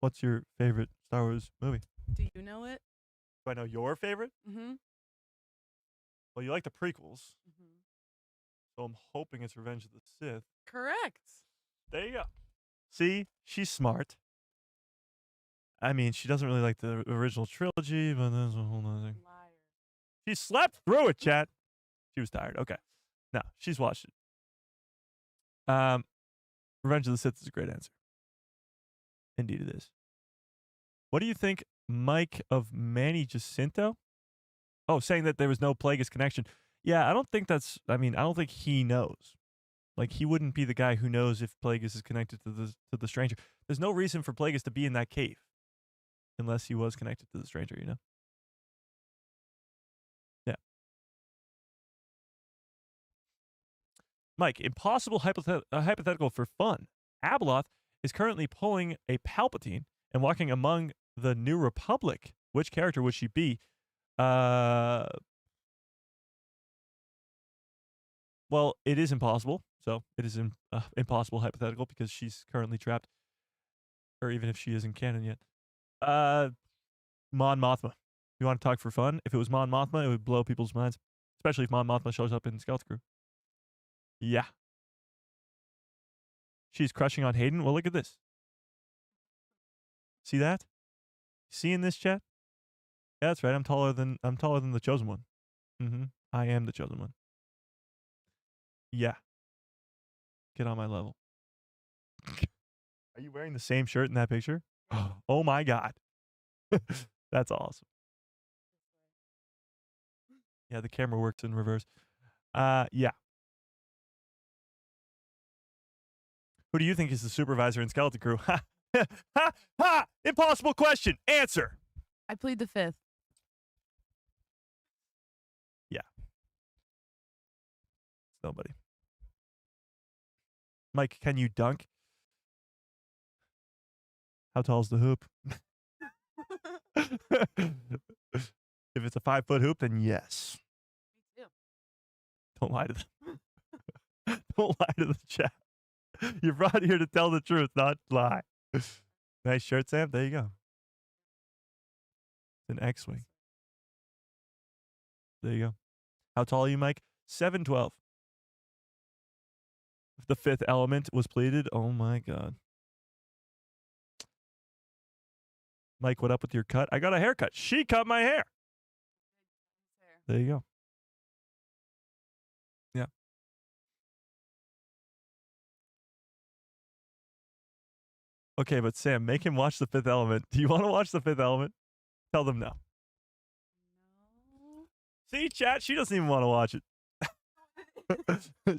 [SPEAKER 1] What's your favorite Star Wars movie?
[SPEAKER 8] Do you know it?
[SPEAKER 1] Do I know your favorite?
[SPEAKER 8] Mm-hmm.
[SPEAKER 1] Well, you like the prequels,
[SPEAKER 8] Mm-hmm.
[SPEAKER 1] so I'm hoping it's Revenge of the Sith.
[SPEAKER 8] Correct.
[SPEAKER 1] There you go. See, she's smart. I mean, she doesn't really like the original trilogy, but that's a whole nother thing.
[SPEAKER 8] Liar.
[SPEAKER 1] She slept through it, chat. She was tired. Okay. No, she's watched it. Revenge of the Sith is a great answer. Indeed it is. What do you think, Mike of Manny Jacinto? Oh, saying that there was no Plagueis connection. Yeah, I don't think I don't think he knows. Like, he wouldn't be the guy who knows if Plagueis is connected to the stranger. There's no reason for Plagueis to be in that cave. Unless he was connected to the stranger, you know? Yeah. Mike, impossible hypothetical for fun. Abeloth is currently pulling a Palpatine and walking among the New Republic. Which character would she be? Well, it is impossible. So it is an impossible hypothetical because she's currently trapped. Or even if she isn't canon yet. Mon Mothma. You want to talk for fun? If it was Mon Mothma, it would blow people's minds. Especially if Mon Mothma shows up in Skeleton Crew. Yeah. She's crushing on Hayden. Well, look at this. See that? See in this chat? Yeah, that's right. I'm taller than the chosen one. I am the chosen one. Yeah. Get on my level. Are you wearing the same shirt in that picture? Oh my god. That's awesome. Yeah, the camera works in reverse. Yeah. Who do you think is the supervisor in Skeleton Crew? Ha! Ha! Ha! Impossible question. Answer.
[SPEAKER 8] I plead the fifth.
[SPEAKER 1] Yeah. It's nobody. Mike, can you dunk? How tall is the hoop? If it's a 5-foot hoop, then yes.
[SPEAKER 8] Me too.
[SPEAKER 1] Don't lie to them. Don't lie to the chat. You're brought here to tell the truth, not lie. Nice shirt, Sam. There you go. It's an X-wing. There you go. How tall are you, Mike? 7'12". If the fifth element was pleaded, oh my god. Mike, what up with your cut? I got a haircut. She cut my hair. There you go. Yeah. Okay, but Sam, make him watch The Fifth Element. Do you want to watch The Fifth Element? Tell them no.
[SPEAKER 8] No.
[SPEAKER 1] See, chat, she doesn't even want to watch it.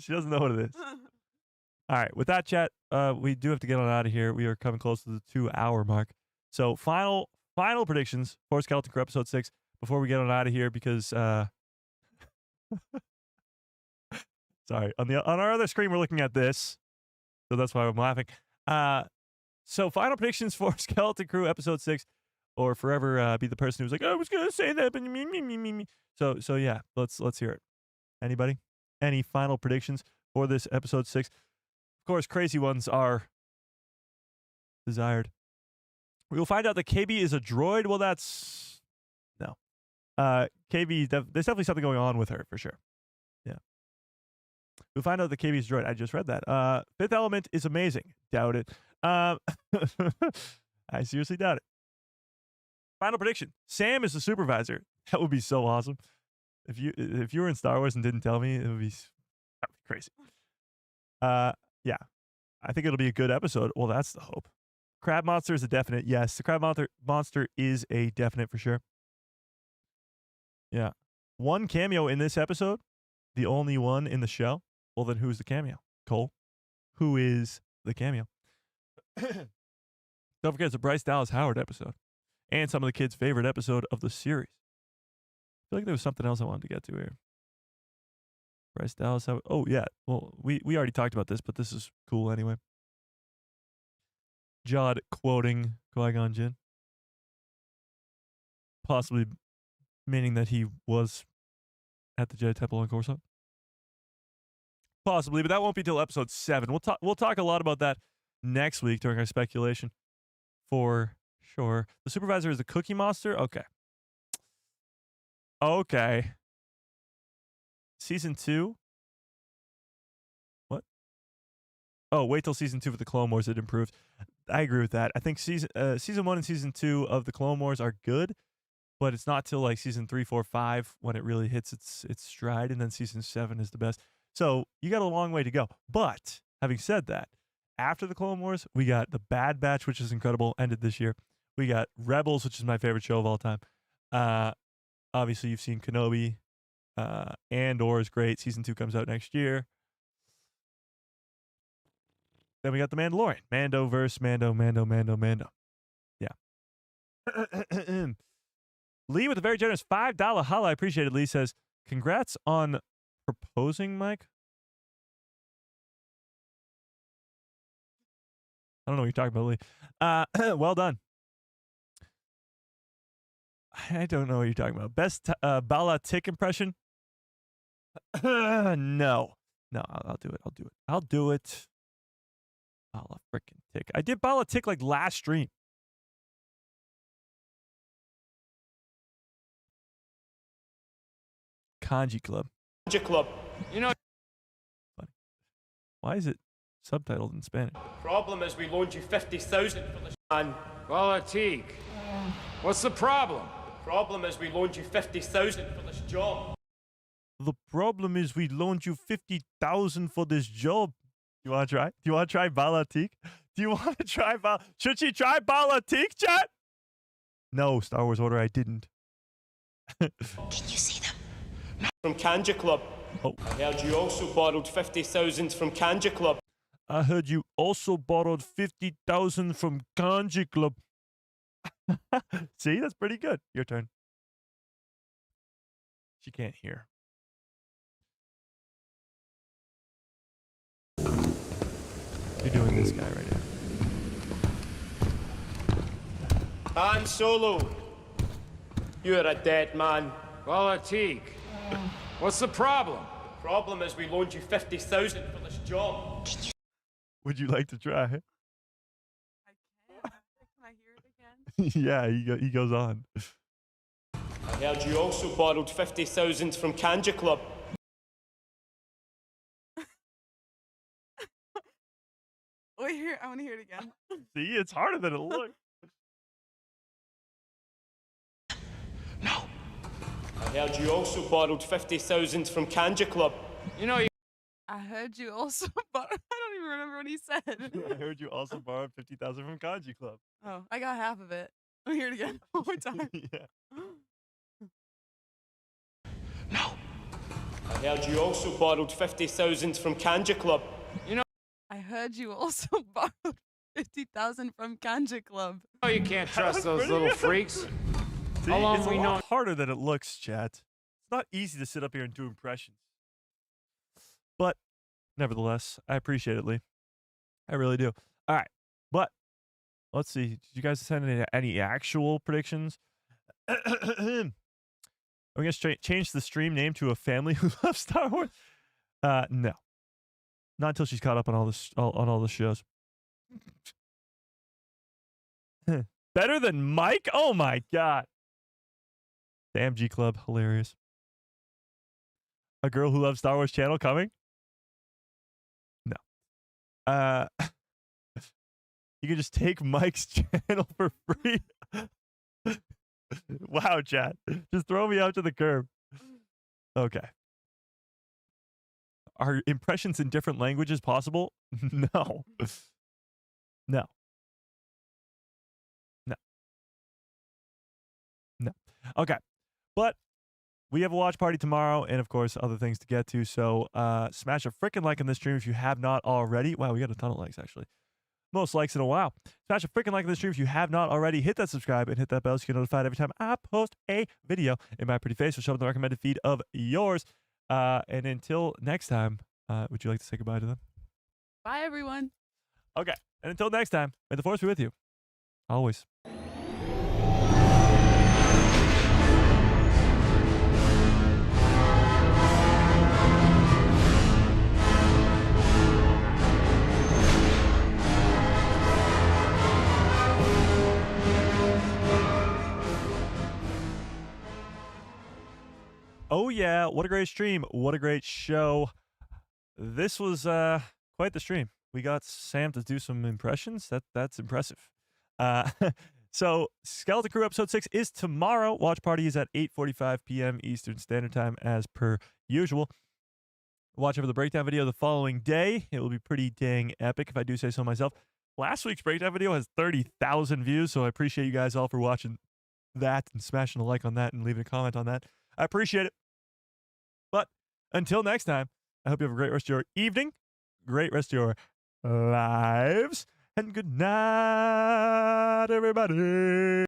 [SPEAKER 1] She doesn't know what it is. All right, with that, chat, we do have to get on out of here. We are coming close to the 2-hour mark. So final predictions for Skeleton Crew episode 6 before we get on out of here because sorry, on our other screen we're looking at this. So that's why I'm laughing. So final predictions for Skeleton Crew episode 6 or forever be the person who's like, I was going to say that but me. So yeah, let's hear it. Anybody? Any final predictions for this episode 6? Of course, crazy ones are desired. We will find out that KB is a droid. Well, that's... No. KB, there's definitely something going on with her, for sure. Yeah. We'll find out that KB is a droid. I just read that. Fifth Element is amazing. Doubt it. I seriously doubt it. Final prediction. Sam is the supervisor. That would be so awesome. If you were in Star Wars and didn't tell me, it would be crazy. Yeah. I think it'll be a good episode. Well, that's the hope. Crab monster is a definite. Yes, the crab monster is a definite for sure. Yeah. One cameo in this episode, the only one in the show. Well, then who's the cameo? Cole. Who is the cameo? Don't forget, it's a Bryce Dallas Howard episode. And some of the kids' favorite episode of the series. I feel like there was something else I wanted to get to here. Bryce Dallas Howard. Oh, yeah. Well, we already talked about this, but this is cool anyway. Jod quoting Qui-Gon Jinn. Possibly meaning that he was at the Jedi Temple on Coruscant. Possibly, but that won't be till episode 7. We'll talk a lot about that next week during our speculation. For sure. The supervisor is the Cookie Monster? Okay. Okay. Season 2? What? Oh, wait till season 2 for the Clone Wars. It improved. I agree with that. I think season 1 and season 2 of the Clone Wars are good, but it's not till like season 3, 4, 5 when it really hits its stride, and then season 7 is the best. So you got a long way to go. But having said that, after the Clone Wars, we got the Bad Batch, which is incredible, ended this year. We got Rebels, which is my favorite show of all time. Obviously, you've seen Kenobi. Andor is great. Season 2 comes out next year. Then we got the Mandalorian. Mandoverse, Mando. Yeah. Lee with a very generous $5 holla. I appreciate it. Lee says, congrats on proposing, Mike. I don't know what you're talking about, Lee. Well done. I don't know what you're talking about. Best Bala Tick impression? No. I'll do it. I'll do it. Bala frickin' Tick. I did Bala Tick like last stream. Kanji Club.
[SPEAKER 9] Kanji Club. You know.
[SPEAKER 1] Funny. Why is it subtitled in Spanish?
[SPEAKER 9] Problem is we loaned you 50,000 for this man.
[SPEAKER 10] Politique. What's the problem?
[SPEAKER 9] The problem is we loaned you 50,000 for this job.
[SPEAKER 1] The problem is we loaned you 50,000 for this job. You want to try? Do you want to try Balatik? Do you want to try Should she try Balatik, chat? No, Star Wars Order, I didn't.
[SPEAKER 5] Can you see them?
[SPEAKER 9] From Kanji Club.
[SPEAKER 1] Oh.
[SPEAKER 9] I heard you also borrowed 50,000 from Kanji Club.
[SPEAKER 1] I heard you also borrowed 50,000 from Kanji Club. See, that's pretty good. Your turn. She can't hear. You're doing this guy right here.
[SPEAKER 9] Han Solo. You're a dead man.
[SPEAKER 10] Politique. What's the problem?
[SPEAKER 9] The problem is we loaned you 50,000 for this job.
[SPEAKER 1] Would you like to try?
[SPEAKER 8] I can. Can I hear it again?
[SPEAKER 1] Yeah, he goes on.
[SPEAKER 9] I heard you also borrowed 50,000 from Kanji Club.
[SPEAKER 8] Wait, here. I want to hear it again.
[SPEAKER 1] See, it's harder than it looks.
[SPEAKER 4] No.
[SPEAKER 9] I heard you also borrowed 50,000 from Kanji Club.
[SPEAKER 10] You know,
[SPEAKER 8] I heard you also, but I don't even remember what he said.
[SPEAKER 1] I heard you also borrowed 50,000 from Kanji Club.
[SPEAKER 8] Oh, I got half of it. Let me hear it again. One more time.
[SPEAKER 1] Yeah.
[SPEAKER 4] No.
[SPEAKER 9] I heard you also borrowed 50,000 from Kanji Club.
[SPEAKER 10] you know,
[SPEAKER 8] I heard you also borrowed 50,000 from Kanji Club.
[SPEAKER 10] you can't trust those
[SPEAKER 1] pretty
[SPEAKER 10] little
[SPEAKER 1] good.
[SPEAKER 10] freaks.
[SPEAKER 1] See,
[SPEAKER 10] How long
[SPEAKER 1] it's a
[SPEAKER 10] we
[SPEAKER 1] lot
[SPEAKER 10] know-
[SPEAKER 1] harder than it looks, chat. It's not easy to sit up here and do impressions. But nevertheless, I appreciate it, Lee. I really do. All right. But let's see. Did you guys send any actual predictions? Are we going to change the stream name to A Family Who Loves Star Wars? No. Not until she's caught up on all the shows. Better than Mike? Oh my god. Damn G Club, hilarious. A Girl Who Loves Star Wars channel coming? No. You can just take Mike's channel for free. Wow, chat. Just throw me out to the curb. Okay. Are impressions in different languages possible? No. No. No. No. Okay. But we have a watch party tomorrow and, of course, other things to get to. So smash a freaking like on this stream if you have not already. Wow, we got a ton of likes, actually. Most likes in a while. Smash a freaking like on this stream if you have not already. Hit that subscribe and hit that bell so you get notified every time I post a video in my pretty face. Will show up in the recommended feed of yours. And until next time, would you like to say goodbye to them?
[SPEAKER 8] Bye, everyone.
[SPEAKER 1] Okay. And until next time, may the force be with you. Always. Oh yeah, what a great stream. What a great show. This was quite the stream. we got Sam to do some impressions. That's impressive. So Skeleton Crew episode 6 is tomorrow. Watch party is at 8:45 p.m. Eastern Standard Time as per usual. Watch for the breakdown video the following day. It will be pretty dang epic if I do say so myself. Last week's breakdown video has 30,000 views, so I appreciate you guys all for watching that and smashing a like on that and leaving a comment on that. I appreciate it. But until next time, I hope you have a great rest of your evening, great rest of your lives, and good night, everybody.